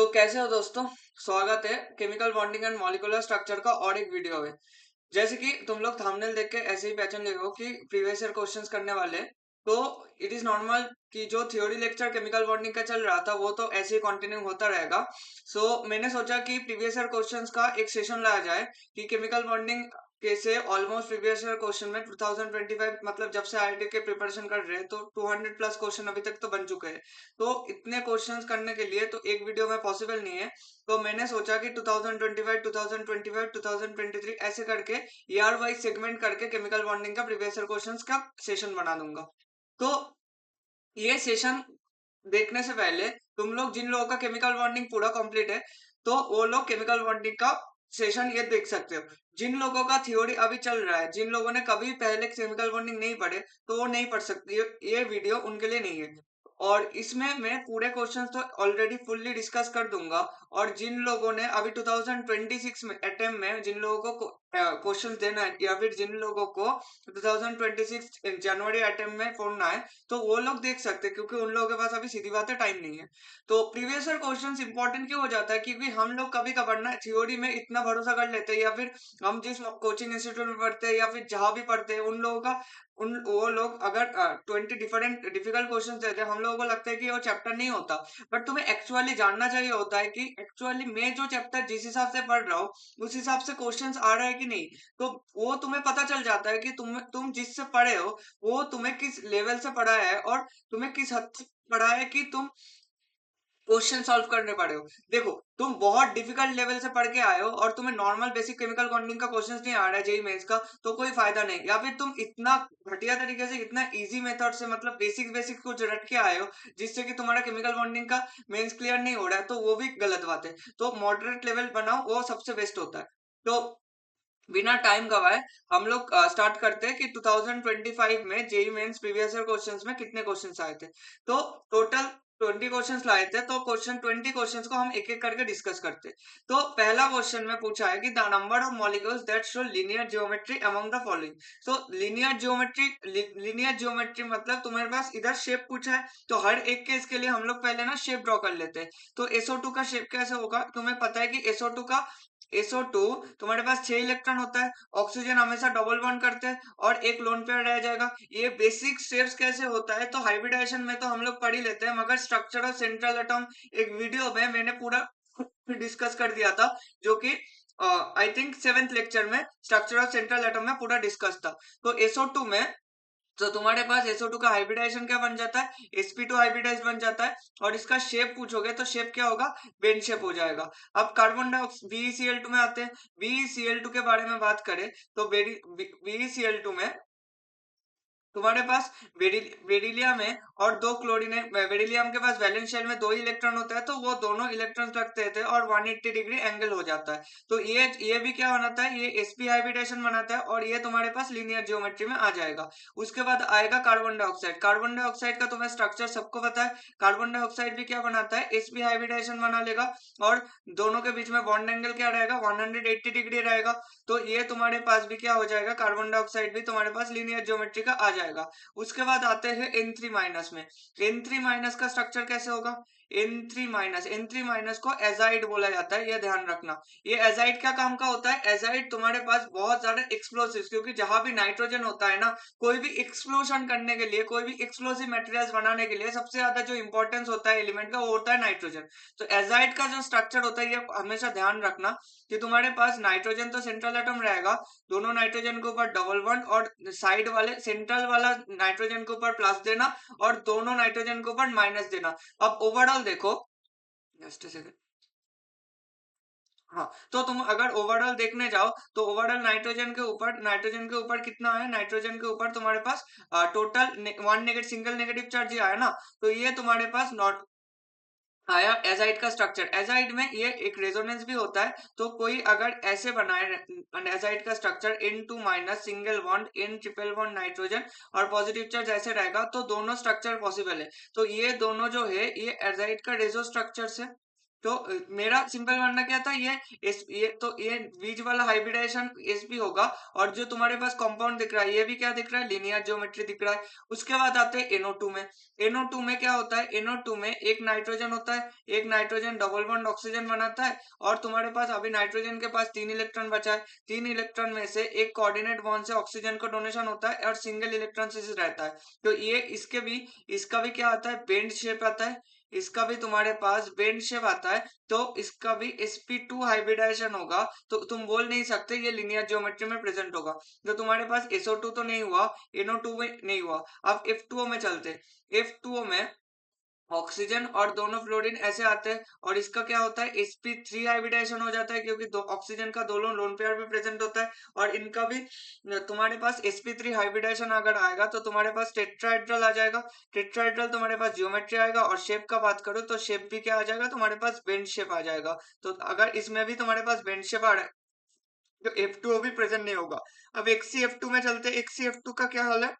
तो कैसे हो दोस्तों। स्वागत है chemical bonding and molecular structure का और एक वीडियो में। जैसे कि तुम लोग थंबनेल देख के ऐसे ही पहचान ले हो कि प्रीवियस ईयर क्वेश्चंस करने वाले हैं। तो इट इज नॉर्मल कि जो थ्योरी लेक्चर केमिकल बॉन्डिंग का चल रहा था वो तो ऐसे ही कंटिन्यू होता रहेगा। मैंने सोचा कि प्रीवियस ईयर क्वेश्चंस का एक सेशन लाया जाए कि केमिकल बॉन्डिंग कैसे ऑलमोस्ट प्रीवियस ईयर क्वेश्चन में 2025 मतलब जब से आईआईटी के प्रिपरेशन कर रहे हैं तो 200 प्लस क्वेश्चन अभी तक तो बन चुके हैं। तो इतने क्वेश्चंस करने के लिए तो एक वीडियो में पॉसिबल नहीं है। तो मैंने सोचा कि 2025 2025 2023 ऐसे करके ईयर वाइज सेगमेंट करके केमिकल बॉन्डिंग का प्रीवियस ईयर क्वेश्चंस का सेशन बना दूंगा। तो ये सेशन देखने से पहले तुम लोग जिन लोगों का केमिकल बॉन्डिंग पूरा कंप्लीट है तो वो लोग केमिकल बॉन्डिंग का सेशन ये देख सकते हो। जिन लोगों का थ्योरी अभी चल रहा है, जिन लोगों ने कभी पहले केमिकल बॉन्डिंग नहीं पढ़े तो वो नहीं पढ़ सकते, ये वीडियो उनके लिए नहीं है। और इसमें मैं पूरे क्वेश्चंस तो ऑलरेडी फुल्ली डिस्कस कर दूंगा। और जिन लोगों ने अभी 2026 में अटेम्प्ट में जिन लोगों को क्वेश्चंस देना है या फिर जिन लोगों को 2026 जनवरी अटेम्प्ट में पढ़ना है तो वो लोग देख सकते हैं, क्योंकि उन लोगों के पास अभी सीधी बात है टाइम नहीं है। तो प्रीवियस ईयर क्वेश्चंस इंपॉर्टेंट क्यों हो जाता है, क्योंकि हम लोग कभी कभार ना थ्योरी में इतना भरोसा कर लेते हैं या फिर हम जिस कोचिंग इंस्टीट्यूट में पढ़ते हैं या फिर जहां भी पढ़ते हैं उन लोगों का उन वो लोग अगर 20 डिफरेंट डिफिकल्ट क्वेश्चन देते हैं, हम लोगों को लगता है कि वो चैप्टर नहीं होता। बट तुम्हें एक्चुअली जानना चाहिए होता है कि एक्चुअली मैं जो चैप्टर जिस हिसाब से पढ़ रहा हूँ उस हिसाब से क्वेश्चंस आ रहा है कि नहीं। तो वो तुम्हें पता चल जाता है कि तुम जिससे पढ़े हो वो तुम्हें किस लेवल से पढ़ा है और तुम्हें किस हद तक पढ़ा है कि तुम क्वेश्चन सॉल्व करने पड़े हो। देखो, तुम बहुत डिफिकल्ट लेवल से पढ़ के आए हो और तुम्हें नॉर्मल बेसिक केमिकल बॉन्डिंग का क्वेश्चंस नहीं आ रहा है जेई मेंस का, तो कोई फायदा नहीं। या फिर तुम इतना घटिया तरीके से इतना इजी मेथड से मतलब बेसिक बेसिक कुछ रट के आए हो जिससे कि तुम्हारा केमिकल बॉन्डिंग का मेंस क्लियर नहीं हो रहा है, तो वो भी गलत बात है। तो मॉडरेट लेवल बनाओ, वो सबसे बेस्ट होता है। तो बिना टाइम गवाए हम लोग स्टार्ट करते हैं कि 2025 में JEE mains previous year questions में कितने क्वेश्चंस आए थे। तो टोटल 20 क्वेश्चंस लाए थे, तो 20 क्वेश्चंस को हम एक एक करके डिस्कस करते हैं। तो पहला क्वेश्चन में पूछा है कि the number of molecules that show linear geometry among the following. So linear geometry मतलब तुम्हारे पास इधर शेप पूछा है, तो हर एक केस के लिए हम लोग पहले ना शेप ड्रॉ कर लेते हैं। तो SO2 का शेप कैसे होगा, तुम्हें पता है कि SO2 तुम्हारे पास 6 इलेक्ट्रॉन होता है, ऑक्सीजन हमेशा डबल बॉन्ड करते हैं और एक लोन पेयर रह जाएगा। ये बेसिक स्टेप्स कैसे होता है तो हाइब्रिडाइजेशन में तो हम लोग पढ़ ही लेते हैं, मगर स्ट्रक्चर ऑफ सेंट्रल एटम एक वीडियो में मैंने पूरा डिस्कस कर दिया था, जो कि आई थिंक 7th लेक्चर में स्ट्रक्चर ऑफ सेंट्रल एटम में पूरा डिस्कस था। तो SO2 में तो तुम्हारे पास SO2 का हाइब्रिडाइजेशन क्या बन जाता है, sp2 हाइब्रिडाइज बन जाता है। और इसका शेप पूछोगे तो शेप क्या होगा, बेन शेप हो जाएगा। अब कार्बन डाइऑक्साइड BeCl2 में आते हैं। BeCl2 के बारे में बात करें तो BeCl2 में तुम्हारे पास बेरिलियम है और दो क्लोरीन है। बेरिलियम के पास वैलेंस शेल में 2 ही इलेक्ट्रॉन होता है, तो वो दोनों इलेक्ट्रॉन्स रखते थे और 180 डिग्री एंगल हो जाता है। तो ये भी क्या बनाता है, ये sp हाइब्रिडेशन बनाता है और ये तुम्हारे पास लीनियर ज्योमेट्री में आ जाएगा। उसके बाद आएगा कार्बन डाइऑक्साइड। कार्बन डाइऑक्साइड का तुम्हें स्ट्रक्चर सबको पता है। कार्बन डाइऑक्साइड भी क्या बनाता है, sp हाइब्रिडेशन बना लेगा और दोनों के बीच में बॉन्ड एंगल क्या रहेगा, 180 डिग्री रहेगा। तो ये तुम्हारे पास भी क्या हो जाएगा, कार्बन डाइऑक्साइड भी तुम्हारे पास लीनियर ज्योमेट्री का आ जाएगा। उसके बाद आते हैं N3 माइनस में। N3 माइनस का स्ट्रक्चर कैसे होगा, N3 माइनस को एजाइड बोला जाता है, ये ध्यान रखना। ये एजाइड क्या काम का होता है, एजाइड तुम्हारे पास बहुत ज्यादा एक्सप्लोसिव, क्योंकि जहां भी नाइट्रोजन होता है ना, कोई भी एक्सप्लोजन करने के लिए, कोई भी एक्सप्लोसिव मटेरियल्स बनाने के लिए सबसे ज्यादा जो इंपॉर्टेंस होता है एलिमेंट का, वो होता है नाइट्रोजन। तो एजाइड का जो स्ट्रक्चर होता है ये हमेशा ध्यान रखना कि तुम्हारे पास नाइट्रोजन तो सेंट्रल एटम रहेगा, दोनों नाइट्रोजन के ऊपर डबल बॉन्ड और साइड वाले सेंट्रल वाला नाइट्रोजन के ऊपर प्लस देना और दोनों नाइट्रोजन के ऊपर माइनस देना। अब ओवरऑल देखो, जस्ट सेकंड। हाँ, तो तुम अगर ओवरऑल देखने जाओ तो ओवरऑल नाइट्रोजन के ऊपर कितना है, नाइट्रोजन के ऊपर तुम्हारे पास total one negative single negative charge ही आया ना। तो ये तुम्हारे पास नॉट आया एजाइड का स्ट्रक्चर। एजाइड में ये एक रेजोनेंस भी होता है, तो कोई अगर ऐसे बनाए एजाइड का structure N2 minus single bond N triple bond nitrogen और पॉजिटिव चार्ज ऐसे रहेगा, तो दोनों स्ट्रक्चर पॉसिबल है। तो ये दोनों जो है ये एजाइड का रेजो स्ट्रक्चर है। तो मेरा सिंपल मानना क्या था, ये बीच वाला हाइब्रिडाइजेशन sp होगा, और जो तुम्हारे पास कंपाउंड दिख रहा है ये भी क्या दिख रहा है, लीनियर ज्योमेट्री दिख रहा है। उसके बाद आते हैं NO2 में। NO2 में क्या होता है, NO2 में एक नाइट्रोजन होता है, एक नाइट्रोजन डबल बॉन्ड ऑक्सीजन बनाता है, और तुम्हारे पास अभी नाइट्रोजन के पास 3 इलेक्ट्रॉन बचा है। 3 इलेक्ट्रॉन में से एक कोऑर्डिनेट बॉन्ड से ऑक्सीजन को डोनेशन होता है और सिंगल इलेक्ट्रॉन से रहता है। तो ये इसका भी क्या आता है, बेंड शेप आता है। इसका भी तुम्हारे पास बेंड शेप आता है, तो इसका भी sp2 हाइब्रिडाइजेशन होगा। तो तुम बोल नहीं सकते ये लिनियर ज्योमेट्री में प्रेजेंट होगा। तो तुम्हारे पास SO2 तो नहीं हुआ, NO2 में नहीं हुआ। अब F2O में चलते। F2O में ऑक्सीजन और दोनों फ्लोरीन ऐसे आते हैं, और इसका क्या होता है, sp3 हाइब्रिडाइजेशन हो जाता है, क्योंकि दो ऑक्सीजन का दोनों लोन पेयर भी प्रेजेंट होता है। और इनका भी तुम्हारे पास sp3 हाइब्रिडाइजेशन अगर आएगा तो तुम्हारे पास टेट्राहेड्रल आ जाएगा। टेट्राहेड्रल तुम्हारे पास ज्योमेट्री आएगा, और शेप का बात करो तो शेप भी क्या आ जाएगा, तुम्हारे पास बेंड शेप आ जाएगा। तो अगर इसमें भी तुम्हारे पास बेंड शेप आ रहा है तो F2O भी प्रेजेंट नहीं होगा। अब XCF2 में चलते। XCF2 का क्या हाल है,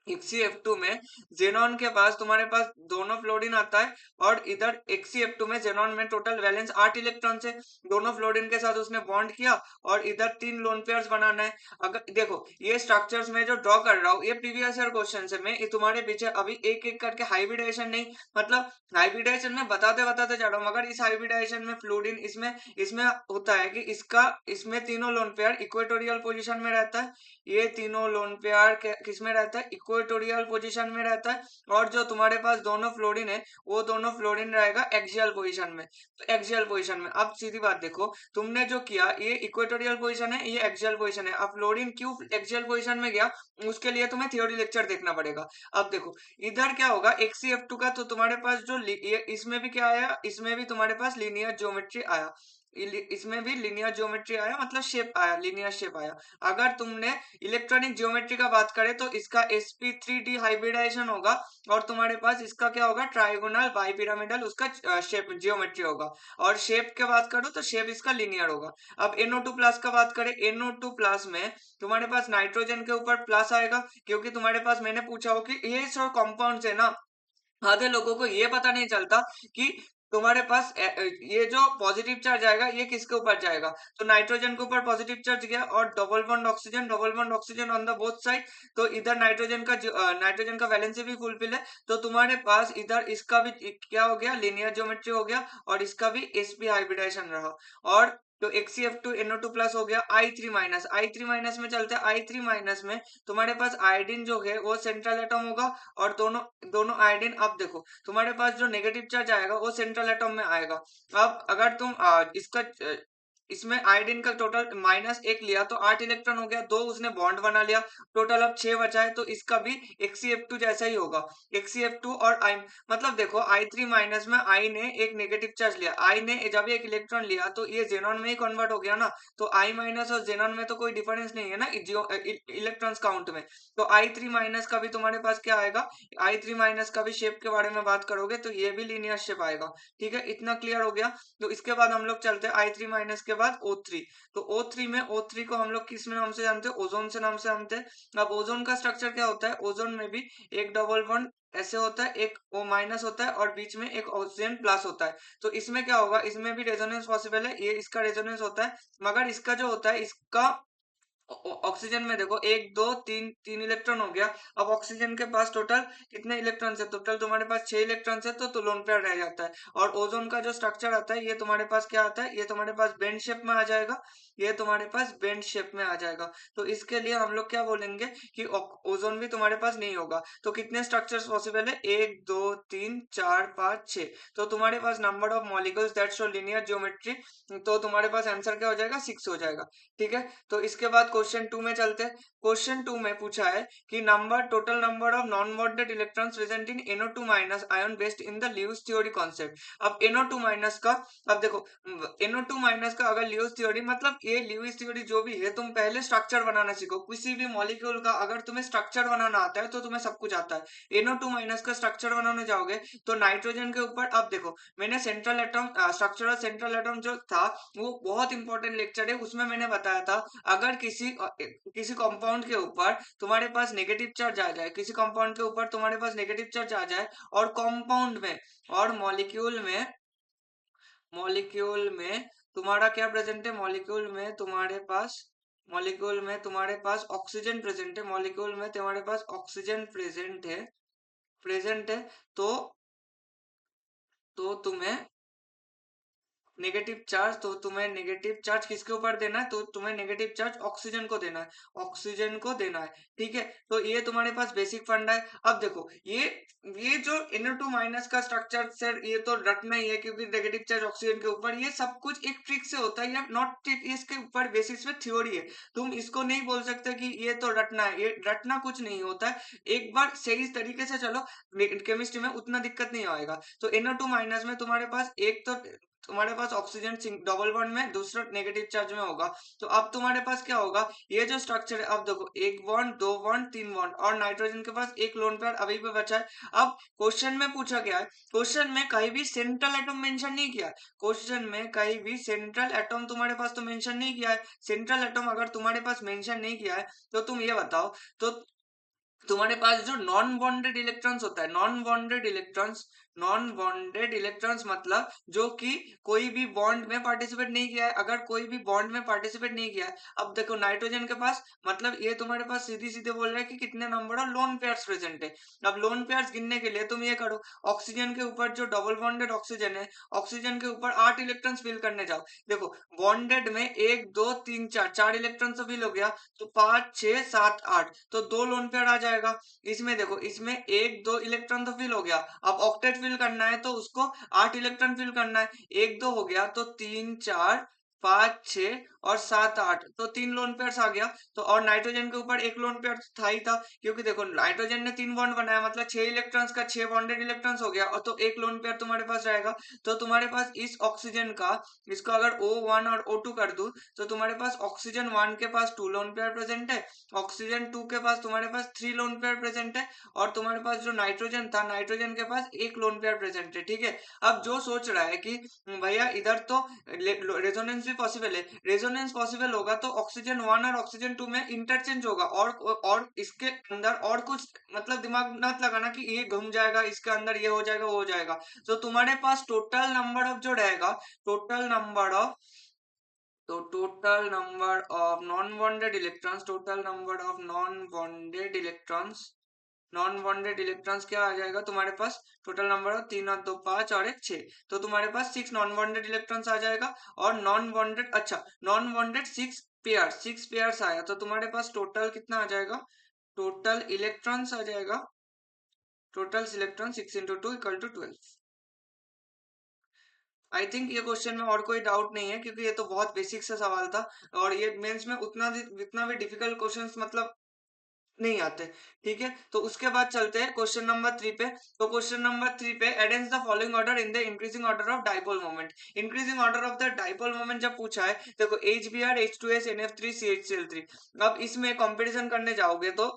XCF2 में जेनॉन के पास तुम्हारे पास दोनों फ्लोरीन आता है, और इधर XCF2 में जेनॉन में टोटल वैलेंस 8 इलेक्ट्रॉन से दोनों फ्लोरीन के साथ उसने बॉन्ड किया, और इधर 3 लोन पेयर्स बनाना है। अगर देखो ये स्ट्रक्चर्स में जो ड्रॉ कर रहा हूँ ये प्रीवियस ईयर क्वेश्चन से मैं ये तुम्हारे पीछे अभी एक एक करके हाइब्रिडाइजेशन नहीं, मतलब हाइब्रिडाइजेशन में बताते बताते जा रहा हूँ, मगर इस हाइब्रिडाइजेशन में फ्लोरीन इसमें इसमें होता है कि इसमें तीनों लोन पेयर इक्वेटोरियल पोजिशन में रहता है। ये तीनों लोन पेयर किस में रहता है, इक्वेटोरियल पोजीशन में रहता है। और जो तुम्हारे पास दोनों फ्लोरीन है वो दोनों फ्लोरीन रहेगा एक्सियल पोजीशन में। तो एक्सियल पोजीशन में अब सीधी बात देखो, तुमने जो किया ये इक्वेटोरियल पोजीशन है, ये एक्सियल पोजीशन है। अब फ्लोरीन क्यों एक्सियल पोजीशन में गया, उसके लिए तुम्हें थ्योरी लेक्चर देखना पड़ेगा। अब देखो इधर क्या होगा, XCF2 का तो तुम्हारे पास ये इसमें भी क्या आया, इसमें भी तुम्हारे पास लीनियर ज्योमेट्री आया। इसमें भी लीनियर ज्योमेट्री आया, मतलब शेप आया, लीनियर शेप आया। अगर तुमने इलेक्ट्रॉनिक ज्योमेट्री का बात करें तो इसका sp3d हाइब्रिडाइजेशन होगा, और तुम्हारे पास इसका क्या होगा, ट्राइगोनल बाइपिरामिडल उसका शेप ज्योमेट्री होगा। और शेप के बात करो तो शेप इसका लीनियर होगा। अब NO2 प्लस का बात करें, NO2 प्लस में तुम्हारे पास नाइट्रोजन के ऊपर प्लस आएगा, क्योंकि तुम्हारे पास मैंने पूछा हो कि ये सब कॉम्पाउंड है ना, आधे लोगों को ये पता नहीं चलता कि तुम्हारे पास ये जो पॉजिटिव चार्ज आएगा ये किसके ऊपर जाएगा। तो नाइट्रोजन के ऊपर पॉजिटिव चार्ज गया, और double bond oxygen on the both side. तो इधर नाइट्रोजन का वैलेंसी भी फुलफिल है, तो तुम्हारे पास इधर इसका भी क्या हो गया, लीनियर ज्योमेट्री हो गया, और इसका भी sp हाइब्रिडाइजेशन रहा। और तो XCF2 NO2 प्लस हो गया। I3 माइनस में चलते हैं। I3 माइनस में तुम्हारे पास आयोडीन जो है वो सेंट्रल एटम होगा, और दोनों दोनों आयोडीन। अब देखो तुम्हारे पास जो नेगेटिव चार्ज आएगा वो सेंट्रल एटम में आएगा। अब अगर तुम इसमें आयोडीन का टोटल -1 लिया तो 8 इलेक्ट्रॉन हो गया, 2 उसने बॉन्ड बना लिया, टोटल अब 6 बचा है। तो इसका भी XCF2 जैसा ही होगा। XCF2 और I, मतलब देखो I3 माइनस में I ने एक नेगेटिव चार्ज लिया, I ने जब एक इलेक्ट्रॉन लिया तो ये जेनॉन में ही कन्वर्ट हो गया ना। तो I माइनस और जेनॉन में तो कोई डिफरेंस नहीं है ना इलेक्ट्रॉन्स काउंट में। तो I3 माइनस का भी तुम्हारे पास क्या आएगा, I3 माइनस का भी शेप के बारे में बात करोगे तो ये भी लीनियर शेप आएगा। ठीक है, इतना क्लियर हो गया। तो इसके बाद हम लोग चलते हैं I3 माइनस के बाद O3। तो O3 को हम लोग किस नाम से जानते हैं, ओजोन से नाम से जानते हैं। अब ओजोन का स्ट्रक्चर क्या होता है, ओजोन में भी एक डबल बॉन्ड ऐसे होता है, एक O माइनस होता है, और बीच में एक ऑक्सीजन प्लस होता है। तो इसमें क्या होगा, इसमें भी रेजोनेंस पॉसिबल है, ये इसका रेजोनेंस होता है। मगर इसका जो होता है, इसका ऑक्सीजन में देखो 1 2 3 इलेक्ट्रॉन हो गया। अब ऑक्सीजन के पास टोटल कितने इलेक्ट्रॉन है, टोटल तुम्हारे पास 6 इलेक्ट्रॉन है, तो लोन पेयर रह जाता है। और ओजोन का जो स्ट्रक्चर आता है ये तुम्हारे पास क्या आता है, ये तुम्हारे पास बेंड शेप में आ जाएगा। ये तुम्हारे पास बेंड शेप में आ जाएगा। तो इसके लिए हम लोग क्या बोलेंगे कि ओजोन भी तुम्हारे पास नहीं होगा। तो कितने स्ट्रक्चर्स पॉसिबल है, 1 2 3 4 5 6। तो तुम्हारे पास number of molecules that show linear geometry, तो तुम्हारे पास आंसर क्या हो जाएगा, 6 हो जाएगा। ठीक है, तो इसके बाद क्वेश्चन 2 में चलते हैं। क्वेश्चन 2 में पूछा है कि total number of non bonded electrons present in NO2 minus ion based in the Lewis theory concept. अब NO2 माइनस का, अब देखो NO2 माइनस का अगर ल्यूइस थ्योरी, मतलब ये ल्यूइस थ्योरी जो भी है, तुम पहले स्ट्रक्चर बनाना सीखो किसी भी मॉलिक्यूल का। अगर तुम्हें स्ट्रक्चर बनाना आता है तो तुम्हें सब कुछ आता है। NO2 माइनस का स्ट्रक्चर बनाने जाओगे तो नाइट्रोजन के ऊपर, अब देखो मैंने central atom structure central atom जो था वो बहुत इंपॉर्टेंट लेक्चर है, उसमें मैंने बताया था अगर किसी कंपाउंड के ऊपर तुम्हारे पास नेगेटिव चार्ज आ जाए, किसी कंपाउंड के ऊपर तुम्हारे पास नेगेटिव चार्ज आ जाए, और कंपाउंड में और मॉलिक्यूल में मॉलिक्यूल में तुम्हारा क्या प्रेजेंट है, मॉलिक्यूल में तुम्हारे पास ऑक्सीजन प्रेजेंट है, मॉलिक्यूल में तुम्हारे पास ऑक्सीजन प्रेजेंट है। तो तुम्हें तुम्हें नेगेटिव चार्ज किसके ऊपर देना है, तो तुम्हें नेगेटिव चार्ज ऑक्सीजन को देना है, ऑक्सीजन को देना है। ठीक है, तो ये तुम्हारे पास बेसिक फंडा है। अब देखो ये जो NO2 माइनस का स्ट्रक्चर सर, ये तो रटना ही है क्योंकि नेगेटिव चार्ज ऑक्सीजन के ऊपर, ये सब कुछ एक ट्रिक से होता है या नॉट ट्रिक, इसके ऊपर बेसिस पे थ्योरी है। तुम इसको नहीं बोल सकते कि ये तो रटना है, ये रटना कुछ नहीं होता है। एक बार सही तरीके से चलो, केमिस्ट्री में उतना दिक्कत नहीं आएगा। तो NO2 माइनस में तुम्हारे पास ऑक्सीजन डबल बॉन्ड में, दूसरा नेगेटिव चार्ज में होगा। तो अब तुम्हारे पास क्या होगा, ये जो स्ट्रक्चर है, अब देखो एक बॉन्ड, दो बॉन्ड, तीन बॉन्ड, और नाइट्रोजन के पास एक लोन पेयर अभी भी बचा है। अब क्वेश्चन में पूछा गया है, क्वेश्चन में कहीं भी सेंट्रल एटम मेंशन नहीं किया है, क्वेश्चन में कहीं भी सेंट्रल एटम तुम्हारे पास तो मेंशन नहीं किया है। सेंट्रल एटम अगर तुम्हारे पास मेंशन नहीं किया है, तो तुम ये बताओ, तो तुम्हारे पास जो नॉन बॉन्डेड इलेक्ट्रॉन्स होता है, नॉन बॉन्डेड इलेक्ट्रॉन्स मतलब जो कि कोई भी बॉन्ड में पार्टिसिपेट नहीं किया है, अगर कोई भी बॉन्ड में पार्टिसिपेट नहीं किया है। अब देखो नाइट्रोजन के पास, मतलब ये तुम्हारे पास सीधी सीधे बोल रहा है कि कितने number of lone pairs present है। अब लोन पेयर्स गिनने के लिए तुम ये करो, ऑक्सीजन के ऊपर जो डबल बॉन्डेड ऑक्सीजन है, ऑक्सीजन के ऊपर 8 इलेक्ट्रॉन्स फिल करने जाओ। देखो बॉन्डेड में 1 2 3 4 4 इलेक्ट्रॉन तो फिल हो गया, तो 5 6 7 8, तो 2 लोन पेयर आ जाएगा। इसमें देखो, इसमें 1 2 इलेक्ट्रॉन तो फिल हो गया, अब ऑक्टेट फिल करना है तो उसको 8 इलेक्ट्रॉन फिल करना है। 1 2 हो गया, तो 3 4 5 6 और 7 8, तो 3 लोन पेयर्स आ गया। तो और नाइट्रोजन के ऊपर एक लोन पेयर था ही था, क्योंकि देखो नाइट्रोजन ने 3 बॉन्ड बनाया, मतलब 6 इलेक्ट्रॉन्स का 6 बॉन्डेड इलेक्ट्रॉन्स हो गया, और तो एक लोन पेयर तुम्हारे पास रहेगा। तो तुम्हारे पास इस ऑक्सीजन का, इसको अगर O1 और O2 कर दूं, तो तुम्हारे पास ऑक्सीजन 1 के पास 2 लोन पेयर प्रेजेंट है, ऑक्सीजन 2 के पास तुम्हारे पास 3 लोन पेयर प्रेजेंट है, और तुम्हारे पास जो नाइट्रोजन था, नाइट्रोजन के पास एक लोन पेयर प्रेजेंट है। ठीक है, अब जो सोच रहा है कि भैया इधर तो रेजोनेंस भी पॉसिबल है, रेजोनेंस पॉसिबल होगा तो ऑक्सीजन 1 और ऑक्सीजन 2 में इंटरचेंज होगा, और इसके अंदर और कुछ, मतलब दिमाग मत लगाना कि ये घूम जाएगा, इसके अंदर ये हो जाएगा, वो हो जाएगा। तो तुम्हारे पास टोटल नंबर ऑफ जो रहेगा, total number of total number of non bonded electrons, non bonded electrons क्या आ जाएगा तुम्हारे पास, टोटल नंबर ऑफ 3 और 2 5 और एक 6, तो तुम्हारे पास 6 नॉन बॉन्डेड इलेक्ट्रॉन्स आ जाएगा। और नॉन बॉन्डेड, अच्छा नॉन बॉन्डेड 6 पेयर्स आया, तो तुम्हारे पास टोटल कितना आ जाएगा, टोटल इलेक्ट्रॉन्स आ जाएगा, total electron 6 into 2 equal to 12। I think ये क्वेश्चन में और कोई डाउट नहीं है, क्योंकि ये तो बहुत बेसिक सा सवाल था, और ये मेंस में उतना भी डिफिकल्ट क्वेश्चंस मतलब नहीं आते। ठीक है, तो उसके बाद चलते हैं क्वेश्चन नंबर 3 पे। तो क्वेश्चन नंबर 3 पे, arrange the following order in the increasing order of dipole moment. Increasing order of the dipole moment जब पूछा है, देखो HBr H2S NF3 CHCl3। अब इसमें कंपैरिजन करने जाओगे तो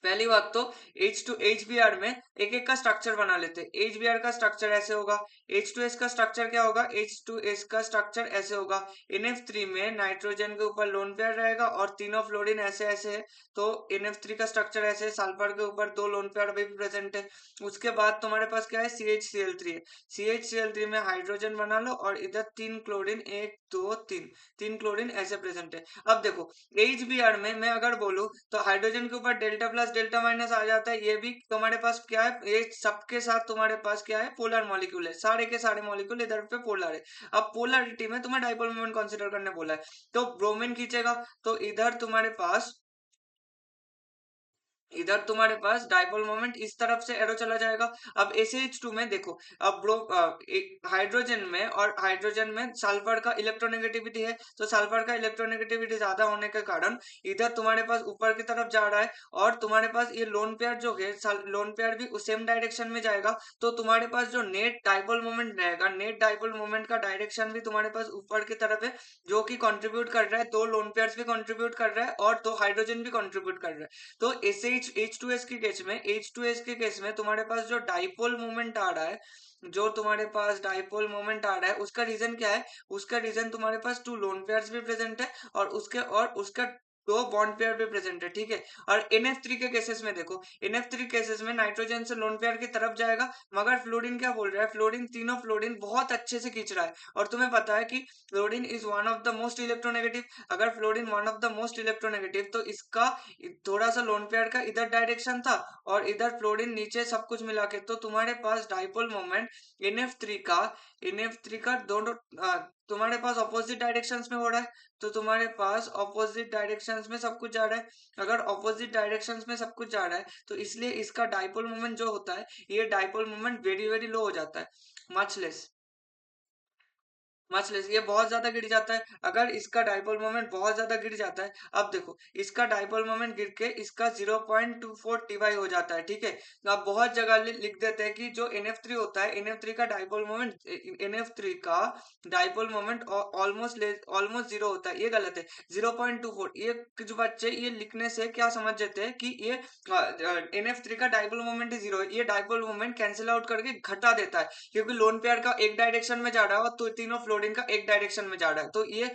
पहली बात तो HBr में एक एक का स्ट्रक्चर बना लेते हैं। HBr का स्ट्रक्चर ऐसे होगा, H2S का स्ट्रक्चर क्या होगा, H2S का स्ट्रक्चर ऐसे होगा। NF3 में नाइट्रोजन के ऊपर लोन पेयर रहेगा और तीनों फ्लोरीन ऐसे ऐसे है, तो NF3 का स्ट्रक्चर ऐसे है, सल्फर के ऊपर 2 लोन पेयर अभी भी प्रेजेंट है। उसके बाद तुम्हारे पास क्या है, CHCl3 है, CHCl3 में हाइड्रोजन बना लो, और इधर 3 क्लोरीन, 1 2 3, 3 क्लोरीन ऐसे प्रेजेंट है। अब देखो HBr में मैं अगर बोलूं, तो हाइड्रोजन के ऊपर डेल्टा प्लस डेल्टा माइनस आ जाता है, ये भी तुम्हारे पास क्या है, ये सबके साथ तुम्हारे पास क्या है, पोलर मॉलिक्यूल है, सारे के सारे मॉलिक्यूल इधर पे पोलर है। अब पोलरिटी में तुम्हें डाइपोल मोमेंट कंसीडर करने बोला है, तो ब्रोमीन खींचेगा, तो इधर तुम्हारे पास डाइपोल मोमेंट इस तरफ से एरो चला जाएगा। अब SH2 में देखो, अब हाइड्रोजन में, और हाइड्रोजन में सल्फर का इलेक्ट्रोनेगेटिविटी है, तो सल्फर का इलेक्ट्रोनेगेटिविटी ज्यादा होने के कारण इधर तुम्हारे पास ऊपर की तरफ जा रहा है, और तुम्हारे पास ये लोन पेयर जो है, लोन पेयर भी उस सेम डायरेक्शन में जाएगा। तो तुम्हारे पास जो नेट डाइपोल मोमेंट रहेगा, नेट डाइपोल मोमेंट का डायरेक्शन भी तुम्हारे पास ऊपर की तरफ है, जो कि कंट्रीब्यूट कर रहा है, 2 लोन पेयर्स भी कंट्रीब्यूट कर रहा है, और 2 हाइड्रोजन भी कंट्रीब्यूट कर रहा है। तो H2S के केस में तुम्हारे पास जो डाइपोल मोमेंट आ रहा है, उसका रीजन क्या है, उसका रीजन तुम्हारे पास 2 लोन पेयर्स भी प्रेजेंट है, और उसका तो बॉन्ड पेयर पे प्रेजेंट है, ठीक है। और NF3 के केसेस में देखो, NF3 केसेस में नाइट्रोजन से लोन पेयर की तरफ जाएगा, मगर फ्लोरीन क्या बोल रहा है, फ्लोरीन तीनों फ्लोरीन बहुत अच्छे से खींच रहा है। और तुम्हें पता है कि fluorine is one of the most electronegative. अगर fluorine one of the most electronegative, तो इसका थोड़ा सा लोन पेयर का इधर डायरेक्शन था और इधर फ्लोरीन नीचे, सब कुछ मिला के तो तुम्हारे पास डाइपोल मोमेंट NF3 का दोनों तुम्हारे पास ऑपोजिट डायरेक्शंस में हो रहा है। तो तुम्हारे पास ऑपोजिट डायरेक्शंस में सब कुछ जा रहा है। अगर ऑपोजिट डायरेक्शंस में सब कुछ जा रहा है, तो इसलिए इसका डाइपोल मोमेंट जो होता है, ये dipole moment very very low हो जाता है, मच लेस, मच लेस, ये बहुत ज्यादा गिर जाता है। अगर इसका डाइपोल मोमेंट बहुत ज्यादा गिर जाता है, अब देखो इसका डाइपोल मोमेंट गिर के इसका 0.24 टी हो जाता है, ठीक है। तो आप बहुत जगह लिख देते हैं कि जो NF3 होता है, NF3 का डाइपोल मोमेंट, NF3 का डाइपोल मोमेंट ऑलमोस्ट जीरो होता है, ये गलत है, 0.24। ये कुछ बच्चे ये लिखने से क्या समझ जाते हैं कि ये NF3 का डाइपोल मोमेंट ही जीरो है, ये डाइपोल मोमेंट कैंसिल आउट करके घटा देता है, क्योंकि लोन पेयर का एक डायरेक्शन में जा रहा है और तो तीनों फ्लोरीन का एक डायरेक्शन में जा रहा है। तो ये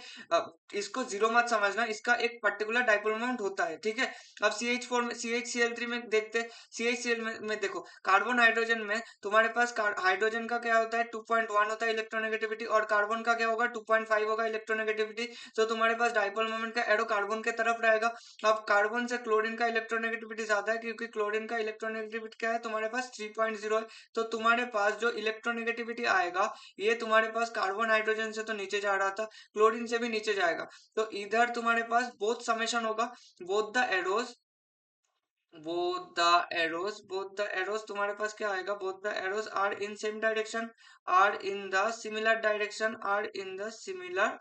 इसको जीरो मत समझना, इसका एक पर्टिकुलर डाइपोल मोमेंट होता है, ठीक है। अब CH4 में, CHCl3 में देखते हैं। CHCl में देखो, कार्बन हाइड्रोजन में तुम्हारे पास हाइड्रोजन का क्या होता है, 2.1 होता है इलेक्ट्रोनेगेटिविटी, और कार्बन का क्या होगा, 2.5 होगा इलेक्ट्रोनेगेटिविटी। तो तुम्हारे पास डाइपोल मोमेंट का एरो कार्बन के तरफ रहेगा। अब कार्बन से क्लोरीन का इलेक्ट्रोनेगेटिविटी ज्यादा है, क्योंकि क्लोरीन का इलेक्ट्रोनेगेटिविटी क्या है, तुम्हारे पास 3.0 है। तो तुम्हारे पास जो इलेक्ट्रोनेगेटिविटी आएगा, ये तुम्हारे पास कार्बन हाइड्रोजन से तो नीचे जा रहा था, क्लोरीन से भी नीचे जाएगा। तो इधर तुम्हारे पास बोथ समेशन होगा, both the arrows, both the arrows तुम्हारे पास क्या आएगा, both the arrows are in same direction, are in the similar direction, are in the similar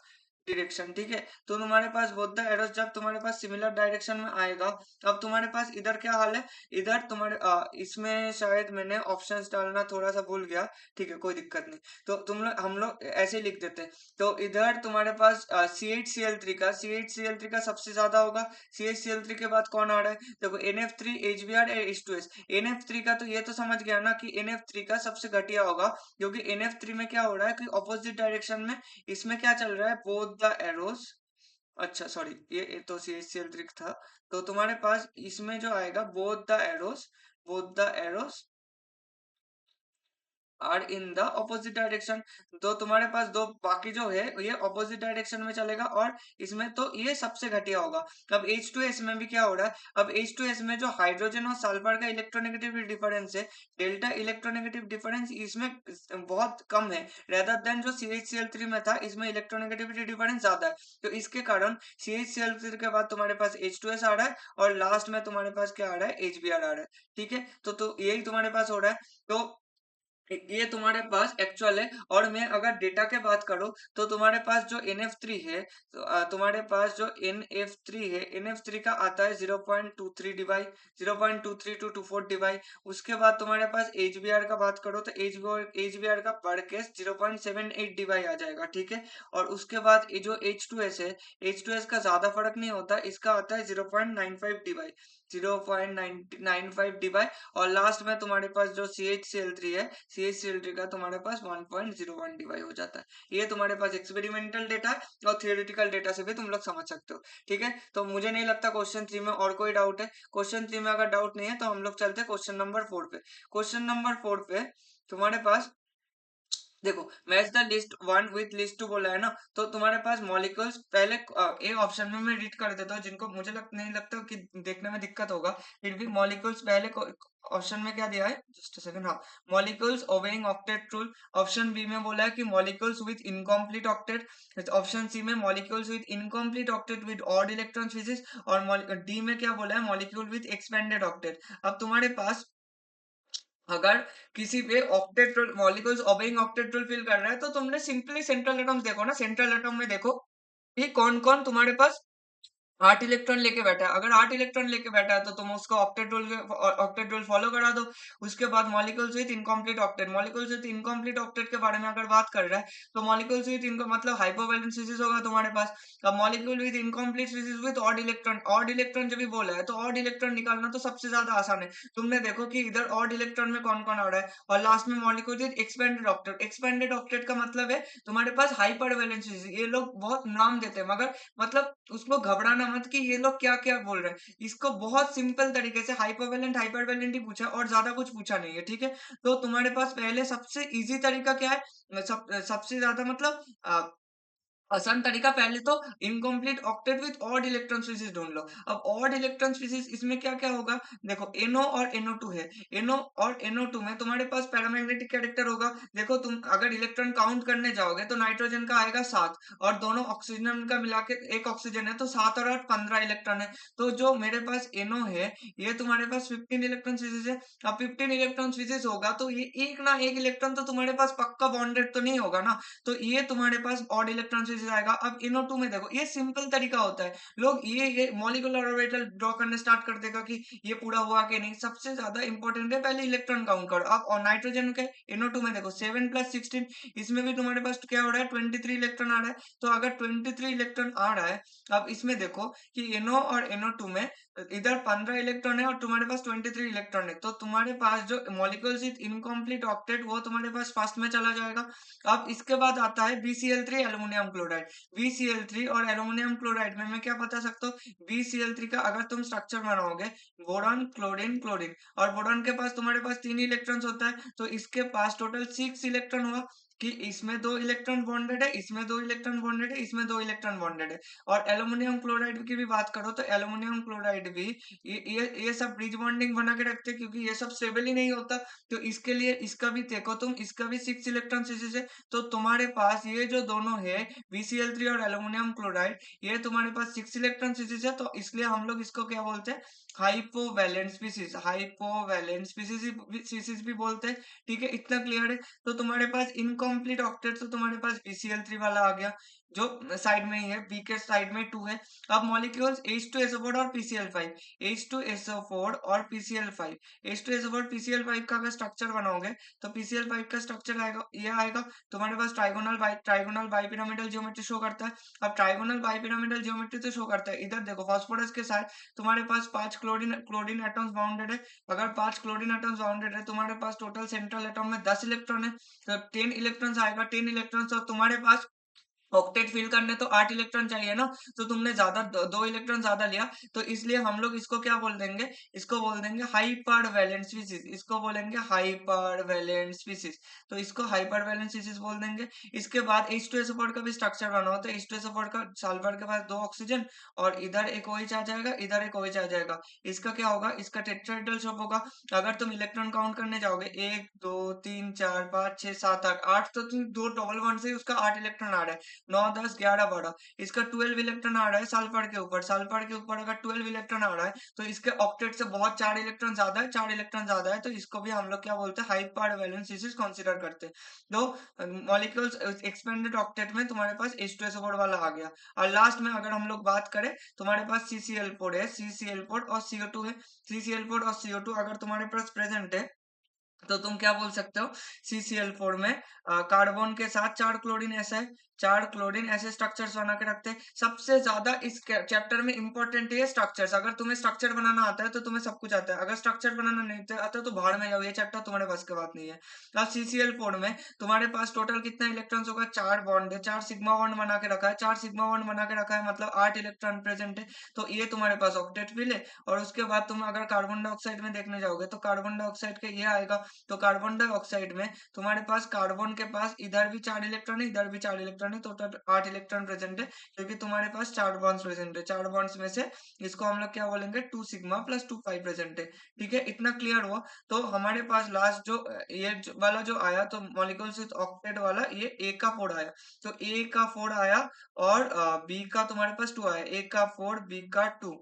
direction, ठीक है। तो तुम्हारे पास बोथ द एरोज जब तुम्हारे पास सिमिलर डायरेक्शन में आएगा, अब तुम्हारे पास इधर क्या हाल है, इधर तुम्हारे इसमें शायद मैंने ऑप्शंस डालना थोड़ा सा भूल गया, ठीक है, कोई दिक्कत नहीं। तो हम लोग ऐसे ही लिख देते हैं। तो इधर तुम्हारे पास CH Cl3 का सबसे ज्यादा होगा। CH Cl3 के बाद कौन आ रहा है, देखो NF3, HBr, H2S। NF3 का तो ये तो समझ गया ना कि NF3 का सबसे घटिया होगा, क्योंकि NF3 में क्या हो रहा है कि ऑपोजिट डायरेक्शन में इसमें क्या चल रहा है, बोथ द एरोस, अच्छा सॉरी, ये तो CH Cl3 था। तो तुम्हारे पास इसमें जो आएगा, both the arrows are in the opposite direction. तो तुम्हारे पास दो बाकी जो है ये ऑपोजिट डायरेक्शन में चलेगा, और इसमें तो ये सबसे घटिया होगा। अब H2S में भी क्या हो रहा है, अब H2S में जो हाइड्रोजन और सल्फर का इलेक्ट्रोनेगेटिव डिफरेंस है, डेल्टा इलेक्ट्रोनेगेटिव डिफरेंस इसमें बहुत कम है, रेदर देन जो CH Cl3 में था, इसमें इलेक्ट्रोनेगेटिविटी डिफरेंस ज्यादा है। तो इसके कारण CH Cl3 के बाद तुम्हारे पास H2S आ रहा है, और लास्ट में तुम्हारे पास क्या आ रहा है, HBr आ रहा है, ठीक है। तो यही तुम्हारे पास हो रहा है। तो ये तुम्हारे पास एक्चुअल है। और मैं अगर डेटा के बात करूं, तो तुम्हारे पास जो NF3 है, तो तुम्हारे पास जो NF3 है, NF3 का आता है 0.23 डिवाई, 0.23 टू 24 डिवाई। उसके बाद तुम्हारे पास HBr का बात करो, तो HBr का बढ़ के 0.78 डिवाई आ जाएगा, ठीक है। और उसके बाद ये जो H2S है, H2S का ज्यादा फर्क नहीं होता, इसका आता है 0.95 डिवाई, 0.95 डिवाई। और लास्ट में तुम्हारे पास जो CH Cl3 है, CH Cl3 का तुम्हारे पास 1.01 डिवाइड हो जाता है। ये तुम्हारे पास एक्सपेरिमेंटल डेटा है, और थियोरेटिकल डेटा से भी तुम लोग समझ सकते हो, ठीक है। तो मुझे नहीं लगता क्वेश्चन 3 में और कोई डाउट है। क्वेश्चन 3 में अगर डाउट नहीं है, तो हम लोग चलते हैं क्वेश्चन नंबर 4 पे। क्वेश्चन नंबर 4 पे तुम्हारे पास देखो, match the list one with list two बोला है ना, तो तुम्हारे पास मॉलिक्यूल्स पहले ए ऑप्शन में मैं रीड कर देता हूँ, जिनको मुझे नहीं लगता कि देखने में दिक्कत होगा, फिर भी मॉलिक्यूल्स पहले ऑप्शन में क्या दिया है, जस्ट सेकंड, हाँ, molecules obeying octet rule. Option B में बोला है कि molecules with incomplete octet. Option C में molecules with incomplete octet with odd electron species. और डी में क्या बोला है, मॉलिक्यूल विथ एक्सपेंडेड ऑक्टेट। अब तुम्हारे पास अगर किसी पे octet rule, molecules obeying octet rule fill कर रहा है, तो तुमने सिंपली सेंट्रल एटम्स देखो ना, सेंट्रल एटम में देखो कि कौन कौन तुम्हारे पास 8 इलेक्ट्रॉन लेके बैठा है। अगर 8 इलेक्ट्रॉन लेके बैठा है, तो तुम उसको ऑक्टेट रूल फॉलो करा दो। उसके बाद molecules with incomplete octet, molecules with incomplete octet के बारे में अगर बात कर रहा है, तो मॉलिक्यूल्स विथ इनको मतलब हाइपोवैलेंट स्पीसीज होगा तुम्हारे पास। अब molecule with incomplete species with odd electron जब भी बोला है, तो ऑड इलेक्ट्रॉन निकालना तो सबसे ज्यादा आसान है। तुमने देखो कि इधर ऑड इलेक्ट्रॉन में कौन कौन आ रहा है, और लास्ट में molecule with expanded octet. Expanded octet का मतलब है तुम्हारे पास हाइपर वैलेंस स्पीसीज। ये लोग बहुत नाम देते हैं, मगर मतलब उसको घबराना घबराना मत कि ये लोग क्या क्या बोल रहे हैं। इसको बहुत सिंपल तरीके से हाइपरवेलेंट हाइपरवेलेंट ही पूछा और ज्यादा कुछ पूछा नहीं है, ठीक है। तो तुम्हारे पास पहले सबसे इजी तरीका क्या है, सबसे ज्यादा मतलब आसान तरीका, पहले तो incomplete octet with odd electron species ढूंढ लो। अब ऑड इलेक्ट्रॉन स्पीसीज इसमें क्या क्या होगा, देखो NO और NO2 है। NO और NO2 में तुम्हारे पास पैरामैग्नेटिक कैरेक्टर होगा। देखो तुम अगर इलेक्ट्रॉन काउंट करने जाओगे तो नाइट्रोजन का आएगा 7 और दोनों ऑक्सीजन का मिला के एक ऑक्सीजन है, तो 7 और 8 15 इलेक्ट्रॉन है। तो जो मेरे पास NO है ये तुम्हारे पास 15 इलेक्ट्रॉन स्पीसीज है। अब 15 इलेक्ट्रॉन स्पीसीज होगा तो ये एक ना एक इलेक्ट्रॉन तो तुम्हारे पास पक्का बॉन्डेड तो नहीं होगा ना, तो ये तुम्हारे पास ऑड इलेक्ट्रॉन स्पीसीज आएगा। अब NO2 में देखो ये सिंपल तरीका होता है, लोग ये मॉलिक्यूलर ऑर्बिटल ड्रॉ करने स्टार्ट कर देगा कि ये पूरा हुआ कि नहीं। सबसे ज्यादा इंपॉर्टेंट है पहले इलेक्ट्रॉन काउंट करो। अब और नाइट्रोजन के NO2 में देखो 7 + 16, इसमें भी तुम्हारे पास क्या हो रहा है, 23 इलेक्ट्रॉन आ रहा है। तो अगर 23 इलेक्ट्रॉन आ रहा है, अब इसमें देखो कि NO और NO2 में इधर 15 इलेक्ट्रॉन है और तुम्हारे पास 23 इलेक्ट्रॉन है, तो तुम्हारे पास जो मॉलिक्यूल्स विद इनकम्प्लीट ऑक्टेट वो तुम्हारे पास फर्स्ट में चला जाएगा। अब इसके बाद आता है BCl3 एल्युमिनियम क्लोराइड। BCl3 और एल्युमिनियम क्लोराइड में मैं क्या बता सकता हूँ, BCl3 का अगर तुम स्ट्रक्चर बनाओगे बोरॉन क्लोरीन क्लोरीन, और बोरॉन के पास तुम्हारे पास 3 इलेक्ट्रॉन्स होता है, तो इसके पास टोटल 6 इलेक्ट्रॉन हुआ कि इसमें 2 इलेक्ट्रॉन बॉन्डेड है, इसमें 2 इलेक्ट्रॉन बॉन्डेड है, इसमें 2 इलेक्ट्रॉन बॉन्डेड है। और एल्युमिनियम क्लोराइड की भी बात करो तो एल्युमिनियम क्लोराइड भी ये सब ब्रिज बॉन्डिंग बना के रखते हैं, क्योंकि ये सब स्टेबल ही नहीं होता। तो इसके लिए इसका भी देखो तुम, इसका भी 6 इलेक्ट्रॉन स्पीशीज है। तो तुम्हारे पास ये जो दोनों है BCl3 और एल्युमिनियम क्लोराइड, ये तुम्हारे पास 6 इलेक्ट्रॉन स्पीशीज है, तो इसलिए हम लोग इसको क्या बोलते हैं, हाइपोवैलेंट स्पीशीज, हाइपोवैलेंट स्पीशीज भी बोलते हैं। ठीक है, इतना क्लियर है। तो तुम्हारे पास इनकम्प्लीट ऑक्टेट तो तुम्हारे पास BCl3 वाला आ गया जो साइड में ही है, बी के साइड में 2 है। अब मॉलिक्यूल्स H2SO4 और PCl5, H2SO4 और PCl5, H2SO4 PCl5 का अगर स्ट्रक्चर बनाओगे तो PCl5 का स्ट्रक्चर आएगा, ये आएगा तुम्हारे पास ट्राइगोनल बाइपिरामिडल ज्योमेट्री शो करता है। अब ट्राइगोनल बाइपिरामिडल ज्योमेट्री तो शो करता है, इधर देखो फास्फोरस के साथ तुम्हारे पास 5 क्लोरीन क्लोरीन एटम्स बाउंडेड है। अगर 5 क्लोरीन एटम्स बाउंडेड है, तुम्हारे पास टोटल सेंट्रल एटम में 10 इलेक्ट्रॉन है, तो 10 इलेक्ट्रॉन्स आएगा, 10 इलेक्ट्रॉन्स। और तुम्हारे पास ऑक्टेट फिल करने तो 8 इलेक्ट्रॉन चाहिए ना, तो तुमने ज्यादा 2 इलेक्ट्रॉन ज्यादा लिया, तो इसलिए हम लोग इसको क्या बोल देंगे, इसको बोल देंगे हाइपर वैलेंट स्पीसीज, इसको बोलेंगे हाइपर वैलेंट स्पीसीज। तो इसको हाइपर वैलेंट स्पीसीज बोल देंगे। इसके बाद H2SO4 का भी स्ट्रक्चर बना हो तो H2SO4 का सल्फर के पास 2 ऑक्सीजन और इधर एक OH आ जाएगा, इधर एक OH आ जाएगा। इसका क्या होगा, इसका टेट्राहेड्रल शेप होगा। अगर तुम इलेक्ट्रॉन काउंट करने जाओगे 1 2 3 4 5 6 7 8 8, तो तुम 2 डबल बॉन्ड से उसका 8 इलेक्ट्रॉन आ रहा है, 9 10 11 12, इसका 12 इलेक्ट्रॉन आ रहा है सल्फर के ऊपर। सल्फर के ऊपर अगर 12 इलेक्ट्रॉन आ रहा है तो इसके ऑक्टेट से बहुत 4 इलेक्ट्रॉन ज्यादा है, 4 इलेक्ट्रॉन ज्यादा है, तो इसको भी हम लोग क्या बोलते हैं, हाइपर वैलेंट स्पीशीज कंसीडर करते हैं। तो मॉलिक्यूल्स एक्सपेंडेड ऑक्टेट में तुम्हारे पास H2SO4 वाला आ गया। और लास्ट में अगर हम लोग बात करें, तुम्हारे पास CCl4 है, CCl4 और CO2 है। CCl4 और CO2 अगर तुम्हारे पास प्रेजेंट है तो तुम क्या बोल सकते हो, CCl4 में कार्बन के साथ 4 क्लोरीन ऐसा है, 4 क्लोरीन ऐसे स्ट्रक्चर्स बना के रखते हैं। सबसे ज्यादा इस चैप्टर में इंपॉर्टेंट है स्ट्रक्चर्स। अगर तुम्हें स्ट्रक्चर बनाना आता है तो तुम्हें सब कुछ आता है, अगर स्ट्रक्चर बनाना नहीं आता तो भाड़ में जाओ, ये चैप्टर तुम्हारे बस की बात नहीं है। अब CCl4 में तुम्हारे पास टोटल कितना इलेक्ट्रॉन्स होगा, 4 बॉन्ड है, 4 सिग्मा बॉन्ड बना के रखा है, 4 सिग्मा बॉन्ड बना के रखा है, मतलब 8 इलेक्ट्रॉन प्रेजेंट है। तो ये तुम्हारे पास ऑक्टेट फिल है। और उसके बाद तुम अगर कार्बन डाइऑक्साइड में देखने जाओगे तो कार्बन डाइऑक्साइड के ये आएगा। तो कार्बन डाइऑक्साइड में तुम्हारे पास कार्बन के पास इधर भी 4 इलेक्ट्रॉन है, इधर भी 4 इलेक्ट्रॉन है, टोटल 8 इलेक्ट्रॉन प्रेजेंट है, क्योंकि तुम्हारे पास 4 बॉन्ड्स प्रेजेंट है। 4 बॉन्ड्स में से इसको हम लोग क्या बोलेंगे, 2 सिग्मा प्लस 2 पाई प्रेजेंट है। ठीक है, इतना क्लियर हुआ। तो हमारे पास लास्ट जो वाला जो आया, तो मॉलिक्यूल्स विद ऑक्टेट वाला ये A का 4 आया, तो A का 4 आया और B का तुम्हारे पास 2 आया, A का 4 B का 2,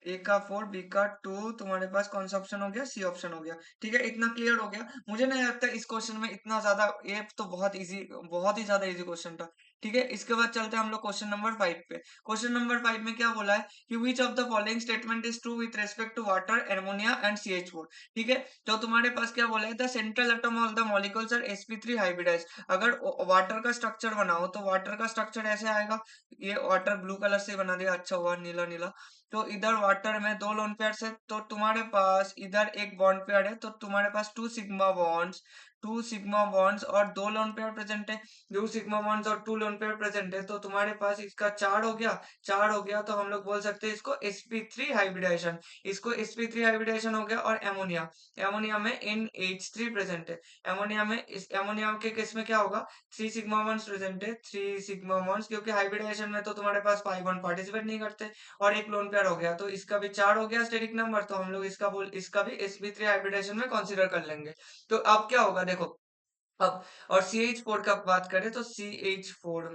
ए का 4 बी का 2, तुम्हारे पास कौन सा ऑप्शन हो गया, सी ऑप्शन हो गया। ठीक है, इतना क्लियर हो गया। मुझे नहीं लगता इस क्वेश्चन में इतना ज्यादा, ये तो बहुत इजी, बहुत ही ज्यादा इजी क्वेश्चन था। ठीक है, इसके बाद चलते हैं हम लोग क्वेश्चन नंबर 5 पे। क्वेश्चन नंबर 5 में क्या बोला है कि which of the following statement is true with respect to water, ammonia and CH4। ठीक है, तो तुम्हारे पास क्या बोला है, the central atom of the molecules are sp3 hybridise. अगर वाटर का स्ट्रक्चर बनाओ तो वाटर का स्ट्रक्चर ऐसे आएगा, ये वाटर ब्लू कलर से बना दिया, अच्छा हुआ नीला नीला। तो इधर वाटर में 2 लोन पेयर है, तो तुम्हारे पास इधर एक बॉन्ड पेयर है, तो तुम्हारे पास 2 sigma bonds, two sigma bonds और 2 लोन पेयर प्रेजेंट है, 2 सिग्मा बॉन्ड्स और 2 लोन पेयर प्रेजेंट है, तो तुम्हारे पास इसका 4 हो गया, 4 हो गया तो हम लोग बोल सकते हैं इसको sp3 हाइब्रिडाइजेशन, इसको sp3 हाइब्रिडाइजेशन हो गया। और एमोनिया, एमोनिया में NH3 प्रेजेंट है, एमोनिया में, इस एमोनिया के केस में क्या होगा, 3 सिग्मा बॉन्ड्स प्रेजेंट है, 3 सिग्मा बॉन्ड्स, क्योंकि हाइब्रिडाइजेशन में तो तुम्हारे पास pi बॉन्ड पार्टिसिपेट नहीं करते, और एक लोन पेयर हो गया, तो इसका भी 4 हो गया स्टेरिक नंबर, तो हम लोग इसका भी sp3 हाइब्रिडेशन में कंसीडर कर लेंगे। तो अब क्या होगा देखो, अब और CH4 का बात करें तो CH4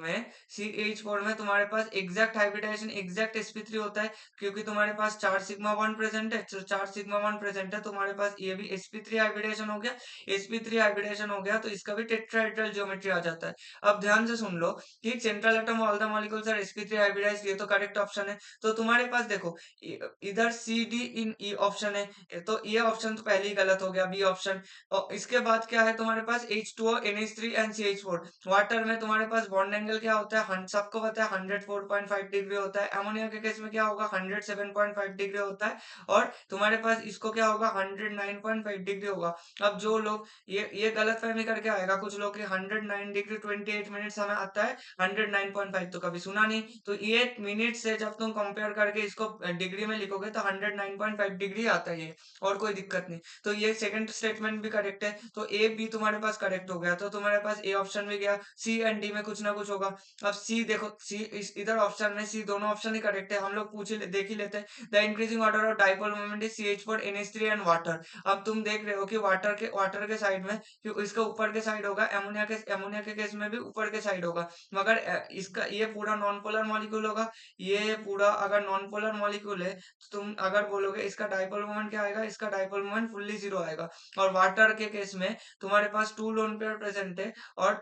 में तुम्हारे पास एग्जैक्ट हाइब्रिडाइजेशन एग्जैक्ट sp3 होता है, क्योंकि तुम्हारे पास 4 सिग्मा बॉन्ड प्रेजेंट है, तो 4 सिग्मा बॉन्ड प्रेजेंट है, तुम्हारे पास ये भी sp3 हाइब्रिडेशन हो गया, sp3 हाइब्रिडेशन हो गया, तो इसका भी टेट्राहेड्रल ज्योमेट्री आ जाता है। अब ध्यान से सुन लो कि central atom all the molecules are sp3 hybridised, ये तो करेक्ट ऑप्शन है। तो तुम्हारे पास देखो इधर CD इन E ऑप्शन है, तो ये ऑप्शन तो पहले ही गलत हो गया, बी ऑप्शन। और इसके बाद क्या है तुम्हारे पास H2O NH3 and CH4, water में तुम्हारे पास बॉन्ड एंगल क्या होता है, सबको पता है 104.5 डिग्री होता है, अमोनिया के केस में क्या होगा 107.5 डिग्री होता है, और तुम्हारे पास इसको क्या होगा 109.5 डिग्री होगा। अब जो लोग ये गलत फहमी करके आएगा कुछ लोग कि 109 डिग्री 28 मिनट्स हमें आता है, 109.5 तो कभी सुना नहीं, तो ये मिनट से जब तुम कंपेयर करके इसको डिग्री में लिखोगे तो 109.5 डिग्री आता है ये, और कोई दिक्कत नहीं। तो ये सेकंड स्टेटमेंट भी करेक्ट है, तो ए बी तुम्हारे पास करेक्ट हो गया, तो तुम्हारे पास ए ऑप्शन भी गया, सी एंड डी में कुछ ना कुछ होगा। अब सी देखो, सी इधर ऑप्शन में सी दोनों ऑप्शन ही करेक्ट है, हम लोग देख ही लेते हैं। The increasing order of dipole moment is CH4 NH3 and water. अब तुम देख रहे हो कि वाटर के साइड में, कि इसका ऊपर के साइड होगा, एमोनिया के केस में भी ऊपर के साइड होगा, मगर इसका ये पूरा नॉन पोलर मॉलिक्यूल होगा, ये पूरा अगर नॉन पोलर मॉलिक्यूल है, तो तुम अगर बोलोगे इसका डाइपोल मोमेंट क्या आएगा, इसका डाइपोल मोमेंट फुल्ली जीरो आएगा। और वाटर के केस में तुम्हारे पास 2 लोन पेयर प्रेजेंट है, और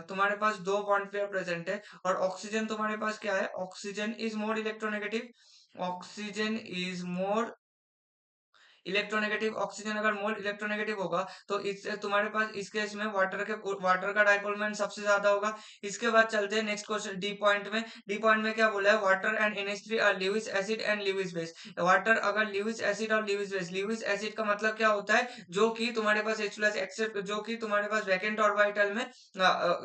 तुम्हारे पास 2 बॉन्ड पेयर प्रेजेंट है, और ऑक्सीजन तुम्हारे पास क्या है, oxygen is more electronegative, oxygen is more electronegative, oxygen अगर मोल इलेक्ट्रोनेगेटिव होगा तो इससे तुम्हारे पास इस केस में वाटर का डाइपोल मोमेंट सबसे ज्यादा होगा। इसके बाद चलते हैं नेक्स्ट क्वेश्चन डी पॉइंट में। डी पॉइंट में क्या बोला है, water and NH3 are Lewis acid and Lewis base. Water अगर लिविस एसिड और लिविस बेस, लिविस एसिड का मतलब क्या होता है, जो कि तुम्हारे पास H प्लस एक्सेप्ट, जो कि तुम्हारे पास वैकेंट ऑर्बिटल में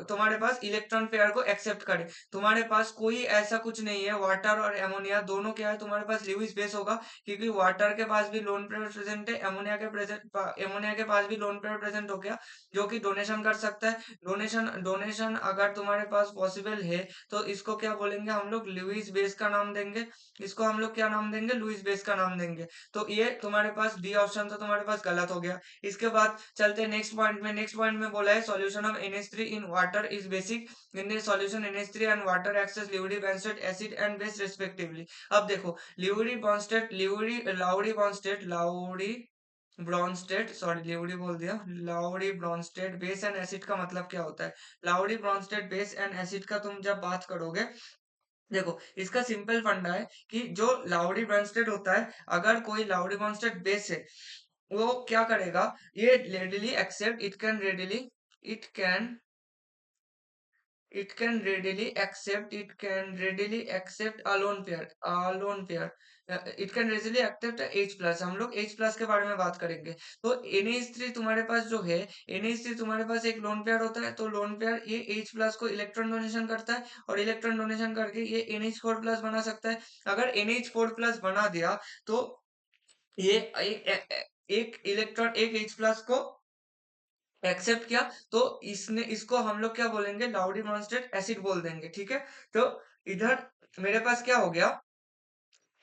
तुम्हारे पास इलेक्ट्रॉन पेयर को एक्सेप्ट करे। तुम्हारे पास कोई ऐसा कुछ नहीं है, वाटर और एमोनिया दोनों क्या है, तुम्हारे पास लिविस बेस होगा, क्योंकि वाटर के पास भी लोन पेयर प्रेजेंट है, एमोनिया के पास भी लोन पेयर प्रेजेंट हो गया, जो कि डोनेशन कर सकता है। डोनेशन डोनेशन अगर तुम्हारे पास पॉसिबल है, तो इसको क्या बोलेंगे हम लोग, लुईस बेस का नाम देंगे, इसको हम लोग क्या नाम देंगे, लुईस बेस का नाम देंगे। तो ये तुम्हारे पास डी ऑप्शन तो तुम्हारे पास गलत हो गया। इसके बाद चलते हैं नेक्स्ट पॉइंट में। नेक्स्ट पॉइंट में बोला है solution of NH3 in water is basic, in the solution NH3 and water act as Lowry Bronsted acid and base respectively. अब देखो, लाउडी ब्रॉन्स्टेड, सॉरी लिउडी बोल दिया, Lowry Bronsted base and acid का मतलब क्या होता है, Lowry Bronsted base and acid का तुम जब बात करोगे, देखो इसका सिंपल फंडा है कि जो लाउडी ब्रॉन्स्टेड होता है, अगर कोई लाउडी ब्रॉन्स्टेड बेस है, वो क्या करेगा, ये readily accept, it can it can readily accept a lone pair it can readily accept H plus, हम लोग H plus के बारे में बात करेंगे। तो NH3 तुम्हारे पास जो है, NH3 तुम्हारे पास एक लोन पेयर होता है, तो लोन पेयर ये H plus को इलेक्ट्रॉन डोनेशन करता है, और इलेक्ट्रॉन डोनेशन करके ये NH4 plus बना सकता है। अगर NH4 plus बना दिया, तो ये एक इलेक्ट्रॉन एक H plus को एक्सेप्ट किया, तो इसको हम लोग क्या बोलेंगे, लाउडी ब्रॉन्स्टेड एसिड बोल देंगे, ठीक है। तो इधर मेरे पास क्या हो गया,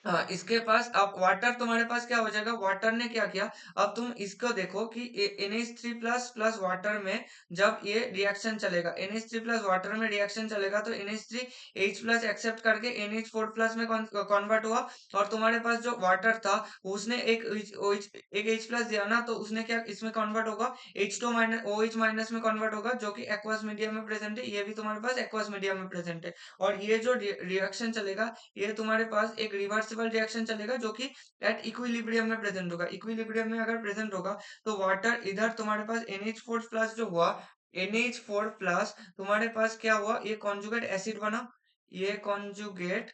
हाँ, इसके पास अब वाटर तुम्हारे पास क्या हो जाएगा, वाटर ने क्या किया, अब तुम इसको देखो कि NH3 प्लस प्लस वाटर में जब ये रिएक्शन चलेगा, NH3 प्लस वाटर में रिएक्शन चलेगा, तो NH3 H प्लस एक्सेप्ट करके NH4 प्लस में कन्वर्ट हुआ, और तुम्हारे पास जो वाटर था उसने एक H प्लस दिया ना, तो उसने क्या इसमें कन्वर्ट होगा, H2 माइनस OH माइनस में कन्वर्ट होगा, जो कि एक्वस मीडियम में प्रेजेंट है, ये भी तुम्हारे पास एक्वस मीडियम में प्रेजेंट है। और ये जो रिएक्शन चलेगा, ये तुम्हारे पास एक रिवर्सिबल रिएक्शन चलेगा, जो कि एट इक्विलिब्रियम में प्रेजेंट होगा। इक्विलिब्रियम में अगर प्रेजेंट होगा, तो वाटर इधर तुम्हारे पास NH4 प्लस जो हुआ, NH4 प्लस तुम्हारे पास क्या हुआ, ये कॉन्जुगेट एसिड बना, ये कॉन्जुगेट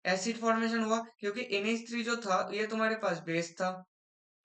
एसिड फॉर्मेशन हुआ, क्योंकि NH3 जो था ये तुम्हारे पास बेस था,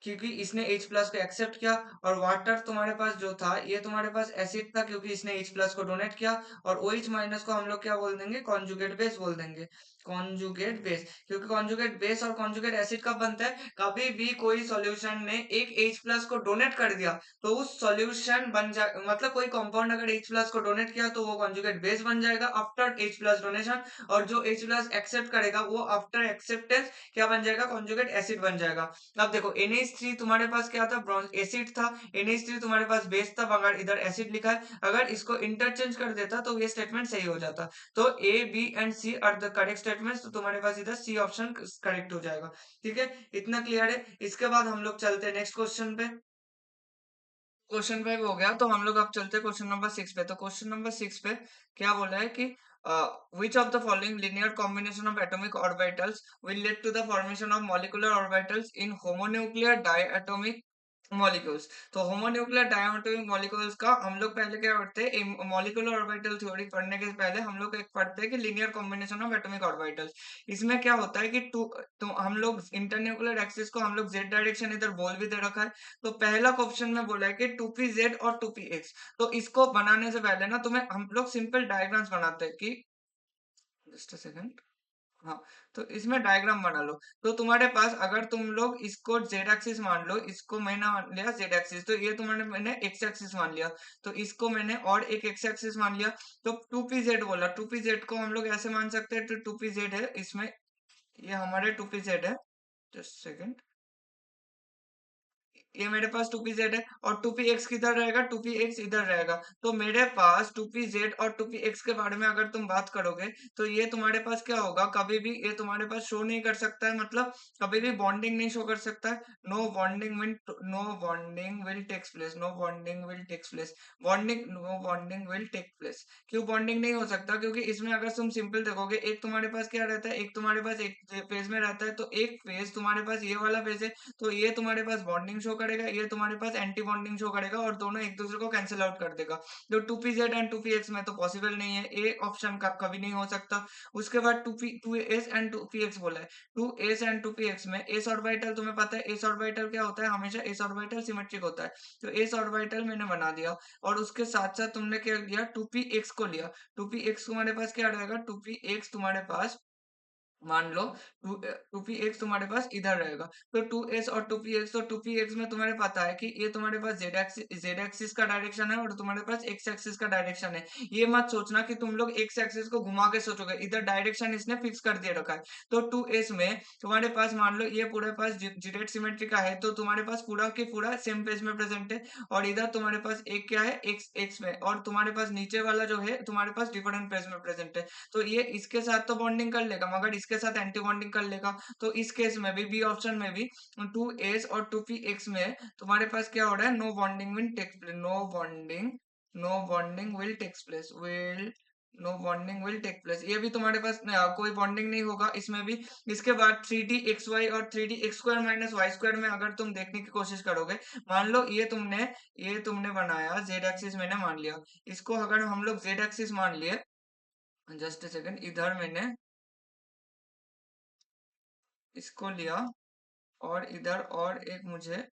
क्योंकि इसने H प्लस को एक्सेप्ट किया, और वाटर तुम्हारे पास जो था ये तुम्हारे पास एसिड था क्योंकि इसने H प्लस को डोनेट किया, और OH माइनस को हम लोग क्या बोल देंगे, कॉन्जुगेट बेस बोल देंगे, कॉन्जुगेट बेस। क्योंकि कॉन्जुगेट बेस और कॉन्जुगेट एसिड कब बनता है, कभी भी कोई सॉल्यूशन ने एक H प्लस को डोनेट कर दिया तो उस सॉल्यूशन बन जा, मतलब कोई कंपाउंड अगर H प्लस को डोनेट किया तो वो कॉन्जुगेट बेस बन जाएगा आफ्टर H प्लस डोनेशन, और जो H प्लस एक्सेप्ट करेगा वो आफ्टर एक्सेप्टेंस क्या बन जाएगा, कॉन्जुगेट एसिड बन जाएगा। अब देखो NH3 तुम्हारे पास क्या था, ब्रॉन्ज एसिड था, NH3 तुम्हारे पास बेस था, मगर इधर एसिड लिखा है, अगर इसको इंटरचेंज कर देता तो ये स्टेटमेंट सही हो जाता। तो A B and C are the correct statements, तो तुम्हारे पास इधर C ऑप्शन करेक्ट हो जाएगा। ठीक है, इतना क्लियर है। इसके बाद हम लोग चलते हैं नेक्स्ट क्वेश्चन पे। क्वेश्चन 5 हो गया, तो हम लोग अब चलते हैं क्वेश्चन नंबर 6 पे। तो क्वेश्चन नंबर 6 पे क्या बोला है कि which of the following linear combination of atomic orbitals will lead to the formation of molecular orbitals in homonuclear diatomic molecules. तो होमोन्यूक्लियर डायटोमिक मॉलिक्यूल्स का हम लोग पहले क्या पढ़ते हैं, मॉलिक्यूलर ऑर्बिटल थ्योरी पढ़ने के पहले हम लोग एक पढ़ते हैं कि linear combination of atomic orbitals. इसमें क्या होता है कि टू, तो हम लोग इंटरन्यूक्लियर एक्सिस को हम लोग जेड डायरेक्शन इधर बोल भी दे रखा है। तो पहला क्वेश्चन में बोला है कि 2p z और 2px। तो इसको बनाने से पहले ना तुम्हें हम लोग सिंपल डायग्राम्स बनाते हैं कि, जस्ट अ सेकंड, हाँ, तो इसमें डायग्राम बना लो। तो तुम्हारे पास अगर तुम लोग इसको जेड एक्सिस मान लो, इसको मैंने मान लिया जेड एक्सिस, तो ये तुम्हारे मैंने एक्स एक्सिस मान लिया, तो इसको मैंने और एक एक्स एक्सिस मान लिया। तो 2p z बोला, 2p z को हम लोग ऐसे मान सकते हैं, तो 2p z है इसमें, ये हमारे 2p z है, जस्ट सेकंड, ये मेरे पास 2pz है, और 2px किधर रहेगा, 2px इधर रहेगा। तो मेरे पास 2pz और 2px के बारे में अगर तुम बात करोगे तो ये तुम्हारे पास क्या होगा, कभी भी ये तुम्हारे पास शो नहीं कर सकता है, मतलब कभी भी बॉन्डिंग नहीं शो कर सकता है। No bonding will takes place, no bonding will takes place, bonding no bonding will take place. क्यों बॉन्डिंग नहीं हो सकता, क्योंकि इसमें अगर तुम सिंपल देखोगे, एक तुम्हारे पास क्या रहता है, एक तुम्हारे पास एक फेज में रहता है, तो एक फेज तुम्हारे पास ये वाला फेज है, तो ये तुम्हारे पास बॉन्डिंग शो करेगा, ये तुम्हारे पास एंटी बॉन्डिंग शो करेगा, और दोनों एक दूसरे को कैंसिल आउट कर देगा। तो 2pz एंड 2px में तो पॉसिबल नहीं है, ए ऑप्शन का कभी नहीं हो सकता। उसके बाद 2s एंड 2px बोला है। 2s एंड 2px में एस ऑर्बिटल तुम्हें पता है, एस ऑर्बिटल क्या होता है, हमेशा एस ऑर्बिटल सिमेट्रिक होता है। तो एस ऑर्बिटल मैंने बना दिया, और उसके साथ साथ तुमने क्या लिया, 2px को लिया। 2px तुम्हारे पास क्या रहेगा, 2px तुम्हारे पास मान लो टू पी एक्स तुम्हारे पास इधर रहेगा, तो 2s और 2px, तो 2px में तुम्हारे पता है कि ये तुम्हारे पास जेड एक्सिस का डायरेक्शन है, और तुम्हारे पास एक्स एक्सिस का डायरेक्शन है। ये मत सोचना कि तुम लोग एक्स एक्सिस को घुमा के सोचोगे, इधर डायरेक्शन इसने फिक्स कर दिया रखा है। तो 2s में तुम्हारे पास मान लो ये पूरे पास जीरेट सिमेट्री का है, तो तुम्हारे पास पूरा के पूरा सेम पेज में प्रेजेंट है, और इधर तुम्हारे पास एक क्या है, एक्स एक्स में, और तुम्हारे पास नीचे वाला जो है तुम्हारे पास डिफरेंट पेज में प्रेजेंट है। तो ये इसके साथ तो बॉन्डिंग कर लेगा, मगर इसके साथ एंटी बॉन्डिंग कर लेगा। तो इस केस में भी, बी ऑप्शन में भी, 2s और 2px में तुम्हारे पास क्या हो रहा है, no bonding will takes place, ये भी तुम्हारे पास कोई बॉन्डिंग नहीं होगा इसमें भी। इसके बाद 3d xy और 3d x² minus Y square में अगर तुम देखने की कोशिश करोगे, मान लो ये तुमने बनाया, जेड एक्सिस मैंने मान लिया, इसको अगर हम लोग जेड एक्सिस मान लिए, जस्ट अ सेकंड, इधर मैंने इसको लिया, और इधर और एक मुझे,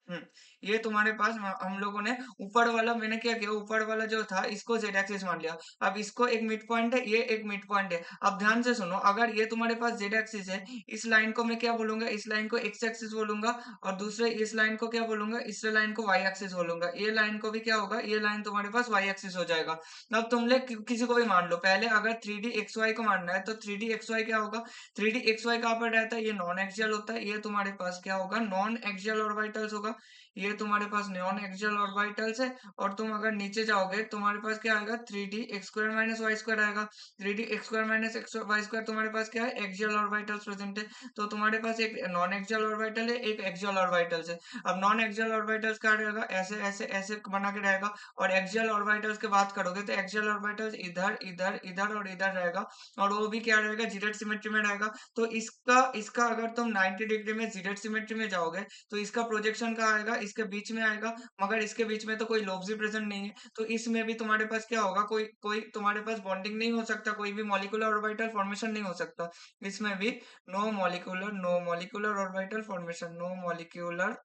हम्म, ये तुम्हारे पास हम लोगों ने ऊपर वाला, मैंने क्या किया, ऊपर वाला जो था इसको जेड एक्सिस मान लिया। अब इसको एक मिड पॉइंट है, ये एक मिड पॉइंट है। अब ध्यान से सुनो, अगर ये तुम्हारे पास जेड एक्सिस है, इस लाइन को मैं क्या बोलूंगा, इस लाइन को एक्स एक्सिस बोलूंगा, और दूसरे इस लाइन को क्या बोलूंगा, इस लाइन को वाई एक्सिस बोलूंगा। ये लाइन को भी क्या होगा, ये लाइन तुम्हारे पास वाई एक्सिस हो जाएगा। अब तुम लोग किसी को भी मान लो, पहले अगर 3d xy को मानना है, तो 3d xy क्या होगा, 3d xy कहाँ पर रहता है, ये नॉन एक्सियल होता है, ये तुम्हारे पास क्या होगा, नॉन एक्सियल ऑर्बिटल्स होगा। ये तुम्हारे पास नॉन एक्सियल ऑर्बिटल्स है, और तुम अगर नीचे जाओगे तुम्हारे पास क्या आएगा, 3d x² minus Y square आएगा। 3d x² minus Y square तुम्हारे पास क्या है, एक्सियल ऑर्बिटल्स प्रेजेंट है। तो तुम्हारे पास एक नॉन एक्सियल ऑर्बिटल है, एक एक्सियल ऑर्बिटल्स है। अब नॉन एक्सियल ऑर्बिटल्स क्या रहेगा, ऐसे ऐसे ऐसे बना के रहेगा, और एक्सियल ऑर्बिटल्स की बात करोगे तो एक्सियल ऑर्बिटल्स इधर इधर इधर और इधर रहेगा, और वो भी क्या रहेगा, जीरेट सिमेट्री में रहेगा। तो इसका इसका अगर तुम 90 डिग्री में जीरेट सिमेट्री में जाओगे, तो इसका प्रोजेक्शन कहाँ आएगा, इसके बीच में आएगा, मगर इसके बीच में तो कोई लोब्स ही प्रेजेंट नहीं है, तो इसमें भी तुम्हारे पास क्या होगा, कोई कोई तुम्हारे पास बॉन्डिंग नहीं हो सकता, कोई भी मॉलिक्यूलर ऑर्बिटल फॉर्मेशन नहीं हो सकता। इसमें भी no molecular orbital formation, no molecular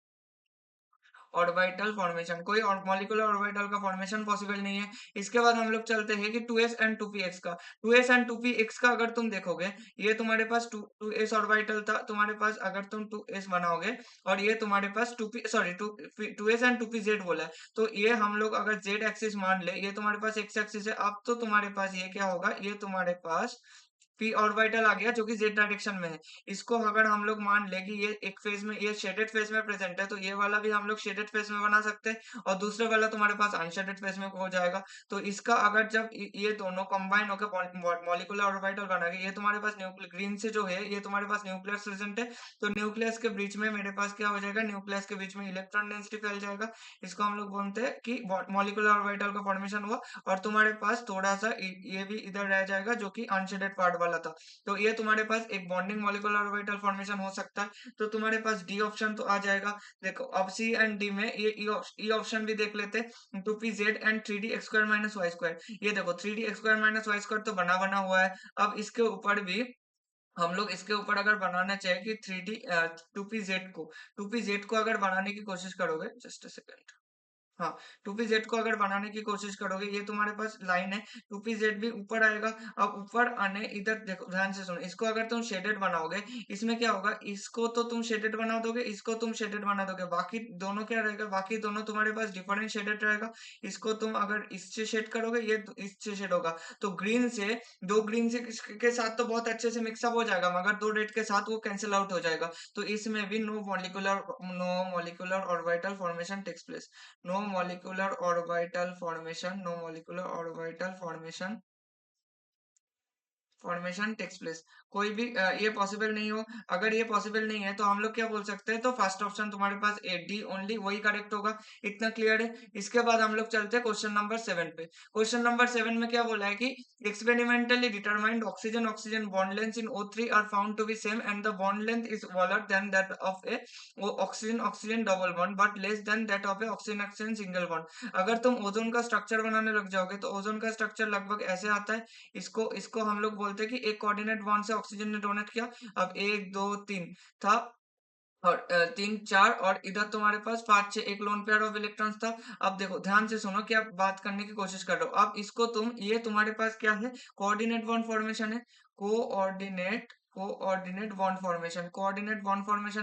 orbital formation, कोई और मॉलिक्यूलर ऑर्बिटल का फॉर्मेशन पॉसिबल नहीं है। इसके बाद हम लोग चलते हैं कि 2s एंड 2px का। 2s एंड 2px का अगर तुम देखोगे, ये तुम्हारे पास 2s ऑर्बिटल था, तुम्हारे पास अगर तुम 2s बनाओगे, और ये तुम्हारे पास 2p sorry 2s and 2pz बोला है, तो ये हम लोग अगर z एक्सिस मान ले, ये तुम्हारे पास x एक्सिस है, अब तो तुम्हारे पास ये क्या होगा, ये तुम्हारे पास p ऑर्बिटल आ गया जो कि z डायरेक्शन में है। इसको अगर हम लोग मान ले कि ये एक फेज में, ये शेडेड फेज में प्रेजेंट है, तो ये वाला भी हम लोग शेडेड फेज में बना सकते हैं, और दूसरे वाला तुम्हारे पास अनशेडेड फेज में हो जाएगा। तो इसका अगर जब ये दोनों कंबाइन होकर मॉलिक्यूलर ऑर्बिटल बनाएंगे, ये तुम्हारे पास न्यूक्लियस ग्रीन से जो है, ये तुम्हारे पास न्यूक्लियस प्रेजेंट है, तो न्यूक्लियस के बीच में मेरे पास क्या हो जाएगा, न्यूक्लियस के बीच में इलेक्ट्रॉन डेंसिटी फैल जाएगा। इसको हम लोग बोलते हैं कि मॉलिक्यूलर ऑर्बिटल का फॉर्मेशन हुआ, और तुम्हारे पास थोड़ा सा ये भी इधर रह जाएगा जो कि अनशेडेड पार्ट वाला था। तो ये तुम्हारे पास एक बॉन्डिंग मॉलिक्यूलर ऑर्बिटल फॉर्मेशन हो सकता है। तो तुम्हारे पास डी ऑप्शन तो आ जाएगा। देखो अब सी एंड डी में ये ई ऑप्शन भी देख लेते हैं, 2pz and 3d x² - y²। ये देखो 3d x² - y² तो बना बना हुआ है। अब इसके ऊपर भी हम लोग इसके ऊपर अगर बनाना चाहे कि 2pz को अगर बनाने की कोशिश करोगे, जस्ट अ सेकंड, हाँ, 2pz को अगर बनाने की कोशिश करोगे, ये तुम्हारे पास लाइन है, 2pz भी ऊपर आएगा। अब ऊपर आने, इधर देखो ध्यान से सुनो, इसको अगर तुम शेडेड बनाओगे, इसमें क्या होगा, इसको तो तुम शेडेड बना दोगे, इसको तुम शेडेड बना दोगे, बाकी दोनों क्या रहेगा, बाकी दोनों तुम्हारे पास डिफरेंट शेडेड रहेगा। इसको तुम अगर इससे शेड करोगे, ये इससे शेड होगा, तो ग्रीन से, दो ग्रीन से के साथ तो बहुत अच्छे से मिक्सअप हो जाएगा, मगर दो रेड के साथ वो कैंसिल आउट हो जाएगा। तो इसमें भी no molecular orbital formation takes place, no molecular orbital formation takes place। कोई भी ये पॉसिबल नहीं हो। अगर ये पॉसिबल नहीं है, तो हम लोग क्या बोल सकते हैं, तो फर्स्ट ऑप्शन तुम्हारे पास ए डी ओनली वही करेक्ट होगा। इतना क्लियर है। इसके बाद हम लोग चलते हैं क्वेश्चन नंबर 7 पे। क्वेश्चन नंबर 7 में क्या बोला है कि experimentally determined oxygen oxygen bond length in O3 are found to be same and the bond length is smaller than that of a oxygen oxygen double bond but less than that of a oxygen oxygen single bond. अगर तुम ozone का structure बनाने लग जाओगे, तो ozone का structure लगभग ऐसे आता है। इसको इसको हम लोग बोलते हैं कि एक कोऑर्डिनेट बॉन्ड से ऑक्सीजन ने डोनेट किया। अब 1 2 3 था, और 3 4, और इधर तुम्हारे पास 5 6, एक लोन पेयर ऑफ इलेक्ट्रॉन्स था। अब देखो ध्यान से सुनो कि आप बात करने की कोशिश कर रहे हो। अब इसको तुम, ये तुम्हारे पास क्या है, कोऑर्डिनेट बॉन्ड फॉर्मेशन है। कोऑर्डिनेट बॉन्ड फॉर्मेशन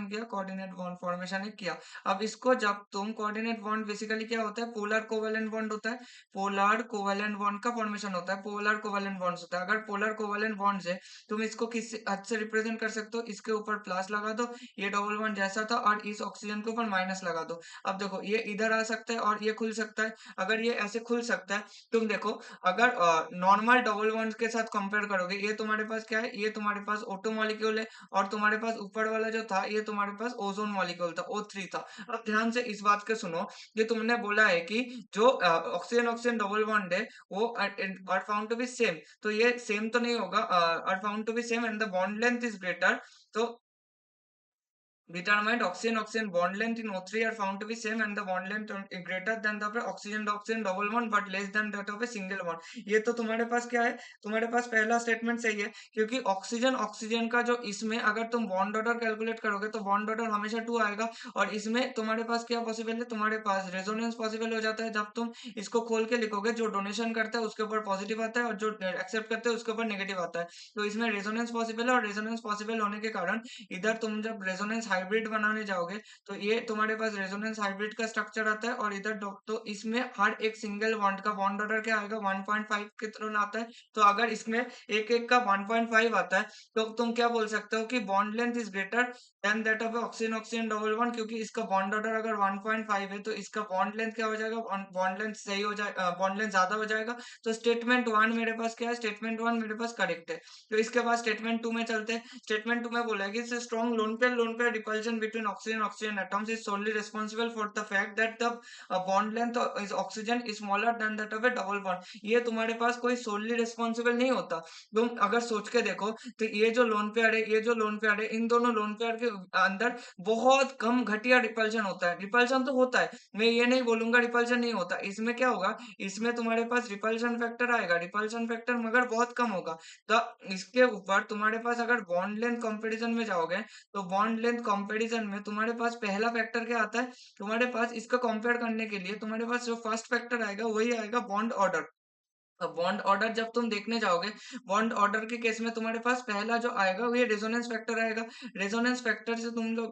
किया, कोऑर्डिनेट बॉन्ड फॉर्मेशन है किया। अब इसको जब तुम, कोऑर्डिनेट बॉन्ड बेसिकली क्या होता है, पोलर कोवेलेंट बॉन्ड होता है। पोलर कोवेलेंट बॉन्ड का फॉर्मेशन होता है, पोलर कोवेलेंट बॉन्ड्स होता है। अगर पोलर कोवेलेंट बॉन्ड है, तुम इसको किस हद से रिप्रेजेंट कर सकते हो, इसके ऊपर प्लस लगा दो, ये डबल बॉन्ड जैसा था, और इस ऑक्सीजन के ऊपर माइनस लगा दो। अब देखो ये इधर आ सकता है और ये खुल सकता है। अगर ये ऐसे खुल सकता है, तुम देखो, अगर नॉर्मल डबल बॉन्ड के साथ कंपेयर करोगे, ये तुम्हारे पास क्या है, ये तुम्हारे पास ओटो मॉलिक्यूल है, और तुम्हारे पास ऊपर वाला जो था, ये तुम्हारे पास ओजोन मॉलिक्यूल था, O3 था। अब ध्यान से इस बात के सुनो, ये तुमने बोला है कि जो ऑक्सीजन ऑक्सीजन डबल बॉन्ड है, वो are found to be same, तो ये सेम तो नहीं होगा, are found to be same and the bond length is greater. तो determined oxygen bond length in O3 are found to be same and the bond length is greater than the oxygen double bond but less than that of a single bond। ये तो तुम्हारे पास क्या है, तुम्हारे पास पहला statement सही है, क्योंकि ऑक्सीजन ऑक्सीजन का जो, इसमें अगर तुम बॉन्ड ऑर्डर कैलकुलेट करोगे, तो बॉन्ड ऑर्डर हमेशा 2 आएगा। और इसमें तुम्हारे पास क्या पॉसिबल है, तुम्हारे पास रेजोनेंस पॉसिबल हो जाता है जब तुम इसको खोल के लिखोगे, जो डोनेशन करता है उसके ऊपर पॉजिटिव आता है, और जो एक्सेप्ट करते हैं उसके ऊपर नेगेटिव आता है। तो इसमें रेजोनेंस पॉसिबल है, और रेजोनेंस पॉसिबल होने के कारण इधर तुम जब रेजोनेंस हाइब्रिड बनाने जाओगे, तो ये तुम्हारे पास रेजोनेंस हाइब्रिड का स्ट्रक्चर आता है, और इधर तो इसमें हर एक सिंगल बॉन्ड का बॉन्ड ऑर्डर क्या आएगा, 1.5 के थ्रू आता है। तो अगर इसमें एक एक का 1.5 आता है, तो तुम क्या बोल सकते हो कि bond length is greater than that of oxygen oxygen double bond, क्योंकि इसका बॉन्ड ऑर्डर अगर 1.5 है, तो इसका बॉन्ड लेंथ क्या हो जाएगा, बॉन्ड लेंथ सही हो जाएगा, बॉन्ड लेंथ ज्यादा हो जाएगा। तो स्टेटमेंट 1 मेरे पास क्या है, स्टेटमेंट 1 मेरे पास करेक्ट है। तो इसके बाद स्टेटमेंट 2 में चलते हैं। स्टेटमेंट 2 में बोला है कि strong lone pair repulsion between oxygen atoms is solely responsible for the fact that the bond length is oxygen is smaller than that of a double bond. ये तुम्हारे पास कोई solely responsible नहीं होता। तुम अगर सोच के देखो तो ये जो लोन पेयर है, ये जो लोन पेयर है, इन दोनों लोन पेयर के अंदर बहुत कम घटिया रिपल्शन होता है। रिपल्शन तो होता है, मैं ये नहीं बोलूंगा रिपल्शन नहीं होता। इसमें क्या होगा, इसमें तुम्हारे पास रिपल्शन फैक्टर आएगा, रिपल्शन फैक्टर मगर बहुत कम होगा। तो इसके ऊपर तुम्हारे पास अगर बॉन्ड लेंथ कंपैरिजन में जाओगे तो बॉन्ड लेंथ कंपैरिजन में तुम्हारे पास पहला फैक्टर क्या आता है, तुम्हारे पास इसका कंपेयर करने के लिए तुम्हारे पास जो फर्स्ट फैक्टर आएगा वही आएगा बॉन्ड ऑर्डर। बॉन्ड ऑर्डर जब तुम देखने जाओगे, बॉन्ड ऑर्डर के केस में तुम्हारे पास पहला जो आएगा वो ये रेजोनेंस फैक्टर आएगा। रेजोनेंस फैक्टर से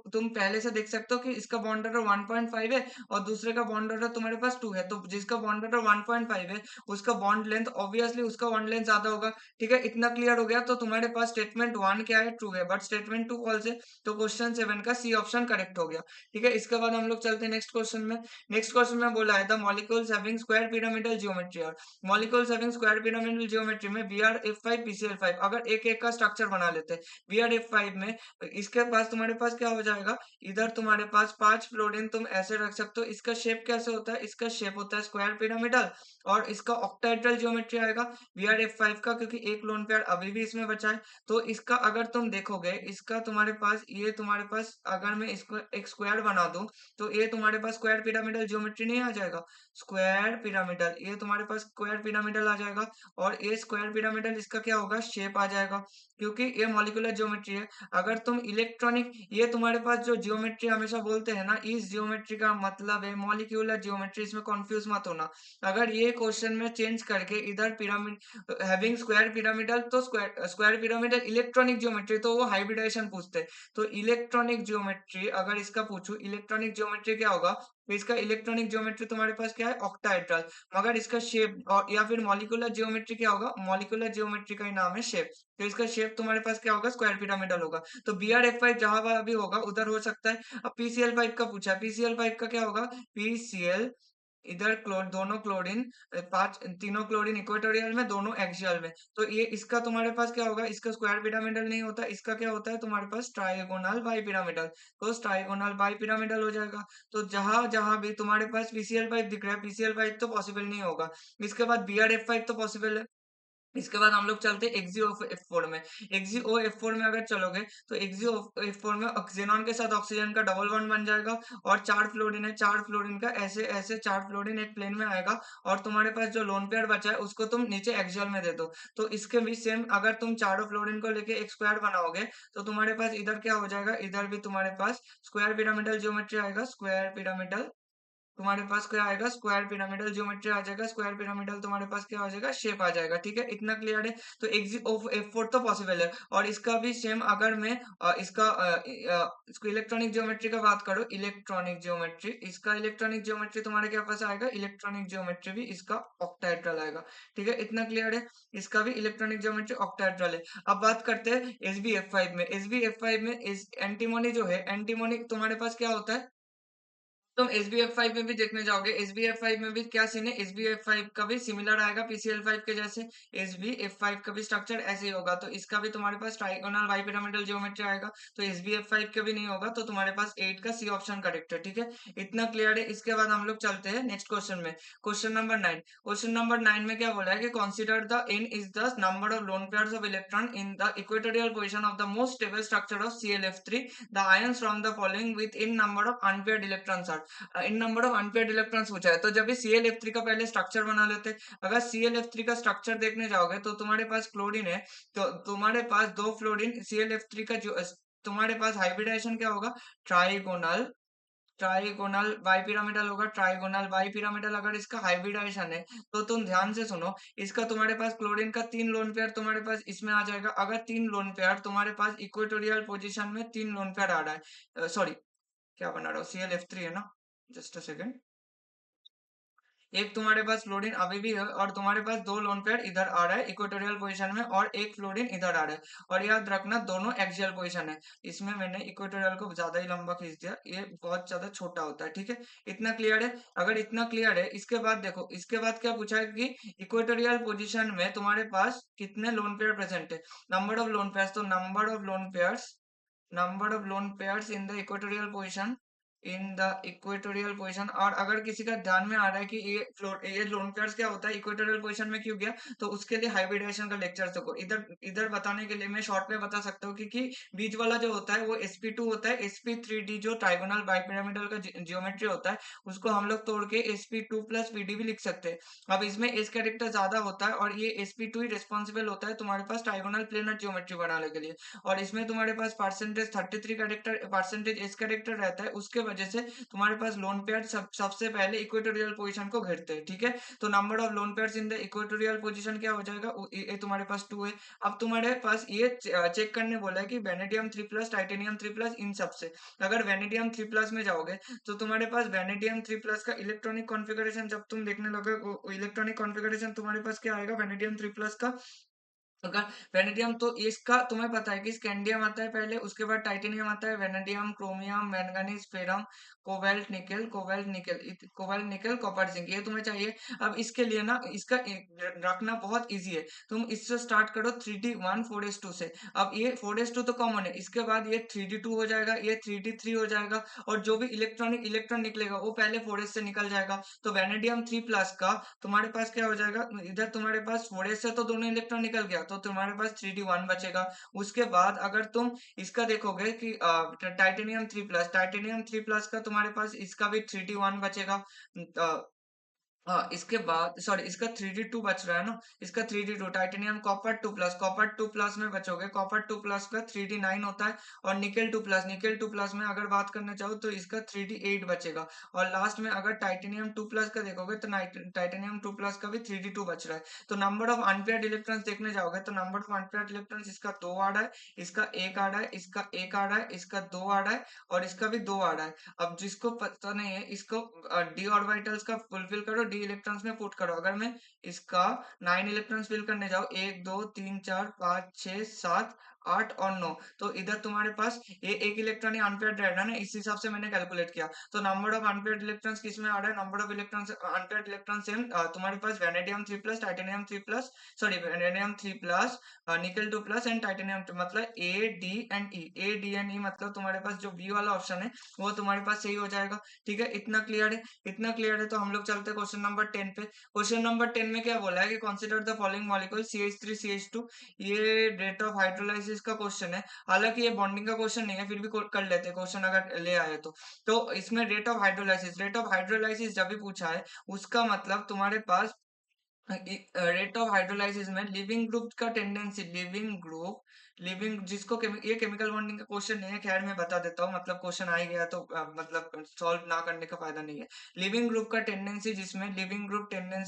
तुम पहले से देख सकते हो कि इसका बॉन्ड ऑर्डर 1.5 है और दूसरे का बॉन्ड ऑर्डर तुम्हारे पास 2 है। तो जिसका बॉन्ड ऑर्डर 1.5 है उसका बॉन्ड लेंथ ऑब्वियसली उसका बॉन्ड लेंथ ज्यादा होगा। ठीक है, इतना क्लियर हो गया। तो तुम्हारे पास स्टेटमेंट 1 क्या है, ट्रू है, बट स्टेटमेंट 2 फॉल्स है। तो क्वेश्चन 7 का सी ऑप्शन करेक्ट हो गया। ठीक है, इसके बाद हम लोग चलते हैं नेक्स्ट क्वेश्चन में। नेक्स्ट क्वेश्चन में बोला है the molecules having square pyramidal geometry और molecules having square pyramidal geometry में Br F5 PCl5 अगर एक एक का स्ट्रक्चर बना लेते हैं Br F5 में, इसके पास तुम्हारे पास क्या हो जाएगा, इधर तुम्हारे पास 5 फ्लोरीन तुम ऐसे रख सकते हो। इसका शेप कैसे होता है, इसका शेप होता है स्क्वायर पिरामिडल और इसका ऑक्टाहेड्रल ज्योमेट्री आएगा Br F5 का, क्योंकि एक लोन पेयर अभी भी इसमें बचा है। तो इसका अगर तुम देखोगे, इसका तुम्हारे पास ये तुम्हारे पास अगर मैं इसको एक स्क्वायर बना दूं तो ये तुम्हारे पास स्क्वायर पिरामिडल ज्योमेट्री नहीं आ जाएगा। स्क्वायर पिरामिडल, ये तुम्हारे पास स्क्वायर पिरामिडल आ जाएगा और ये स्क्वायर पिरामिडल इसका क्या होगा, शेप आ जाएगा, क्योंकि ये मॉलिक्यूलर ज्योमेट्री है। अगर तुम इलेक्ट्रॉनिक, ये तुम्हारे पास जो ज्योमेट्री हमेशा बोलते हैं ना, इस ज्योमेट्री का मतलब है मॉलिक्यूलर ज्योमेट्री, इसमें कंफ्यूज मत होना। अगर ये क्वेश्चन में चेंज करके इधर पिरामिड हैविंग स्क्वायर पिरामिडल, तो square square pyramidal electronic geometry, तो वो हाइब्रिडाइजेशन पूछते हैं। तो इलेक्ट्रॉनिक ज्योमेट्री अगर इसका पूछूं, इलेक्ट्रॉनिक ज्योमेट्री क्या होगा, तो इसका इलेक्ट्रॉनिक ज्योमेट्री तुम्हारे पास क्या है, ऑक्टाहेड्रल। मगर इसका शेप और या फिर मॉलिक्यूलर ज्योमेट्री क्या होगा, मॉलिक्यूलर ज्योमेट्री का ही नाम है शेप। तो इसका शेप तुम्हारे पास क्या होगा, स्क्वायर पिरामिडल होगा। तो Br F5 जहां वहां भी होगा उधर हो सकता है। अब PCl5 का पूछा है, PCl5 का क्या होगा, PCl, इधर दोनों क्लोरीन, पांच तीनों क्लोरीन इक्वेटोरियल में, दोनों एक्सियल में। तो ये इसका तुम्हारे पास क्या होगा, इसका स्क्वायर पिरामिडल नहीं होता, इसका क्या होता है तुम्हारे पास ट्राइगोनल बाई पिरामिडल। तो ट्राइगोनल बाई पिरामिडल हो जाएगा। तो जहां जहां भी तुम्हारे पास PCl5 दिख रहा है, PCl5 तो पॉसिबल नहीं होगा। इसके बाद Br F5 तो पॉसिबल है। इसके बाद हम लोग चलते हैं एक्जिओ F4 में। एक्जिओ F4 में अगर चलोगे तो एक्जिओ F4 में ऑक्सीजन के साथ ऑक्सीजन का डबल बॉन्ड बन जाएगा और 4 फ्लोरीन है, 4 फ्लोरीन का ऐसे ऐसे 4 फ्लोरीन एक प्लेन में आएगा और तुम्हारे पास जो लोन पेयर बचा है उसको तुम नीचे एक्सियल में दे दो। तो इसके भी सेम, अगर तुम चारों फ्लोरीन को लेके एक स्क्वायर बनाओगे तो तुम्हारे पास इधर क्या हो जाएगा, इधर भी तुम्हारे पास स्क्वायर पिरामिडल ज्योमेट्री आएगा। स्क्वायर पिरामिडल तुम्हारे पास क्या आएगा, स्क्वायर पिरामिडल ज्योमेट्री आ जाएगा। स्क्वायर पिरामिडल तुम्हारे पास क्या आ जाएगा, शेप आ जाएगा। ठीक है, इतना क्लियर है। तो एग्जिट ऑफ F4 तो पॉसिबल है। और इसका भी सेम, अगर मैं इसको इलेक्ट्रॉनिक ज्योमेट्री का बात करूं, इलेक्ट्रॉनिक ज्योमेट्री, इसका इलेक्ट्रॉनिक ज्योमेट्री तुम्हारे क्या पास आएगा, इलेक्ट्रॉनिक ज्योमेट्री भी इसका ऑक्टाहेड्रल आएगा। ठीक है, इतना क्लियर है। इसका भी इलेक्ट्रॉनिक ज्योमेट्री ऑक्टाहेड्रल है। अब बात करते हैं SbF5 में। SbF5 में इस एंटीमोनी जो है, एंटीमोनी तुम्हारे पास क्या होता है, तुम SbF5 में भी देखने जाओगे, SbF5 में भी क्या सीन है, SbF5 का भी सिमिलर आएगा PCl5 के जैसे। SbF5 का भी स्ट्रक्चर ऐसे ही होगा। तो इसका भी तुम्हारे पास ट्राइगोनल बाइपिरामिडल ज्योमेट्री आएगा। तो SbF5 का भी नहीं होगा। तो तुम्हारे पास 8 का सी ऑप्शन करेक्ट है। ठीक है, इतना क्लियर है। इसके बाद हम लोग चलते हैं नेक्स्ट क्वेश्चन में। Question number 9। क्वेश्चन नंबर 9 में क्या बोला है कि consider the n is the number of lone pairs of electron in the equatorial position of the most stable structure of ClF3, the ions from the following within number of unpaired electrons are. In number of unpaired electrons पूछा है। तो जब भी ClF3 का पहले structure बना लेते हैं, अगर ClF3 का स्ट्रक्चर देखने जाओगे तो तुम्हारे पास क्लोरीन है, तो तुम्हारे पास दो फ्लोरीन ClF3 का जो तुम्हारे पास हाइब्रिडाइजेशन क्या होगा, ट्राइगोनल ट्राइगोनल बाइपिरामिडल होगा। ट्राइगोनल बाइपिरामिडल अगर इसका हाइब्रिडाइजेशन है तो तुम ध्यान से सुनो, इसका तुम्हारे पास क्लोरीन का 3 लोन पेयर तुम्हारे पास इसमें आ जाएगा। अगर 3 लोन पेयर तुम्हारे पास इक्वेटोरियल पोजीशन में 3 लोन पेयर आ रहा है, सॉरी क्या बना रहा हूँ, ClF3 है ना, जस्ट अ सेकेंड। एक तुम्हारे पास फ्लोरीन अभी भी है और तुम्हारे पास दो लोन पेयर इधर आ रहा है इक्वेटोरियल पोजीशन में और एक फ्लोरीन इधर आ रहा है। और याद रखना दोनों एक्सियल पोजीशन है। इसमें मैंने इक्वेटोरियल को ज्यादा ही लंबा खींच दिया, ये बहुत ज्यादा छोटा होता है। ठीक है, इतना क्लियर है। अगर इतना क्लियर है, इसके बाद देखो, इसके बाद क्या पूछा है कि इक्वेटोरियल पोजीशन में तुम्हारे पास कितने लोन पेयर प्रेजेंट है, नंबर ऑफ लोन पेयर। तो number of lone pairs number of lone pairs in the equatorial position. और अगर किसी का ध्यान में आ रहा है कि ये लोन पेयर्स क्या होता है, इक्वेटोरियल पोजीशन में क्यों गया, तो उसके लिए हाइब्रिडेशन का लेक्चर देखो। इधर इधर बताने के लिए मैं शॉर्ट में बता सकता हूँ कि बीच वाला जो होता है वो sp2 होता है। sp3d जो ट्राइगोनल बाइपिरामिडल का जियोमेट्री होता है, उसको हम लोग तोड़ के sp2 प्लस pd भी लिख सकते हैं। अब इसमें एस कैरेक्टर ज्यादा होता है और ये sp2 ही रिस्पॉन्सिबल होता है तुम्हारे पास ट्राइगोनल प्लेनर ज्योमेट्री बनाने के लिए। और इसमें तुम्हारे पास percentage 33 character percentage S character रहता है, उसके वजह से तुम्हारे पास लोन पेयर सबसे पहले इक्वेटोरियल पोजीशन को घेरते हैं। ठीक है, तो number of lone pairs in the equatorial position क्या हो जाएगा, ये तुम्हारे पास 2 है। अब तुम्हारे पास ये चेक करने बोला है कि वेनेडियम 3+ टाइटेनियम 3+ इन सबसे अगर वेनेडियम 3+ में जाओगे तो तुम्हारे पास वेनेडियम 3+ का इलेक्ट्रॉनिक कॉन्फ़िगरेशन जब तुम देखने लगोगे, इलेक्ट्रॉनिक कॉन्फ़िगरेशन तुम्हारे पास क्या आएगा वेनेडियम 3+ का। अगर वेनेडियम तो इसका तुम्हें पता है कि स्कैंडियम आता है पहले, उसके बाद टाइटेनियम आता है, vanadium, chromium, manganese, ferrum, cobalt nickel, copper, zinc, ये तुम्हें चाहिए। अब इसके लिए ना इसका रखना बहुत इजी है। तुम इससे स्टार्ट करो 3d1 4s2 से। अब ये 4s2 तो कॉमन है, इसके बाद ये 3d2 हो जाएगा, ये 3d3 हो जाएगा, और जो भी इलेक्ट्रॉन निकलेगा वो पहले 4s से निकल जाएगा। तो वेनेडियम 3+ का तुम्हारे पास क्या हो जाएगा, इधर तुम्हारे पास 4s से तो दोनों इलेक्ट्रॉन निकल गया, तो तुम्हारे पास 3d1 बचेगा। उसके बाद अगर तुम इसका देखोगे कि टाइटेनियम 3+ का तुम्हारे पास इसका भी 3d1 बचेगा। हाँ, इसके बाद सॉरी इसका 3d2 बच रहा है ना, इसका 3d2 टाइटेनियम कॉपर 2+ में बचोगे, कॉपर 2+ का 3d9 होता है। और निकेल 2+ में अगर बात करना चाहो तो इसका 3d8 बचेगा। और लास्ट में अगर टाइटेनियम 2+ का देखोगे तो टाइटेनियम 2+ का भी 3d2 बच रहा है। तो नंबर ऑफ अनपेयर्ड इलेक्ट्रॉन्स देखने जाओगे तो नंबर ऑफ अनपेयर्ड इलेक्ट्रॉन्स इसका 2 आ रहा है, इसका 1 आ रहा है, इसका 1 आ रहा है, इसका 2 आ रहा है, और इसका भी 2 आ रहा है। अब जिसको पता नहीं है इसको डी ऑर्बिटल्स का फुलफिल करो, डी इलेक्ट्रॉन्स में पुट करो। अगर मैं इसका 9 इलेक्ट्रॉन्स फिल करने जाऊँ, 1 2 3 4 5 6 7 8 और 9, तो इधर तुम्हारे पास ये एक इलेक्ट्रॉन ही अनपेयर्ड रहेगा ना, इस हिसाब से मैंने कैलकुलेट किया। तो नंबर ऑफ अनपेयर्ड इलेक्ट्रॉन्स किस में आ रहा है, number of electrons unpaired electron same तुम्हारे पास vanadium 3+ titanium 3+ sorry vanadium 3+ nickel 2+ and titanium 2, मतलब A D and E, A D and E, मतलब तुम्हारे पास जो बी वाला ऑप्शन है वो तुम्हारे पास सही हो जाएगा। ठीक है, इतना क्लियर है, इतना क्लियर है। तो हम लोग चलते हैं क्वेश्चन नंबर 10 पे। क्वेश्चन नंबर 10 में क्या बोला है कि consider the following molecule CH3CH2। ये रेट ऑफ हाइड्रोलाइसिस का क्वेश्चन है, हालांकि ये बॉन्डिंग का क्वेश्चन नहीं है, फिर भी कर लेते हैं क्वेश्चन अगर ले आए तो इसमें रेट ऑफ हाइड्रोलाइसिस जब भी पूछा है, उसका मतलब तुम्हारे पास रेट ऑफ हाइड्रोलाइसिस में लिविंग ग्रुप का टेंडेंसी, लिविंग जिसको ये केमिकल बॉन्डिंग का क्वेश्चन नहीं है, खैर मैं बता देता हूँ, मतलब क्वेश्चन आ ही गया तो मतलब सॉल्व ना करने का फायदा नहीं है। लिविंग ग्रुप टेंडेंसी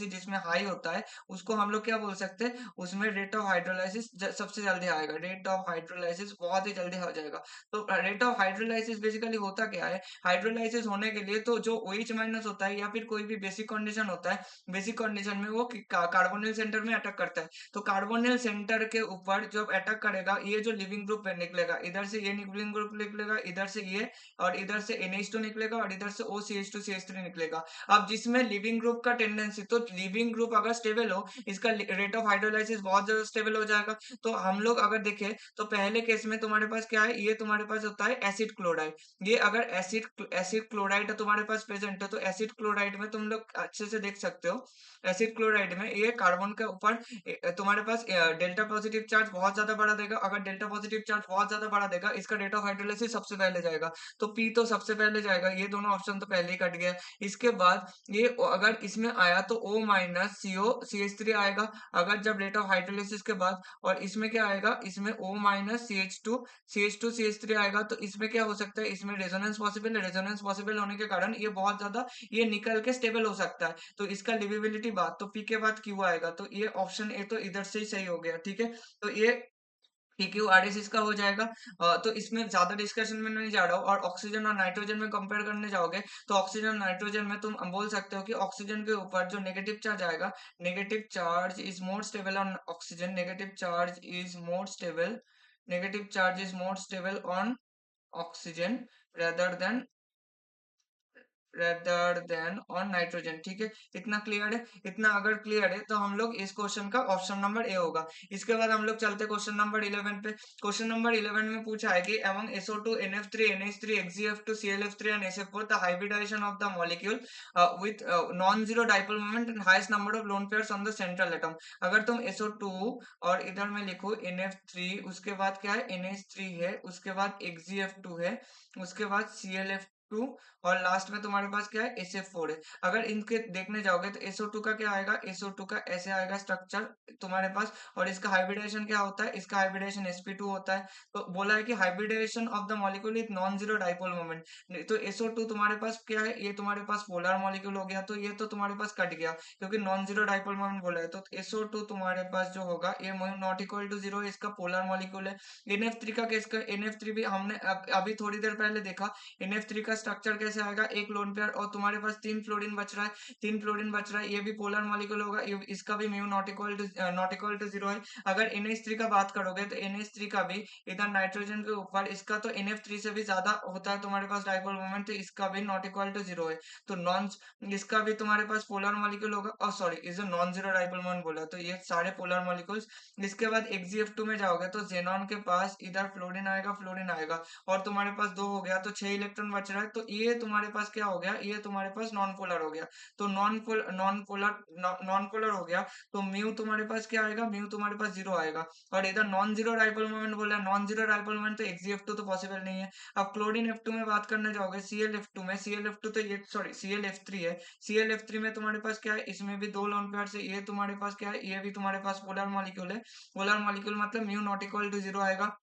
जिसमें हाई होता है, उसको हम लोग क्या बोल सकते हैं, उसमें रेट ऑफ हाइड्रोलाइसिस सबसे जल्दी आएगा, रेट ऑफ हाइड्रोलाइसिस बहुत ही जल्दी हो जाएगा। तो रेट ऑफ हाइड्रोलाइसिस बेसिकली होता क्या है, हाइड्रोलाइसिस होने के लिए तो जो OH माइनस होता है या फिर कोई भी बेसिक कंडीशन होता है, बेसिक कंडीशन में वो कार्बोनिल सेंटर में अटैक करता है। तो कार्बोनिल सेंटर के ऊपर जब अटैक करेगा, ये जो लिविंग ग्रुप निकलेगा, इधर से ये लिविंग ग्रुप निकलेगा, इधर से ये, और इधर से NH2 निकलेगा, और इधर से OCH2CH3 निकलेगा। अब जिसमें लिविंग ग्रुप का टेंडेंसी, तो लिविंग ग्रुप अगर स्टेबल हो, इसका रेट ऑफ हाइड्रोलाइसिस बहुत ज्यादा स्टेबल हो जाएगा। तो हम लोग अगर देखें तो पहले केस में तुम्हारे पास क्या है, ये तुम्हारे पास होता है एसिड क्लोराइड। ये अगर एसिड क्लोराइड तुम्हारे पास प्रेजेंट है, तो एसिड क्लोराइड में तुम लोग अच्छे से देख सकते हो, एसिड क्लोराइड में ये कार्बन के ऊपर तुम्हारे पास डेल्टा पॉजिटिव चार्ज बहुत ज्यादा बढ़ा देगा। अगर डेल्टा पॉजिटिव चार्ज बहुत ज्यादा बढ़ा देगा, इसका रेट ऑफ हाइड्रोलाइसिस सबसे पहले जाएगा, तो पी तो सबसे पहले जाएगा, ये दोनों ऑप्शन तो पहले ही कट गया। इसके बाद ये अगर इसमें आया तो O माइनस COCH3 आएगा, अगर जब रेट ऑफ हाइड्रोलाइसिस के बाद। और इसमें क्या आएगा, इसमें O माइनस CH2CH3 आएगा। तो इसमें क्या हो सकता है, इसमें रेजोनेंस पॉसिबल है, रेजोनेंस पॉसिबल होने के कारण ये बहुत ज्यादा ये निकल के स्टेबल हो सकता है। तो इसका लिविबिलिटी बात, तो पी के बाद क्यू आएगा, तो ये ऑप्शन ए तो इधर से ही सही हो गया। ठीक है, तो ये PQRS इसका हो जाएगा। तो इसमें ज्यादा डिस्कशन में नहीं जा रहा हूँ। और ऑक्सीजन और नाइट्रोजन में कंपेयर करने जाओगे तो ऑक्सीजन और नाइट्रोजन में तुम बोल सकते हो कि ऑक्सीजन के ऊपर जो नेगेटिव चार्ज आएगा, negative charge is more stable on oxygen, negative charge is more stable on oxygen rather than rather than on nitrogen. ठीक है, इतना क्लियर है? इतना अगर क्लियर है तो हम लोग इस क्वेश्चन का ऑप्शन नंबर ए होगा। इसके बाद हम लोग चलते क्वेश्चन नंबर 11 पे। क्वेश्चन नंबर 11 में पूछा है कि among SO2 NF3 NH3 XgF2 ClF3 and SF4 the hybridization of the molecule with non-zero dipole moment and highest number of lone pairs on the central atom। अगर तुम SO2 और इधर में लिखो NF3, उसके बाद क्या है NH3 है, उसके बाद XgF2 है, उसके बाद ClF2 और लास्ट में तुम्हारे पास क्या है SF4 है। अगर इनके देखने जाओगे तो SO2 का क्या आएगा, SO2 का ऐसे आएगा स्ट्रक्चर तुम्हारे पास। और इसका हाइब्रिडेशन क्या होता है, इसका हाइब्रिडेशन sp2 होता है। तो बोला है कि hybridisation of the molecule with non zero dipole moment. तो SO2 तुम्हारे पास क्या है, ये तुम्हारे पास पोलर मॉलिक्यूल हो गया, तो ये तो तुम्हारे पास कट गया क्योंकि नॉन जीरो डाइपोल मोमेंट बोला है। तो SO2 तुम्हारे पास जो होगा ये नॉट इक्वल टू जीरो, इसका पोलर मॉलिक्यूल है। NF3 का केस का, NF3 भी हमने अभी थोड़ी देर पहले देखा। NF3 का स्ट्रक्चर कैसे आएगा, एक लोन पेयर और तुम्हारे पास 3 फ्लोरीन बच रहा है, 3 फ्लोरीन बच रहा है, ये भी पोलर मॉलिक्यूल होगा, इसका भी mu not equal to zero है। अगर NH3 का बात करोगे तो NH3 का भी इधर नाइट्रोजन के ऊपर, इसका तो NF3 से भी ज्यादा होता है तुम्हारे पास डाइपोल मोमेंट, तो इसका भी नॉट इक्वल टू जीरो है। तो नॉन, इसका भी तुम्हारे पास पोलर मॉलिक्यूल होगा, और sorry is non zero dipole moment बोला, तो ये सारे पोलर मॉलिक्यूल्स। इसके बाद XgF2 में जाओगे तो जेनॉन के पास इधर फ्लोरीन आएगा, फ्लोरीन आएगा, और तुम्हारे पास 2 हो गया तो 6 इलेक्ट्रॉन बच रहा है। तो ये तुम्हारे पास क्या हो गया, ये तुम्हारे पास नॉन पोलर हो गया। तो नॉन पोलर हो गया, तो म्यू तुम्हारे पास क्या आएगा, म्यू तुम्हारे पास जीरो आएगा। और इधर नॉन जीरो डाइपोल मोमेंट बोला है, नॉन जीरो डाइपोल मोमेंट तो XgF2 तो पॉसिबल नहीं है। अब क्लोरीन F2 में बात करने जाओगे, ClF2 में, ClF2 तो ये सॉरी ClF3 है, ClF3 में तुम्हारे पास क्या है, इसमें भी 2 लोन पेयर है, ये तुम्हारे पास क्या है, ये भी तुम्हारे पास पोलर मॉलिक्यूल है। पोलर मॉलिक्यूल मतलब mu not equal to zero आएगा।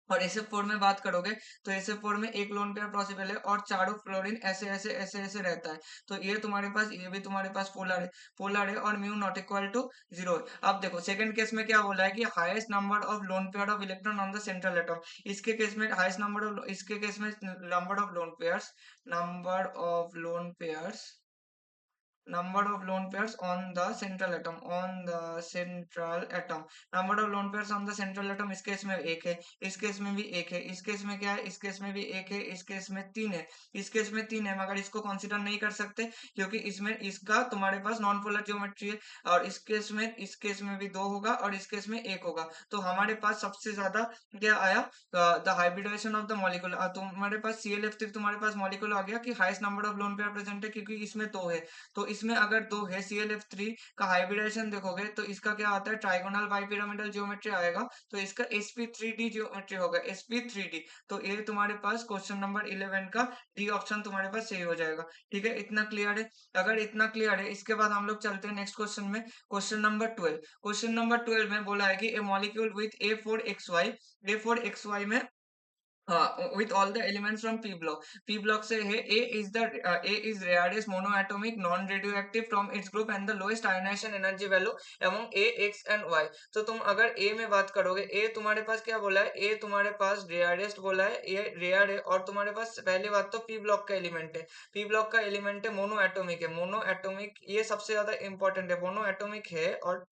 और SF4 में बात करोगे तो SF4 में एक लोन पेयर पॉसिबल है और चारों फ्लोरीन ऐसे ऐसे ऐसे ऐसे रहता है। तो ये तुम्हारे पास, ये भी तुम्हारे पास पोलर है, पोलर है, और mu not equal to zero है। अब देखो सेकंड केस में क्या बोला है कि highest number of lone pair of electron on the central atom. इसके केस में हाईएस्ट नंबर ऑफ, इसके केस में number of lone pairs, number of lone pairs, number of lone pairs on the central atom, on the central atom, number of lone pairs on the central atom। इस case में एक है, इस case में भी एक है, इस केस में क्या है, इस केस में भी एक है, इस केस में तीन है, इस केस में तीन है, मगर इसको कंसीडर नहीं कर सकते क्योंकि इसमें इसका तुम्हारे पास नॉन पोलर ज्योमेट्री है। और इस केस में भी दो होगा और इस केस में एक होगा। तो हमारे पास सबसे ज्यादा क्या आया, the hybridisation of the molecule. तुम्हारे पास ClF3 तुम्हारे पास मॉलिक्यूल आ गया कि highest number of lone pair present है क्योंकि इसमें दो है। तो इसमें अगर दो है, ClF3 का हाइब्रिडाइजेशन देखोगे तो इसका क्या आता है, ट्राइगोनल बाइपिरामिडल ज्योमेट्री आएगा, तो इसका sp3d ज्योमेट्री होगा, sp3d। तो ये तुम्हारे पास क्वेश्चन नंबर 11 का डी ऑप्शन तुम्हारे पास सही हो जाएगा। ठीक है, इतना क्लियर है? अगर इतना क्लियर है, इसके बाद हम लोग चलते हैं नेक्स्ट क्वेश्चन में, क्वेश्चन नंबर 12। क्वेश्चन नंबर 12 में बोला है कि ए मॉलिक्यूल विथ A4XY में, हाँ, with all the elements from P block। P block से है A is rarest monoatomic non-radioactive from its group and the lowest ionization energy value among A, X and Y। तो तुम अगर A में बात करोगे, A तुम्हारे पास क्या बोला है, A तुम्हारे पास रेयरेस्ट बोला है, A रेयर है, और तुम्हारे पास पहली बात तो P block का एलिमेंट है, P block का एलिमेंट है मोनोएटोमिक है, मोनोएटोमिक ये सबसे ज्यादा इंपॉर्टेंट है, मोनोएटोमिक है। और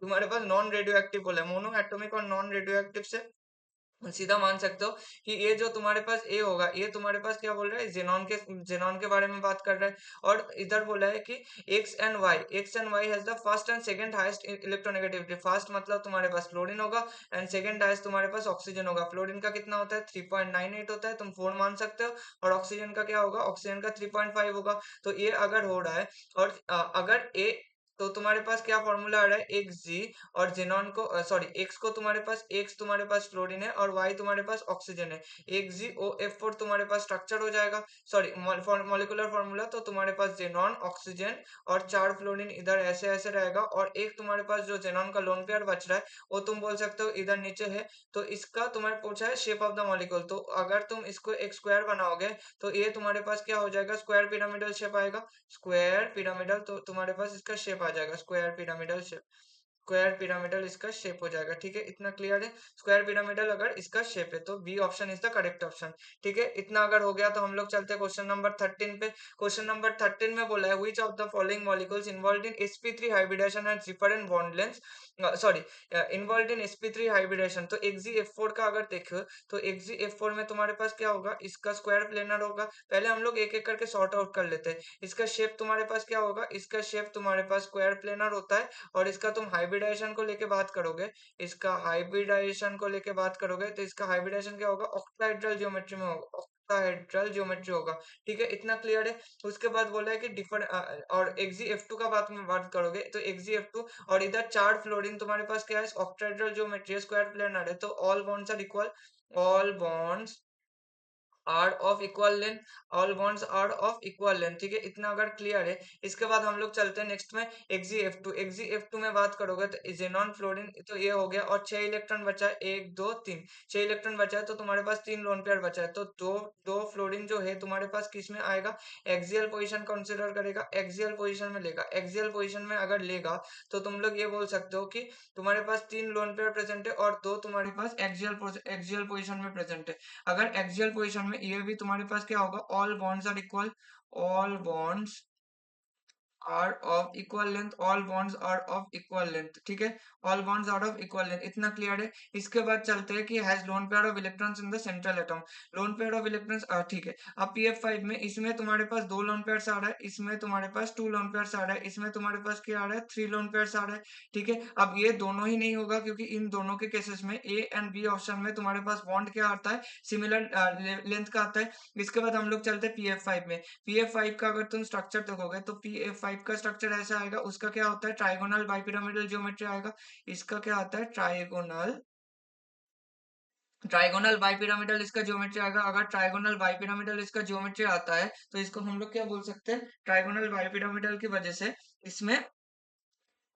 तुम्हारे पास नॉन रेडियो एक्टिव बोला है, मोनोएटोमिक और नॉन रेडियो एक्टिव से सीधा मान सकते हो कि ये जो तुम्हारे पास ए होगा, ये तुम्हारे पास क्या बोल रहा है, जेनॉन के बारे में बात कर रहा है। और इधर बोला है कि X and Y has the first and second highest electronegativity. First मतलब तुम्हारे पास फ्लोरीन होगा एंड सेकंड हाईएस्ट तुम्हारे पास ऑक्सीजन होगा। फ्लोरीन का कितना होता है, 3.98 होता है, तुम 4 मान सकते हो। और ऑक्सीजन का क्या होगा, ऑक्सीजन का 3.5 होगा। तो ये अगर हो रहा है, और अगर ए, तो तुम्हारे पास क्या फॉर्मूला आ रहा है, एक्स जी, और जेनॉन को सॉरी एक्स को तुम्हारे पास, एक्स तुम्हारे पास फ्लोरीन है और वाई तुम्हारे पास ऑक्सीजन है, XgO F4 तुम्हारे पास स्ट्रक्चर हो जाएगा, सॉरी मॉलिक्यूलर फॉर्मूला। तो तुम्हारे पास जेनॉन, ऑक्सीजन और 4 फ्लोरीन इधर ऐसे ऐसे रहेगा, और एक तुम्हारे पास जो जेनॉन का लोन पेयर बच रहा है वो तुम बोल सकते हो इधर नीचे है। तो इसका तुम्हारे पूछा है शेप ऑफ द मॉलिक्यूल, तो अगर तुम इसको एक स्क्वायर बनाओगे तो ये तुम्हारे पास क्या हो जाएगा, स्क्वायर पिरामिडल शेप आएगा, स्क्वायर पिरामिडल। तो तुम्हारे पास इसका शेप आ जाएगा square pyramidal shape. Square pyramidal इसका शेप हो जाएगा। ठीक है, इतना क्लियर है। स्क्वायर पिरामिडल अगर इसका शेप है तो B option is the correct option. ठीक है, इतना अगर हो गया तो हम लोग चलते हैं क्वेश्चन नंबर 13 पे। क्वेश्चन नंबर 13 में बोला है which of the following molecules involved in sp3 hybridisation has different bond length, sorry, involved in sp3 hybridisation. तो xgf4 का अगर देखो तो xgf4 में तुम्हारे पास क्या होगा, इसका स्क्वायर प्लेनर होगा। पहले हम लोग एक एक करके सॉर्ट आउट कर लेते हैं। इसका शेप तुम्हारे पास क्या होगा, इसका शेप तुम्हारे पास स्क्वायर प्लेनर होता है। और इसका तुम हाइब्रिडाइजेशन को लेके बात करोगे, इसका हाइब्रिडाइजेशन को लेके बात करोगे तो इसका हाइब्रिडाइजेशन क्या होगा, ऑक्टाहेड्रल ज्योमेट्री में होगा, ऑक्टाहेड्रल ज्योमेट्री होगा। ठीक है, इतना क्लियर है। उसके बाद बोला है कि डिफरेंट, और xgf2 का बात में बात करोगे तो xgf2, और इधर चार फ्लोरीन तुम्हारे पास क्या है, ऑक्टाहेड्रल ज्योमेट्री है, स्क्वायर प्लेनर है, तो all bonds are equal, all bonds are of equal length, all bonds are of equal length. ठीक है, इतना अगर क्लियर है। इसके बाद हम लोग चलते हैं नेक्स्ट में xgf2। xgf2 में बात करोगे तो xenon फ्लोरीन, तो ये हो गया, और 6 इलेक्ट्रॉन बचा है, 1 2 3, 6 इलेक्ट्रॉन बचा है, तो तुम्हारे पास 3 लोन पेयर बचा है, तो दो दो फ्लोरीन जो है तुम्हारे पास किस में आएगा, एक्सियल पोजीशन कंसीडर करेगा, एक्सियल पोजीशन में लेगा। एक्सियल पोजीशन में अगर लेगा तो तुम लोग ये बोल सकते हो कि तुम्हारे पास 3 लोन पेयर प्रेजेंट है और 2 तुम्हारे पास एक्सियल पोजीशन में प्रेजेंट है। अगर एक्सियल पोजीशन में ये भी तुम्हारे पास क्या होगा, all bonds are equal, all bonds are of equal length, all bonds are of equal length. ठीक है, all bonds are of equal length, इतना क्लियर है। इसके बाद चलते हैं कि has lone pair of electrons in the central atom. Lone pair of electrons, ठीक है। अब pf5 में इसमें तुम्हारे पास 2 लोन पेयर्स आ रहा है, इसमें तुम्हारे पास 2 लोन पेयर्स आ रहा है, इसमें तुम्हारे पास क्या आ रहा है, 3 लोन पेयर्स आ रहा है। ठीक है, अब ये दोनों ही नहीं होगा क्योंकि इन दोनों के केसेस में ए एंड बी ऑप्शन में तुम्हारे पास बॉन्ड क्या आता है, सिमिलर लेंथ का आता है। इसके बाद हम लोग चलते हैं pf5 में। pf5 का अगर तुम स्ट्रक्चर देखोगे तो pf5 का स्ट्रक्चर ऐसा आएगा, उसका क्या होता है, ट्राइगोनल बाइपिरामिडल ज्योमेट्री आएगा। इसका क्या आता है, ट्राइगोनल ट्राइगोनल बाइपिरामिडल इसका ज्योमेट्री आएगा। अगर ट्राइगोनल बाइपिरामिडल इसका ज्योमेट्री आता है तो इसको हम लोग क्या बोल सकते हैं, ट्राइगोनल बाइपिरामिडल की वजह से इसमें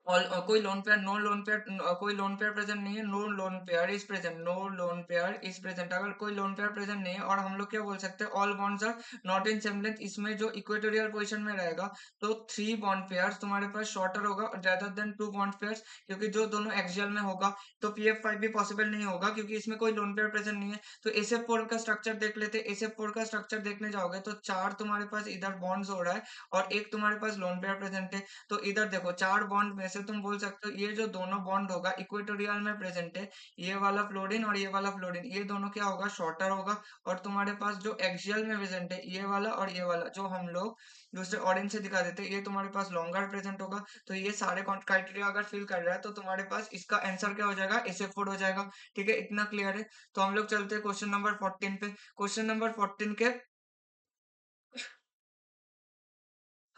और कोई lone pair, no lone pair, कोई लोन पेयर प्रेजेंट नहीं है, no lone pair is present, no lone pair is present. अगर कोई लोन पेयर प्रेजेंट नहीं है, और हम लोग क्या बोल सकते हैं, all bonds are not in same length. इसमें जो इक्वेटोरियल पोजीशन में रहेगा तो 3 बॉन्ड पेयर्स तुम्हारे पास शॉर्टर होगा रेदर देन 2 बॉन्ड पेयर्स, क्योंकि जो दोनों एक्सियल में होगा। तो pf5 भी पॉसिबल नहीं होगा क्योंकि इसमें कोई लोन पेयर प्रेजेंट नहीं है। तो SF4 का स्ट्रक्चर देख लेते हैं। SF4 का स्ट्रक्चर देखने जाओगे तो 4 तुम्हारे पास इधर बॉन्ड्स हो रहा है और एक तुम्हारे पास लोन पेयर प्रेजेंट है। तो इधर देखो 4 बॉन्ड में से तुम बोल सकते हो ये जो दोनों बॉन्ड होगा इक्वेटोरियल में प्रेजेंट है, ये वाला फ्लोरीन और ये वाला फ्लोरीन, ये दोनों क्या होगा, शॉर्टर होगा। और तुम्हारे पास जो एक्सियल में प्रेजेंट है ये वाला और ये वाला, जो हम लोग दूसरे ऑरेंज से दिखा देते हैं, ये तुम्हारे पास लॉन्गर प्रेजेंट होगा। तो ये सारे क्राइटेरिया अगर फिल कर रहा है तो तुम्हारे पास इसका आंसर क्या हो जाएगा, SF4 हो जाएगा। ठीक है, इतना क्लियर है। तो हम लोग चलते हैं क्वेश्चन नंबर 14 पे। क्वेश्चन नंबर 14 के,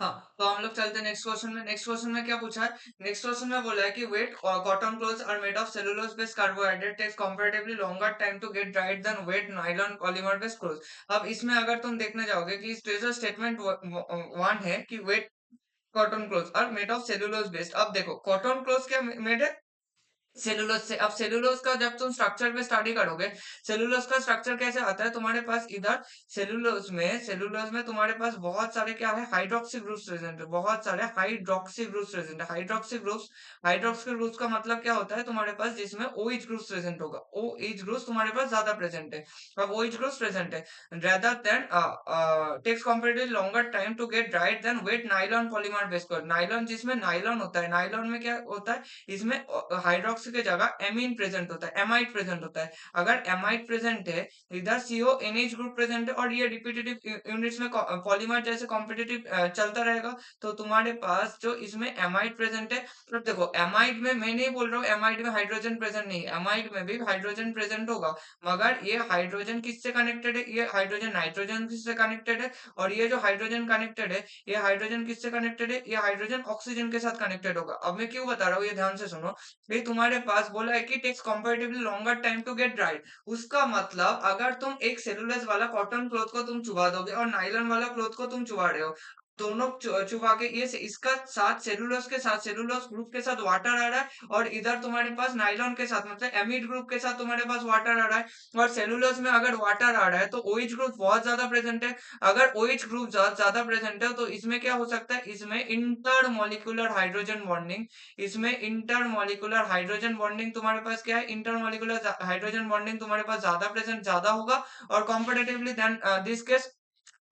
हाँ, तो हम लोग चलते हैं नेक्स्ट क्वेश्चन में। नेक्स्ट क्वेश्चन में क्या पूछा है, नेक्स्ट क्वेश्चन में बोला है कि wet cotton clothes are made of cellulose based carbohydrate takes comparatively longer time to get dried than wet nylon polymer based clothes. अब इसमें अगर तुम देखने जाओगे कि इस स्टेटमेंट वन है कि wet cotton clothes are made of cellulose based. अब देखो कॉटन क्लोथ्स क्या मेड है, सेलुलोज से। अब सेलुलोज का जब तुम स्ट्रक्चर पे स्टडी करोगे, सेलुलोज का स्ट्रक्चर कैसे आता है तुम्हारे पास, इधर सेलुलोज में तुम्हारे पास बहुत सारे क्या है, हाइड्रोक्सी ग्रुप्स प्रेजेंट है, बहुत सारे हाइड्रोक्सी ग्रुप्स प्रेजेंट है। हाइड्रोक्सी ग्रुप्स का मतलब क्या होता है तुम्हारे पास, जिसमें OH ग्रुप्स प्रेजेंट होगा, OH ग्रुप्स तुम्हारे पास ज्यादा प्रेजेंट है। अब OH ग्रुप्स प्रेजेंट है rather than takes comparatively longer time to get dried than wet nylon polymer based cloth। Nylon, जिसमें नायलॉन होता है, नायलॉन में क्या होता है, इसमें हाइड्रोक्सी की जगह एमीन प्रेजेंट होता है, एमाइड प्रेजेंट होता है। अगर एमाइड प्रेजेंट है, इधर CONH ग्रुप प्रेजेंट है, और ये रिपीटेटिव यूनिट्स में पॉलीमर जैसे कॉम्पिटिटिव चलता रहेगा, तो तुम्हारे पास जो इसमें एमाइड प्रेजेंट है, तो देखो एमाइड में मैं नहीं बोल रहा हूँ एमाइड में हाइड्रोजन प्रेजेंट नहीं है, एमाइड में भी हाइड्रोजन प्रेजेंट होगा, मगर ये हाइड्रोजन किससे कनेक्टेड है, ये हाइड्रोजन नाइट्रोजन से कनेक्टेड है। और ये जो हाइड्रोजन कनेक्टेड है, ये हाइड्रोजन किससे कनेक्टेड है, ये हाइड्रोजन ऑक्सीजन के साथ कनेक्टेड होगा। अब मैं क्यों बता रहा हूँ, ये ध्यान से सुनो। ये तुम्हारे पास बोला है कि takes comparatively longer time to get dried. उसका मतलब अगर तुम एक सेलुलोज वाला कॉटन क्लॉथ को तुम चुबा दोगे और नायलॉन वाला क्लॉथ को तुम चुबा रहे हो, दोनों चुबा के ये इसका साथ सेलुलोज ग्रुप के साथ वाटर आ रहा है और इधर तुम्हारे पास नाइलॉन के साथ मतलब एमिड ग्रुप के साथ तुम्हारे पास वाटर आ रहा है। और सेलुलोज में अगर वाटर आ रहा है तो OH ग्रुप बहुत ज्यादा प्रेजेंट है। अगर OH ग्रुप ज्यादा प्रेजेंट है तो इसमें क्या हो सकता है, इसमें इंटरमॉलिक्यूलर हाइड्रोजन बॉन्डिंग, इसमें इंटरमॉलिक्यूलर हाइड्रोजन बॉन्डिंग तुम्हारे पास क्या है, इंटरमॉलिक्यूलर हाइड्रोजन बॉन्डिंग तुम्हारे पास ज्यादा होगा। और कॉम्पिटेटिवली देन दिस केस,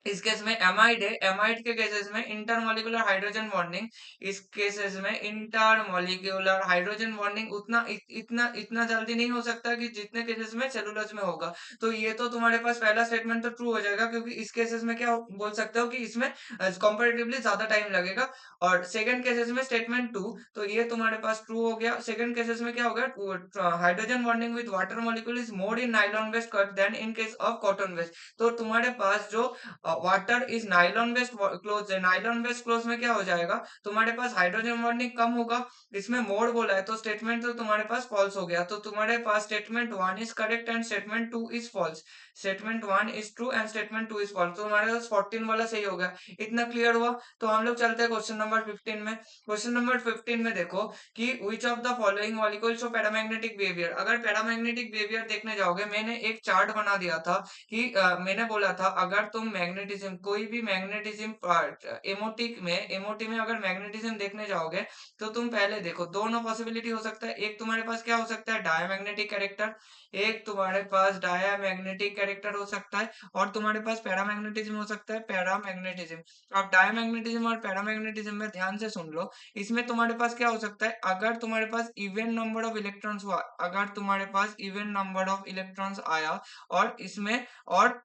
इस केस में एमाइड है, एमाइड के केसेस में इंटरमॉलिक्यूलर हाइड्रोजन बॉन्डिंग, इस केसेस में इंटरमॉलिक्यूलर हाइड्रोजन बॉन्डिंग इतना जल्दी नहीं हो सकता कि जितने केसेस में सेलुलोज में होगा। तो ये तो तुम्हारे पास पहला स्टेटमेंट तो ट्रू हो जाएगा, क्योंकि इस केसेस में क्या बोल सकते हो कि इसमें कंपैरेटिवली ज्यादा टाइम लगेगा। और सेकंड केसेस में स्टेटमेंट 2, तो ये तुम्हारे पास ट्रू हो गया। सेकंड केसेस में क्या हो गया, hydrogen bonding with water molecule is more in nylon waste than in case of cotton waste. तो तुम्हारे पास जो water is nylon based cloth है, नाइलॉन बेस्ड क्लोथ में क्या हो जाएगा, तुम्हारे पास हाइड्रोजन बॉन्डिंग कम होगा। इसमें मोर बोला है तो स्टेटमेंट तो तुम्हारे पास फॉल्स हो गया। तो तुम्हारे पास statement 1 is correct and statement 2 is false. Statement 1 is true and statement 2 is false. तो तुम्हारे पास 14 वाला सही हो गया। इतना क्लियर हुआ। तो हम लोग चलते हैं क्वेश्चन नंबर 15 में। क्वेश्चन नंबर 15 में देखो कि which of the following molecules of paramagnetic behaviour. अगर पैरामैग्नेटिक बिहेवियर देखने जाओगे, मैंने एक चार्ट बना दिया था कि मैंने बोला था अगर तुम मैग्नेटिज्म, कोई भी मैग्नेटिज्म पार्ट एमओटी में अगर मैग्नेटिज्म देखने जाओगे तो तुम पहले देखो दोनों पॉसिबिलिटी हो सकता है। एक तुम्हारे पास क्या हो सकता है, डायमैग्नेटिक कैरेक्टर, एक तुम्हारे पास डायमैग्नेटिक कैरेक्टर हो सकता है, और तुम्हारे पास पैरामैग्नेटिज्म हो सकता है, पैरामैग्नेटिज्म। अब डायमैग्नेटिज्म और पैरामैग्नेटिज्म में ध्यान से सुन लो। इसमें तुम्हारे पास क्या हो सकता है, अगर तुम्हारे पास इवन नंबर ऑफ इलेक्ट्रॉन्स हुआ, अगर तुम्हारे पास इवन नंबर ऑफ इलेक्ट्रॉन्स आया और इसमें, और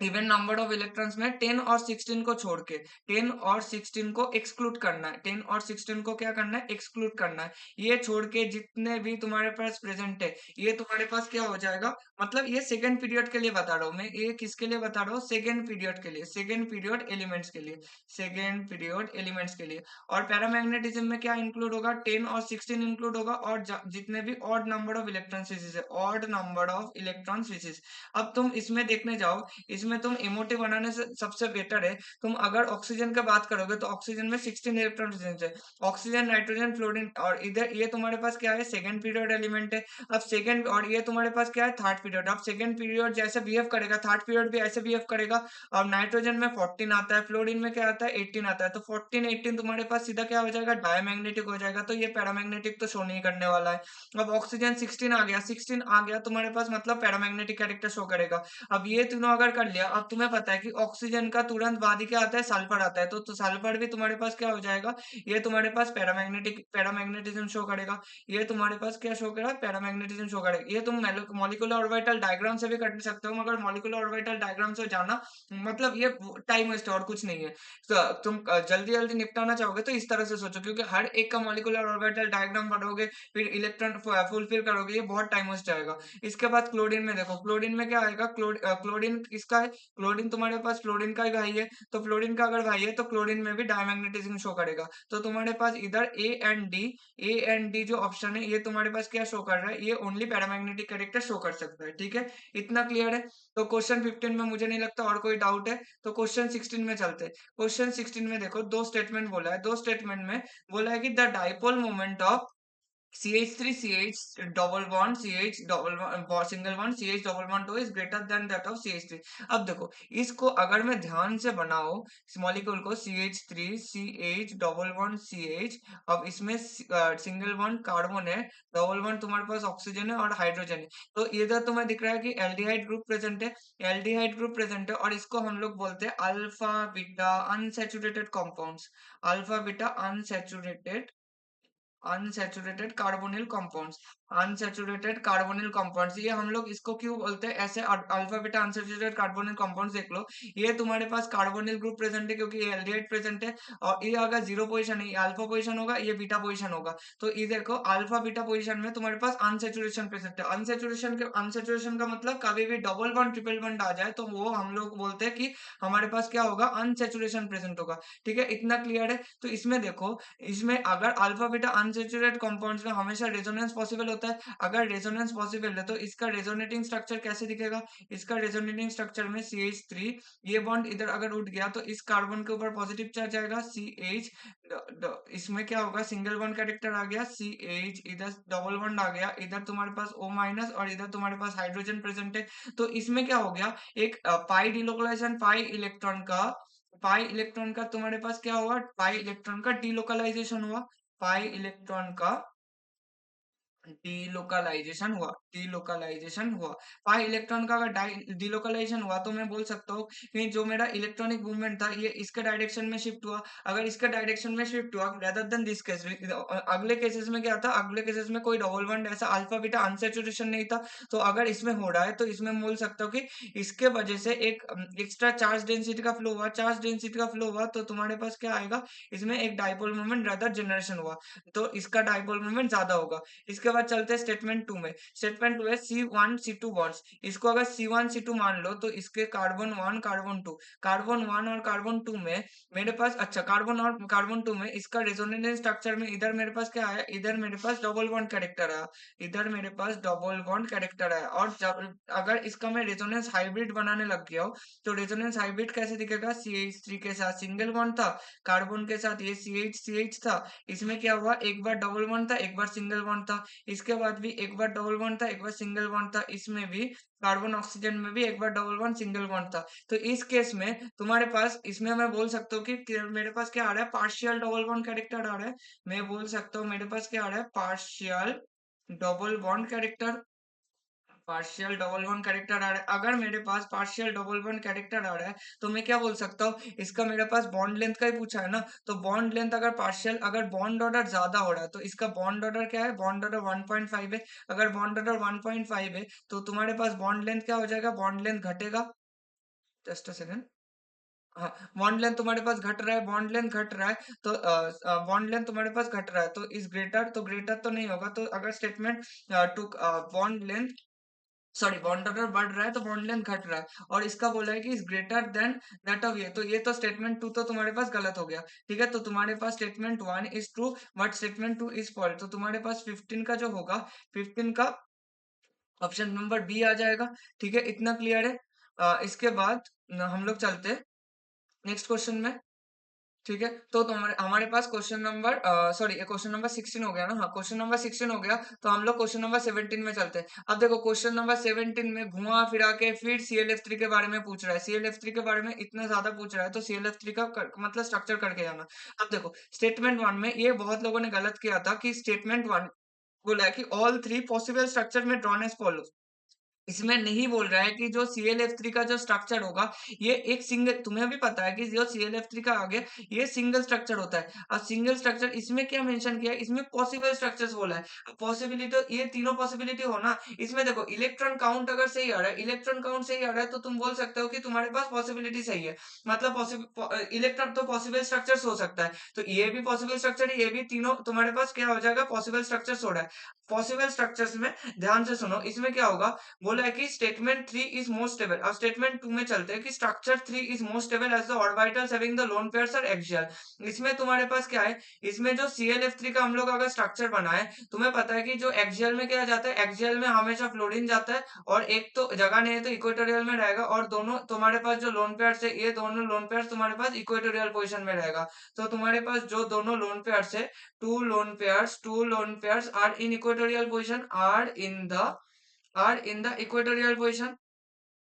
इवन नंबर ऑफ इलेक्ट्रॉन्स में 10 और 16 को छोड़ के, 10 और 16 को एक्सक्लूड करना है, 10 और 16 को क्या करना है, एक्सक्लूड करना है। ये छोड़ के जितने भी तुम्हारे पास प्रेजेंट है, ये तुम्हारे पास क्या हो जाएगा, मतलब ये सेकंड पीरियड के लिए बता रहा हूँ मैं, ये किसके लिए बता रहा हूँ, सेकंड पीरियड के लिए, सेकंड पीरियड एलिमेंट्स के लिए, सेकंड पीरियड एलिमेंट्स के लिए। और पैरामैग्नेटिज्म में क्या इंक्लूड होगा, 10 और 16 इंक्लूड होगा, और जितने भी odd number of electron species है, odd number of electron species. अब तुम इसमें देखने जाओ, इसमें तुम एमओटी बनाने से सबसे बेटर है, तुम अगर ऑक्सीजन की बात करोगे तो ऑक्सीजन में 16 इलेक्ट्रॉन प्रेजेंट है, ऑक्सीजन, नाइट्रोजन, फ्लोरीन, और इधर ये तुम्हारे पास क्या है, सेकंड पीरियड एलिमेंट है। अब सेकंड, और ये तुम्हारे पास क्या है, थर्ड पीरियड। अब सेकंड पीरियड जैसे बिहेव करेगा, थर्ड पीरियड भी ऐसे बिहेव करेगा। अब नाइट्रोजन में 14 आता है, फ्लोरीन में क्या आता है, 18 आता है, तो 14 18 तुम्हारे पास सीधा क्या हो जाएगा, डायमैग्नेटिक हो जाएगा। तो ये पैरामैग्नेटिक तो शो नहीं करने वाला है। अब ऑक्सीजन 16 आ गया, 16 आ गया तुम्हारे पास, मतलब पैरामैग्नेटिक कैरेक्टर शो करेगा। अब ये तीनों अगर कर लिया, अब तुम्हें पता है कि ऑक्सीजन का तुरंत बाद ही क्या आता है, सल्फर आता है, तो सल्फर भी तुम्हारे पास क्या हो जाएगा, ये तुम्हारे पास पैरामैग्नेटिज्म शो करेगा। ये तुम्हारे पास क्या शो करेगा, पैरामैग्नेटिज्म शो करेगा। ये तुम मॉलिक्यूलर ऑर्बिटल डायग्राम से भी कर सकते हो, मगर मॉलिक्यूलर ऑर्बिटल डायग्राम से जाना मतलब ये टाइम वेस्ट है और कुछ नहीं है। तो तुम जल्दी जल्दी निपटाना चाहोगे तो इस तरह से सोचो, क्योंकि हर एक का मॉलिक्यूलर ऑर्बिटल डायग्राम बनोगे, फिर इलेक्ट्रॉन फुलफिल करोगे, ये बहुत टाइम वेस्ट जाएगा। इसके बाद क्लोरीन में देखो, क्लोरीन में क्या आएगा, क्लोरीन किसका है, क्लोरीन तुम्हारे पास फ्लोरीन का ही भाई है, तो फ्लोरीन का अगर भाई है तो क्लोरीन में भी डायमैग्नेटिज्म शो करेगा। तो तुम्हारे पास इधर ए एंड डी जो ऑप्शन है, ये तुम्हारे पास क्या शो कर रहा है, ये ओनली पैरामैग्नेटिक कैरेक्टर शो कर सकता है। ठीक है, इतना क्लियर है। तो क्वेश्चन 15 में मुझे नहीं लगता और कोई डाउट है। तो क्वेश्चन 16 में चलते हैं। क्वेश्चन 16 में देखो, दो स्टेटमेंट बोला है, दो स्टेटमेंट में बोला है कि the dipole moment of CH3 CH double bond CH double single bond CH double bond 2 is greater than that of CH3। अब देखो, इसको अगर मैं ध्यान से बनाऊं, इस मॉलिक्यूल को CH3 CH double bond CH, अब इसमें सिंगल बॉन्ड कार्बन है, डबल बॉन्ड तुम्हारे पास ऑक्सीजन है और हाइड्रोजन है। तो इधर तुम्हें दिख रहा है कि एल्डिहाइड ग्रुप प्रेजेंट है, एल्डिहाइड ग्रुप प्रेजेंट है, और इसको हम लोग बोलते हैं alpha beta unsaturated compounds, alpha beta unsaturated carbonyl compounds, unsaturated carbonyl compounds, ये हम लोग इसको क्यों बोलते हैं ऐसे, alpha beta unsaturated carbonyl compounds देख लो। ये तुम्हारे पास कार्बोनिल ग्रुप प्रेजेंट है क्योंकि ये एल्डिहाइड प्रेजेंट है, और ये अगर जीरो पोजीशन है, ये अल्फा पोजीशन होगा, ये बीटा पोजीशन होगा। तो ये देखो, अल्फा बीटा पोजीशन में तुम्हारे पास अनसैचुरेशन प्रेजेंट है। अनसैचुरेशन का मतलब कभी भी डबल बॉन्ड ट्रिपल बॉन्ड आ जाए तो वो हम लोग बोलते हैं कि हमारे पास क्या होगा, अनसैचुरेशन प्रेजेंट होगा। ठीक है, इतना क्लियर है। तो इसमें देखो, इसमें अगर अल्फा बीटा अनसैचुरेटेड कंपाउंड्स में हमेशा रेजोनेंस पॉसिबल होता है। अगर रेजोनेंस पॉसिबल है तो इसका रेजोनेटिंग स्ट्रक्चर कैसे दिखेगा? इसका रेजोनेटिंग स्ट्रक्चर में CH3, ये बॉन्ड इधर अगर उठ गया तो इस कार्बन के ऊपर पॉजिटिव चार्ज आएगा CH, इसमें क्या होगा, सिंगल बॉन्ड कैरेक्टर आ गया CH, इधर डबल बॉन्ड आ गया, इधर तुम्हारे पास O- और इधर तुम्हारे पास हाइड्रोजन प्रेजेंट है। तो इसमें क्या हो गया, एक पाई डिलोकलाइजेशन, पाई इलेक्ट्रॉन का तुम्हारे पास क्या हुआ, पाई इलेक्ट्रॉन का डिलोकलाइजेशन हुआ, पाई इलेक्ट्रॉन का डिलोकलाइजेशन हुआ। पाई इलेक्ट्रॉन का अगर डिलोकलाइजेशन हुआ तो मैं बोल सकता हूँ कि जो मेरा इलेक्ट्रॉनिक मूवमेंट था ये इसके डायरेक्शन में शिफ्ट हुआ। अगर इसके डायरेक्शन में शिफ्ट हुआ रेदर देन दिस केस, अगले केसेस में क्या था, अगले केसेस में कोई डबल बॉन्ड ऐसा अल्फा बीटा अनसैचुरेशन नहीं था। तो अगर इसमें हो रहा है तो इसमें बोल सकता हूँ कि इसके वजह से एक एक्स्ट्रा चार्ज डेंसिटी का फ्लो हुआ, चार्ज डेंसिटी का फ्लो हुआ तो तुम्हारे पास क्या आएगा, इसमें एक डाइपोल मोमेंट रेदर जनरेशन हुआ, तो इसका डाइपोल मोमेंट ज्यादा होगा। इसके बाद चलते हैं स्टेटमेंट 2 में। स्टेटमेंट 2 है C1 C2 बॉन्ड्स। इसको अगर C1 C2 मान लो तो इसके कार्बन 1 कार्बन 2, कार्बन 1 और कार्बन 2 में मेरे पास, अच्छा कार्बन और कार्बन 2 में इसका रेजोनेंस स्ट्रक्चर में इधर मेरे पास क्या है, इधर मेरे पास डबल बॉन्ड कैरेक्टर है, इधर मेरे पास डबल बॉन्ड कैरेक्टर है। और जब अगर इसका मैं रेजोनेंस हाइब्रिड बनाने लग गया हूँ तो रेजोनेंस हाइब्रिड कैसे दिखेगा, CH3 के साथ सिंगल बॉन्ड था, कार्बन के साथ ये CH था, इसमें क्या हुआ, एक बार डबल बॉन्ड था, एक बार सिंगल बॉन्ड था, इसके बाद भी एक बार डबल बॉन्ड था, एक बार सिंगल बॉन्ड था, इसमें भी कार्बन ऑक्सीजन में भी एक बार डबल बॉन्ड सिंगल बॉन्ड था। तो इस केस में तुम्हारे पास, इसमें मैं बोल सकता हूँ कि मेरे पास क्या आ रहा है, पार्शियल डबल बॉन्ड कैरेक्टर आ रहा है। मैं बोल सकता हूँ मेरे पास क्या आ रहा है, partial double bond character, partial double bond character आ रहा है। अगर मेरे पास पार्शियल डबल बॉन्ड कैरेक्टर आ रहा है तो मैं क्या बोल सकता हूँ, इसका मेरे पास बॉन्ड लेंथ का ही पूछा है ना, तो बॉन्ड लेंथ अगर पार्शियल, अगर बॉन्ड ऑर्डर ज्यादा हो रहा है तो इसका बॉन्ड ऑर्डर क्या है, बॉन्ड ऑर्डर 1.5 है। अगर बॉन्ड ऑर्डर 1.5 है तो तुम्हारे पास बॉन्ड लेंथ क्या हो जाएगा, बॉन्ड लेंथ घटेगा, जस्ट अ सेकंड, हाँ, बॉन्ड लेंथ तुम्हारे पास घट रहा है, बॉन्ड लेंथ घट रहा है, तो बॉन्ड लेंथ तुम्हारे पास घट रहा है तो इस ग्रेटर, तो ग्रेटर तो नहीं होगा, तो अगर statement two bond length, sorry bond order बढ़ रहा है तो बॉन्ड लेंथ घट रहा है, और इसका बोला है कि is greater than that of ये, तो ये तो स्टेटमेंट 2 तो तुम्हारे पास गलत हो गया। ठीक है, तो तुम्हारे पास statement 1 is true but statement 2 is false, तो तुम्हारे पास 15 का जो होगा, 15 का ऑप्शन नंबर बी आ जाएगा। ठीक है, इतना क्लियर है। इसके बाद हम लोग चलते हैं नेक्स्ट क्वेश्चन में। ठीक है, तो तुम्हारे हमारे पास question number, sorry question number 16 हो गया ना, हाँ क्वेश्चन नंबर 16 हो गया, तो हम लोग क्वेश्चन नंबर 17 में चलते हैं। अब देखो क्वेश्चन नंबर 17 में घुमा फिरा के फिर ClF3 के बारे में पूछ रहा है, ClF3 के बारे में इतना ज्यादा पूछ रहा है तो ClF3 का मतलब स्ट्रक्चर करके जाना। अब देखो स्टेटमेंट 1 में ये बहुत लोगों ने गलत किया था कि स्टेटमेंट 1 बोला है कि ऑल थ्री पॉसिबल स्ट्रक्चर में ड्रॉन एज फॉलोज, इसमें नहीं बोल रहा है कि जो ClF3 का जो स्ट्रक्चर होगा ये एक सिंगल, तुम्हें भी पता है कि जो ClF3 का आगे ये सिंगल स्ट्रक्चर होता है। और सिंगल स्ट्रक्चर इसमें क्या मेंशन किया है, इसमें पॉसिबल स्ट्रक्चर्स बोला है। पॉसिबिलिटी तो ये तीनों पॉसिबिलिटी हो ना, इसमें देखो इलेक्ट्रॉन काउंट अगर सही आ रहा है, इलेक्ट्रॉन काउंट सही आ रहा है तो तुम बोल सकते हो कि तुम्हारे पास पॉसिबिलिटी सही है, मतलब पॉसिबल इलेक्ट्रॉन तो पॉसिबल स्ट्रक्चर्स हो सकता है, तो ये भी पॉसिबल स्ट्रक्चर है, ये भी, तीनों तुम्हारे पास क्या हो जाएगा, पॉसिबल स्ट्रक्चर्स हो रहा है। पॉसिबल स्ट्रक्चर्स में ध्यान से सुनो, इसमें क्या होगा, बोला है कि स्टेटमेंट 3 इज मोस्ट स्टेबल। अब स्टेटमेंट 2 में चलते हैं कि structure 3 is most stable as the orbitals having the lone pairs are axial. इसमें तुम्हारे पास क्या है, इसमें जो ClF3 का हम लोग अगर स्ट्रक्चर बनाए, तुम्हें पता है कि जो एक्सियल में क्या जाता है, एक्सियल में हमेशा फ्लोरीन जाता है, और एक तो जगह नहीं है तो इक्वेटोरियल में रहेगा, और दोनों तुम्हारे पास जो लोन पेयर्स है, ये दोनों लोन पेयर्स तुम्हारे पास इक्वेटोरियल पोजिशन में रहेगा। तो तुम्हारे पास जो दोनों लोन पेयर्स है, two lone pairs are in equatorial position, are in the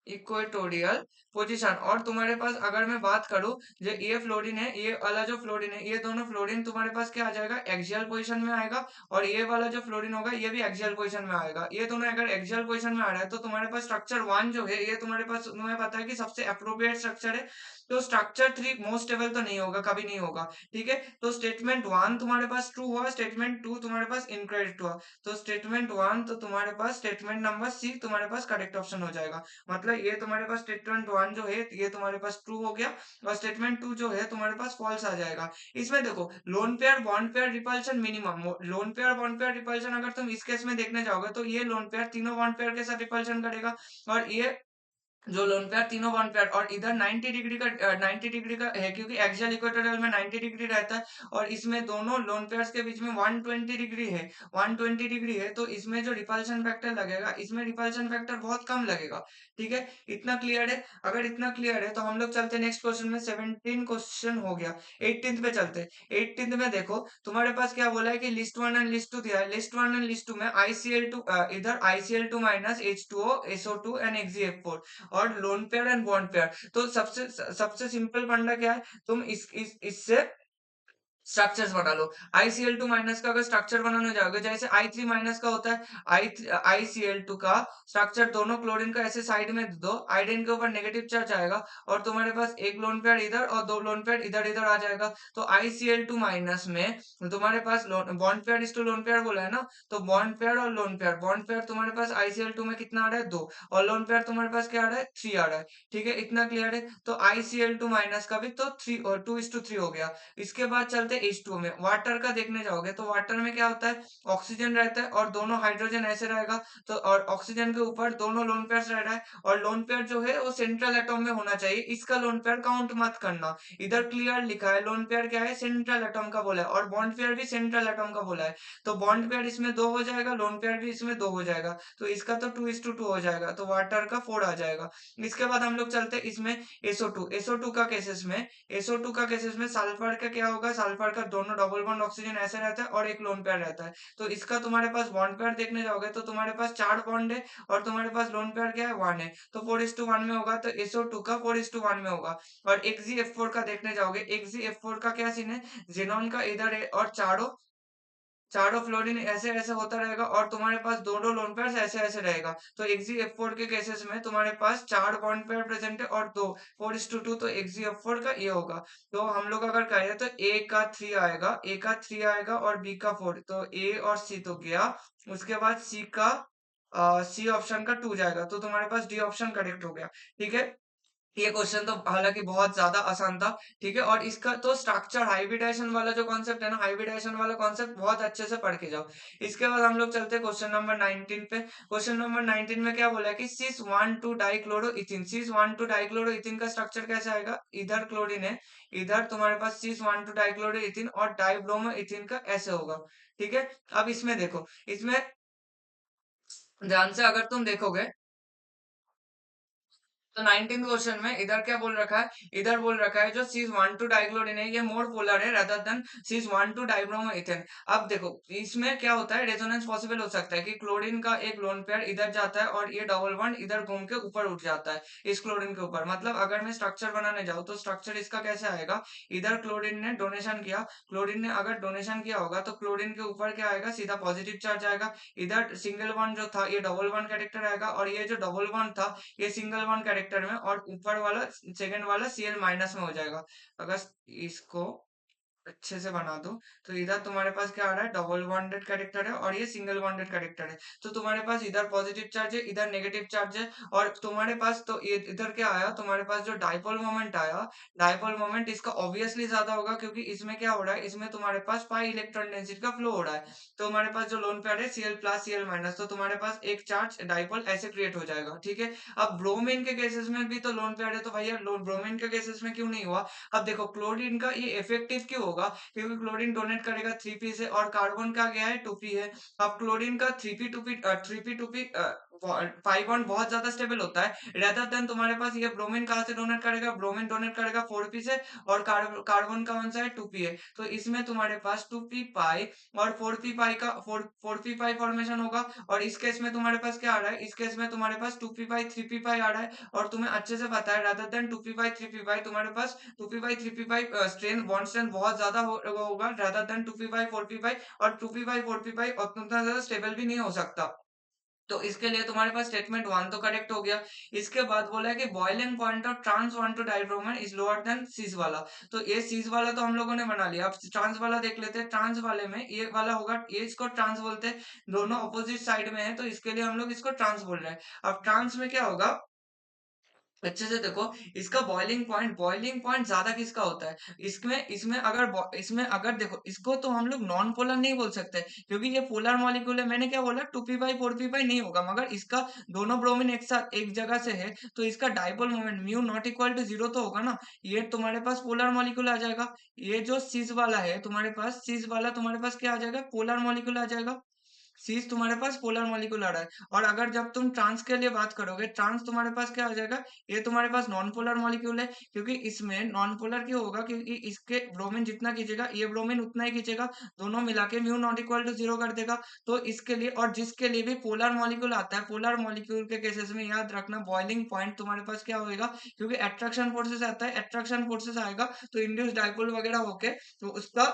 equatorial position. और तुम्हारे पास अगर मैं बात करूं, जो ये फ्लोरीन है, ये वाला जो फ्लोरीन है, ये दोनों फ्लोरीन तुम्हारे पास क्या आ जाएगा, एक्सियल पोजीशन में आएगा, और ये वाला जो फ्लोरीन होगा ये भी एक्सियल पोजीशन में आएगा। ये दोनों अगर एक्सियल पोजीशन में आ रहा है तो तुम्हारे पास स्ट्रक्चर 1 जो है ये तुम्हारे पास, तुम्हें पता है कि सबसे अप्रोप्रिएट स्ट्रक्चर है। तो स्ट्रक्चर 3 मोस्ट स्टेबल तो नहीं होगा, कभी नहीं होगा। ठीक है, तो स्टेटमेंट 1 तुम्हारे पास ट्रू हुआ, स्टेटमेंट 2 तुम्हारे पास इनकरेक्ट हुआ। तो स्टेटमेंट 1 तो तुम्हारे पास, स्टेटमेंट नंबर सी तुम्हारे पास करेक्ट ऑप्शन हो जाएगा। मतलब ये तुम्हारे पास स्टेटमेंट 1 जो है ये तुम्हारे पास ट्रू हो गया, और स्टेटमेंट 2 जो है तुम्हारे पास फॉल्स आ जाएगा। इसमें देखो loan pair bond pair repulsion minimum, loan pair bond pair repulsion अगर तुम इस केस में देखने जाओगे तो ये लोन पेयर तीनों बॉन्ड पेयर के साथ रिपल्शन करेगा, और ये जो लोन पेयर तीनों बॉन्ड पेयर और इधर 90 डिग्री का है क्योंकि एक्सियल इक्वेटोरियल में 90 डिग्री रहता है और इसमें दोनों लोन पेयर्स के बीच में 120 डिग्री है। 120 डिग्री है तो इसमें जो रिपल्शन फैक्टर लगेगा, इसमें रिपल्शन फैक्टर बहुत कम लगेगा। ठीक है, इतना क्लियर है। अगर इतना क्लियर है तो हम लोग चलते नेक्स्ट क्वेश्चन में। 17 क्वेश्चन हो गया। 18th पे चलते। 18th में देखो तुम्हारे पास क्या बोला है कि list one and list two दिया है। List one and list two में ICl2 इधर ICl2 minus H2O SO2 and XeF4 और lone pair and bond pair. तो सबसे सिंपल फंडा क्या है, तुम इससे स्ट्रक्चर्स बना लो। ICl2 माइनस का अगर स्ट्रक्चर बनाने जाओगे, जैसे I3 माइनस का होता है, ICl2 का स्ट्रक्चर दोनों क्लोरीन का ऐसे साइड में दो, आयोडीन के ऊपर नेगेटिव चार्ज आएगा और तुम्हारे पास एक लोन पेयर इधर और दो लोन पेयर इधर इधर आ जाएगा। तो ICl2 माइनस में तुम्हारे पास bond pair is two lone pair बोला है ना, तो बॉन्ड पेयर और लोन पेयर, बॉन्ड पेयर तुम्हारे पास ICl2 में कितना आ रहा है 2 और लोन पेयर तुम्हारे पास क्या आ रहा है 3 आ रहा है। ठीक है, इतना क्लियर है। तो ICl2 माइनस का भी तो 3 और 2:3 हो गया। इसके बाद चलते H2O में। वाटर का देखने जाओगे तो वाटर में क्या होता है, ऑक्सीजन रहता है और दोनों हाइड्रोजन ऐसे रहेगा, तो और ऑक्सीजन के ऊपर दोनों लोन पेयर रह रहा है और लोन पेयर जो है वो सेंट्रल एटम में होना चाहिए। इसका लोन पेयर काउंट मत करना। इधर क्लियर लिखा है लोन पेयर क्या है, सेंट्रल एटम का बोला है और बॉन्ड पेयर भी सेंट्रल एटम का बोला है। तो बॉन्ड पेयर इसमें 2 हो जाएगा, लोन पेयर भी इसमें 2 हो जाएगा, तो इसका तो 2:2 हो जाएगा, तो वाटर का 4 आ जाएगा। इसके बाद हम लोग चलते इसमें SO2 का केसेस में। SO2 का केसेस में सल्फर का क्या होगा, सल्फर का दोनों डबल बॉन्ड ऑक्सीजन ऐसे रहता है और एक लोन पेयर रहता है। तो इसका तुम्हारे पास बॉन्ड पेयर देखने जाओगे तो तुम्हारे पास 4 बॉन्ड है और तुम्हारे पास लोन पेयर क्या है 1 है, तो 4:1 में होगा, तो SO2 का 4:1 में होगा। और XeF4 का देखने जाओगे, XeF4 का क्या सीन है, जेनॉन का इधर है और चारों चारों फ्लोरीन ऐसे-ऐसे होता रहेगा और तुम्हारे पास दोनों लोन पेयर्स ऐसे-ऐसे रहेगा। तो Xe-F4 के केसेस में तुम्हारे पास 4 बॉन्ड पेयर प्रेजेंट है और 2 4:2, तो Xe-F4 का ये होगा। तो हम लोग अगर करें तो A का 3 आएगा, A का 3 आएगा और B का 4, तो A और C तो गया। उसके बाद C ऑप्शन का 2 जाएगा, तो तुम्हारे पास D ऑप्शन करेक्ट हो गया। ठीक है? ये क्वेश्चन तो हालांकि बहुत ज्यादा आसान था। ठीक है, और इसका तो स्ट्रक्चर हाइब्रिडाइजेशन वाला जो कॉन्सेप्ट है ना, हाइब्रिडाइजेशन वाला कॉन्सेप्ट बहुत अच्छे से पढ़ के जाओ। इसके बाद हम लोग चलते हैं क्वेश्चन नंबर 19 पे। क्वेश्चन नंबर 19 में क्या बोला है कि सिस 1,2 डाइक्लोरोइथिन, सिस 1,2 डाइक्लोरोइथिन का स्ट्रक्चर कैसे आएगा, इधर क्लोरीन है, इधर तुम्हारे पास सिस 1,2 डाइक्लोरोइथिन और डाइब्रोमो इथिन का ऐसे होगा। ठीक है, अब इसमें देखो, इसमें ध्यान से अगर तुम देखोगे तो 19th क्वेश्चन में इधर क्या बोल रखा है, इधर बोल रखा है जो सीज 1,2 डाइक्लोरीन है ये मोर पोलर है rather than cis 1,2 dibromoethane. अब देखो इसमें क्या होता है, रेजोनेंस पॉसिबल हो सकता है कि क्लोरीन का एक लोन पेयर इधर जाता है और ये डबल बॉन्ड इधर घूम के ऊपर उठ जाता है इस क्लोरीन के ऊपर। मतलब अगर मैं स्ट्रक्चर बनाने जाऊँ तो स्ट्रक्चर इसका कैसे आएगा, इधर क्लोरीन ने डोनेशन किया, क्लोरीन ने अगर डोनेशन किया होगा तो क्लोरीन के ऊपर क्या आएगा, सीधा पॉजिटिव चार्ज आएगा। इधर सिंगल बॉन्ड जो था ये डबल बॉन्ड कैरेक्टर आएगा और ये जो डबल बॉन्ड था ये सिंगल वन कैरेक्टर में और ऊपर वाला सेकंड वाला Cl माइनस में हो जाएगा। अगर इसको अच्छे से बना दो तो इधर तुम्हारे पास क्या आ रहा है, डबल बॉन्डेड कैरेक्टर है और ये सिंगल बॉन्डेड कैरेक्टर है। तो तुम्हारे पास इधर पॉजिटिव चार्ज है, इधर नेगेटिव चार्ज है और तुम्हारे पास तो ये इधर क्या आया, तुम्हारे पास जो डाइपोल मोमेंट आया, डाइपोल मोमेंट इसका ऑब्वियसली ज्यादा होगा क्योंकि इसमें क्या हो रहा है, इसमें तुम्हारे पास पाई इलेक्ट्रॉन डेंसिटी का फ्लो हो रहा है। तो हमारे पास जो लोन पेयर है Cl प्लस Cl माइनस, तो तुम्हारे पास एक चार्ज डाइपोल ऐसे क्रिएट हो जाएगा। ठीक है, अब ब्रोमीन के केसेस में भी तो लोन पेयर है, तो भैया ब्रोमीन के केसेस में क्यों नहीं हुआ। अब देखो क्लोरीन का ये इफेक्टिव क्यों होगा, क्योंकि क्लोरीन डोनेट करेगा 3p से और कार्बन का गया है 2p है। अब क्लोरीन का 3p 2p 5 बॉन्ड बहुत ज्यादा स्टेबल होता है रेदर देन तुम्हारे पास ये ब्रोमीन कहाँ से डोनेट करेगा, ब्रोमीन डोनेट करेगा 4p से और कार्बन का कौन सा है 2p है। तो इसमें तुम्हारे पास 2p पाई और 4p पाई का 4p पाई फॉर्मेशन होगा और इस केस में तुम्हारे पास क्या आ रहा है, इस केस में तुम्हारे पास 2p पाई 3p पाई आ रहा है और तुम्हें अच्छे से पता है रादर देन 2p पाई 3p पाई तुम्हारे पास 2p पाई 3p पाई स्ट्रेन बॉन्ड स्ट्रेंथ बहुत ज्यादा होगा रादर देन 2p पाई 4p पाई और 2p पाई 4p पाई उतना ज्यादा स्टेबल भी नहीं हो सकता। तो इसके लिए तुम्हारे पास स्टेटमेंट 1 तो करेक्ट हो गया। इसके बाद बोला है कि boiling point of trans 1 two dibromane is lower than cis वाला। तो ये सीस वाला तो हम लोगों ने बना लिया, अब ट्रांस वाला देख लेते हैं। ट्रांस वाले में ये वाला होगा, ये इसको ट्रांस बोलते हैं, दोनों अपोजिट साइड में है तो इसके लिए हम लोग इसको ट्रांस बोल रहे हैं। अब ट्रांस में क्या होगा, अच्छे से देखो, इसका बॉइलिंग पॉइंट ज्यादा किसका होता है? इसमें अगर देखो, इसको तो हम लोग नॉन पोलर नहीं बोल सकते, क्योंकि ये पोलर मॉलिक्यूल है। मैंने क्या बोला, 2p/4p नहीं होगा, मगर इसका दोनों ब्रोमीन एक साथ एक जगह से है, तो इसका dipole moment mu not equal to zero तो होगा ना। ये तुम्हारे पास पोलर मॉलिक्यूल आ जाएगा। ये जो सीस वाला है तुम्हारे पास, सीस वाला तुम्हारे पास क्या आ जाएगा, पोलर मॉलिक्यूल आ जाएगा। सीस तुम्हारे पास पोलर मॉलिक्यूल आ रहा है। और अगर जब तुम ट्रांस के लिए बात करोगे, ट्रांस तुम्हारे पास क्या हो जाएगा, ये तुम्हारे पास नॉन पोलर मॉलिक्यूल है। क्योंकि इसमें नॉन पोलर क्यों होगा, क्योंकि इसके ब्रोमीन जितना खींचेगा, ये ब्रोमीन उतना ही खींचेगा, दोनों मिला के mu not equal to zero कर देगा। तो इसके लिए, और जिसके लिए भी पोलर मॉलिक्यूल आता है, पोलर मॉलिक्यूल के केसेस में याद रखना, बॉइलिंग पॉइंट तुम्हारे पास क्या होएगा, क्योंकि अट्रैक्शन फोर्सेस आता है, अट्रैक्शन फोर्सेस आएगा तो इंड्यूस डाइपोल वगैरह होके, तो उसका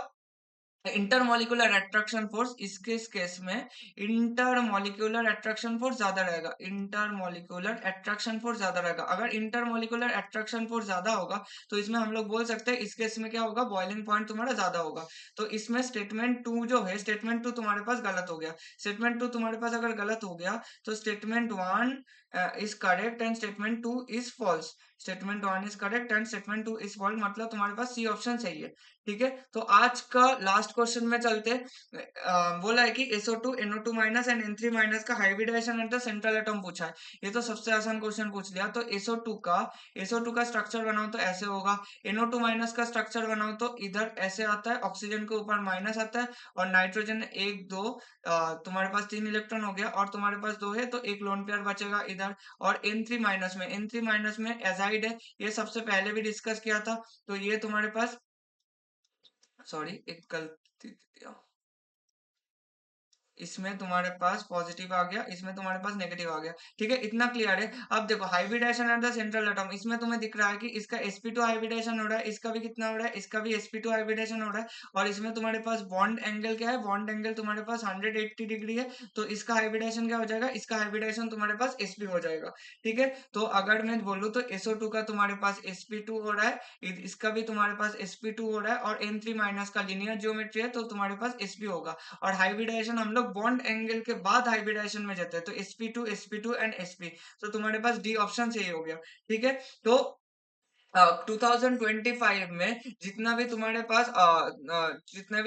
इंटरमॉलिक्यूलर अट्रैक्शन फोर्स, इसके इस केस में इंटरमॉलिक्यूलर अट्रैक्शन फोर्स ज्यादा रहेगा। इंटरमॉलिक्यूलर अट्रैक्शन फोर्स ज्यादा रहेगा। अगर इंटरमॉलिक्यूलर अट्रैक्शन फोर्स ज्यादा होगा, तो इसमें हम लोग बोल सकते हैं इस केस में क्या होगा, बॉइलिंग पॉइंट तुम्हारा ज्यादा होगा। तो इसमें स्टेटमेंट टू जो है, स्टेटमेंट टू तुम्हारे पास गलत हो गया। स्टेटमेंट टू तुम्हारे पास अगर गलत हो गया, तो statement one is correct and statement two is false. Statement one is correct and statement two is false, मतलब तुम्हारे पास सी ऑप्शन सही है। ठीक है, तो आज का लास्ट क्वेश्चन में चलते हैं। बोला है कि SO2 NO2 minus and N3 minus का hybridisation at the central atom पूछा है। ये तो सबसे आसान क्वेश्चन पूछ लिया। तो SO2 का स्ट्रक्चर बनाओ तो ऐसे होगा। NO2 माइनस का स्ट्रक्चर बनाओ तो इधर ऐसे आता है, ऑक्सीजन के ऊपर माइनस आता है, और नाइट्रोजन एक दो, तुम्हारे पास 3 इलेक्ट्रॉन हो गया, और तुम्हारे पास दो है तो एक लोन पेयर बचेगा इधर। और N3 माइनस में एजाइड है, ये सबसे पहले भी डिस्कस किया था। तो ये तुम्हारे पास, सॉरी एक गलती दे दिया, इसमें तुम्हारे पास पॉजिटिव आ गया, इसमें तुम्हारे पास नेगेटिव आ गया। ठीक है, इतना क्लियर है। अब देखो hybridisation at the central atom, इसमें तुम्हें दिख रहा है कि इसका sp2 हाइब्रिडाइजेशन हो रहा है, इसका भी कितना हो रहा है, इसका भी sp2 हाइब्रिडाइजेशन हो रहा है। और इसमें तुम्हारे पास बॉन्ड एंगल क्या है, बॉन्ड एंगल तुम्हारे पास 180 डिग्री है। तो इसका हाइब्रिडाइजेशन क्या हो जाएगा, इसका हाइब्रिडाइजेशन तुम्हारे पास sp हो जाएगा। ठीक है, तो अगर मैं बोलूँ तो SO2 का तुम्हारे पास sp2 हो रहा है, इसका भी तुम्हारे पास sp2 हो रहा है, और N3 माइनस का लिनियर ज्योमेट्री है तो तुम्हारे पास sp होगा। और हाइब्रिडाइजेशन हम लोग बॉन्ड एंगल के बाद हाइब्रिडाइजेशन में जाते हैं, तो sp2 एंड sp, तो तुम्हारे पास डी ऑप्शन सही हो गया। ठीक है, तो 2025 में जितने भी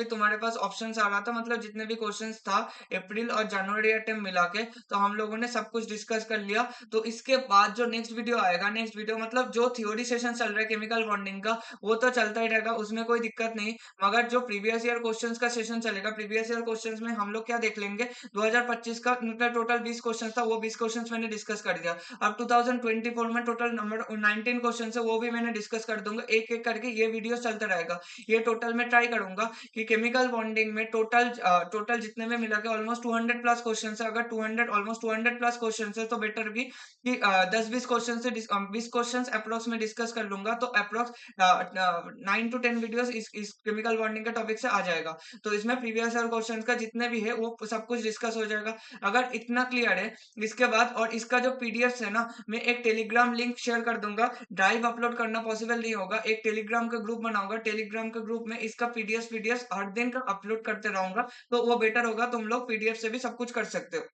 तुम्हारे पास ऑप्शंस आ रहा था, मतलब जितने भी क्वेश्चंस था अप्रैल और जनवरी अटेम्प्ट मिला के, तो हम लोगों ने सब कुछ डिस्कस कर लिया। तो इसके बाद जो नेक्स्ट वीडियो आएगा, नेक्स्ट वीडियो मतलब जो थ्योरी सेशन चल रहा है केमिकल बॉन्डिंग का, वो तो चलता ही रहेगा, उसमें कोई दिक्कत नहीं। मगर जो प्रीवियस ईयर क्वेश्चंस का सेशन चलेगा, प्रीवियस ईयर क्वेश्चंस में हम लोग क्या देख लेंगे, 2025 का मतलब टोटल 20 क्वेश्चन था, वो 20 क्वेश्चन मैंने डिस्कस कर दिया। अब 2024 में टोटल नंबर 19 क्वेश्चन है, वो भी मैंने डिस्कस कर दूंगा, एक एक करके ये वीडियो चलता रहेगा। ये टोटल में ट्राई करूंगा कि केमिकल बॉन्डिंग में टोटल जितने में मिला के ऑलमोस्ट 200 प्लस क्वेश्चन है। अगर 200 ऑलमोस्ट 200 प्लस क्वेश्चन है, तो बेटर भी कि 10-20 क्वेश्चन से 20 क्वेश्चन अप्रोक्स में डिस्कस कर लूंगा, तो अप्रोक्स 9 to 10 वीडियोस इस केमिकल बॉन्डिंग के टॉपिक से आ जाएगा। तो इसमें प्रीवियस ईयर क्वेश्चन का जितने भी है वो सब कुछ डिस्कस हो जाएगा। अगर इतना क्लियर है, इसके बाद और इसका जो पीडीएफ है ना, मैं एक टेलीग्राम लिंक शेयर कर दूंगा। ड्राइव अपलोड करना पॉसिबल नहीं होगा, एक टेलीग्राम का ग्रुप बनाऊंगा, टेलीग्राम के ग्रुप में इसका पीडीएफ हर दिन का अपलोड करते रहूंगा, तो वो बेटर होगा, तुम लोग पीडीएफ से भी सब कुछ कर सकते हो।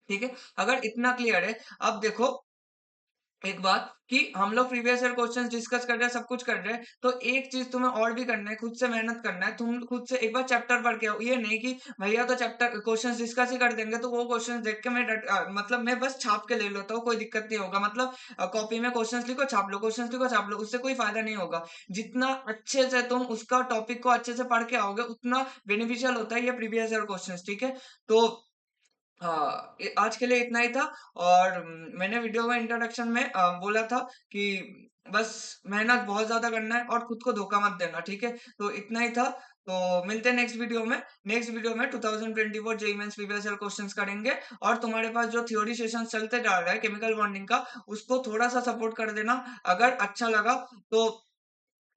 ठीक है, अगर इतना क्लियर है, अब देखो एक बात कि हम लोग प्रीवियस ईयर क्वेश्चंस डिस्कस कर रहे हैं, सब कुछ कर रहे हैं, तो एक चीज तुम्हें और भी करना है, खुद से मेहनत करना है। तुम खुद से एक बार चैप्टर पढ़ के आओ, ये नहीं कि भैया तो चैप्टर क्वेश्चंस डिस्कस ही कर देंगे, तो वो क्वेश्चंस देख के मतलब मैं बस छाप के ले लेता हूँ, कोई दिक्कत नहीं होगा। मतलब कॉपी में क्वेश्चंस लिखो छाप लो, क्वेश्चंस लिखो छाप लो, उससे कोई फायदा नहीं होगा। जितना अच्छे से तुम उसका टॉपिक को अच्छे से पढ़ के आओगे, उतना बेनिफिशियल होता है ये प्रीवियस ईयर क्वेश्चंस। ठीक है, तो हाँ, आज के लिए इतना ही था। और मैंने वीडियो में इंट्रोडक्शन में बोला था कि बस मेहनत बहुत ज्यादा करना है और खुद को धोखा मत देना। ठीक है, तो इतना ही था। तो मिलते हैं नेक्स्ट वीडियो में। नेक्स्ट वीडियो में 2024 JEE mains previous year questions करेंगे। और तुम्हारे पास जो थ्योरी सेशन चलते जा रहा है केमिकल बॉन्डिंग का, उसको थोड़ा सा सपोर्ट कर देना। अगर अच्छा लगा तो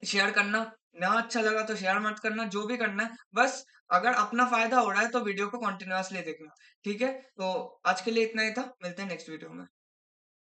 शेयर करना, ना अच्छा लगा तो शेयर मत करना, जो भी करना है बस। अगर अपना फायदा हो रहा है तो वीडियो को कंटिन्यूअसली देखना। ठीक है, तो आज के लिए इतना ही था, मिलते हैं नेक्स्ट वीडियो में।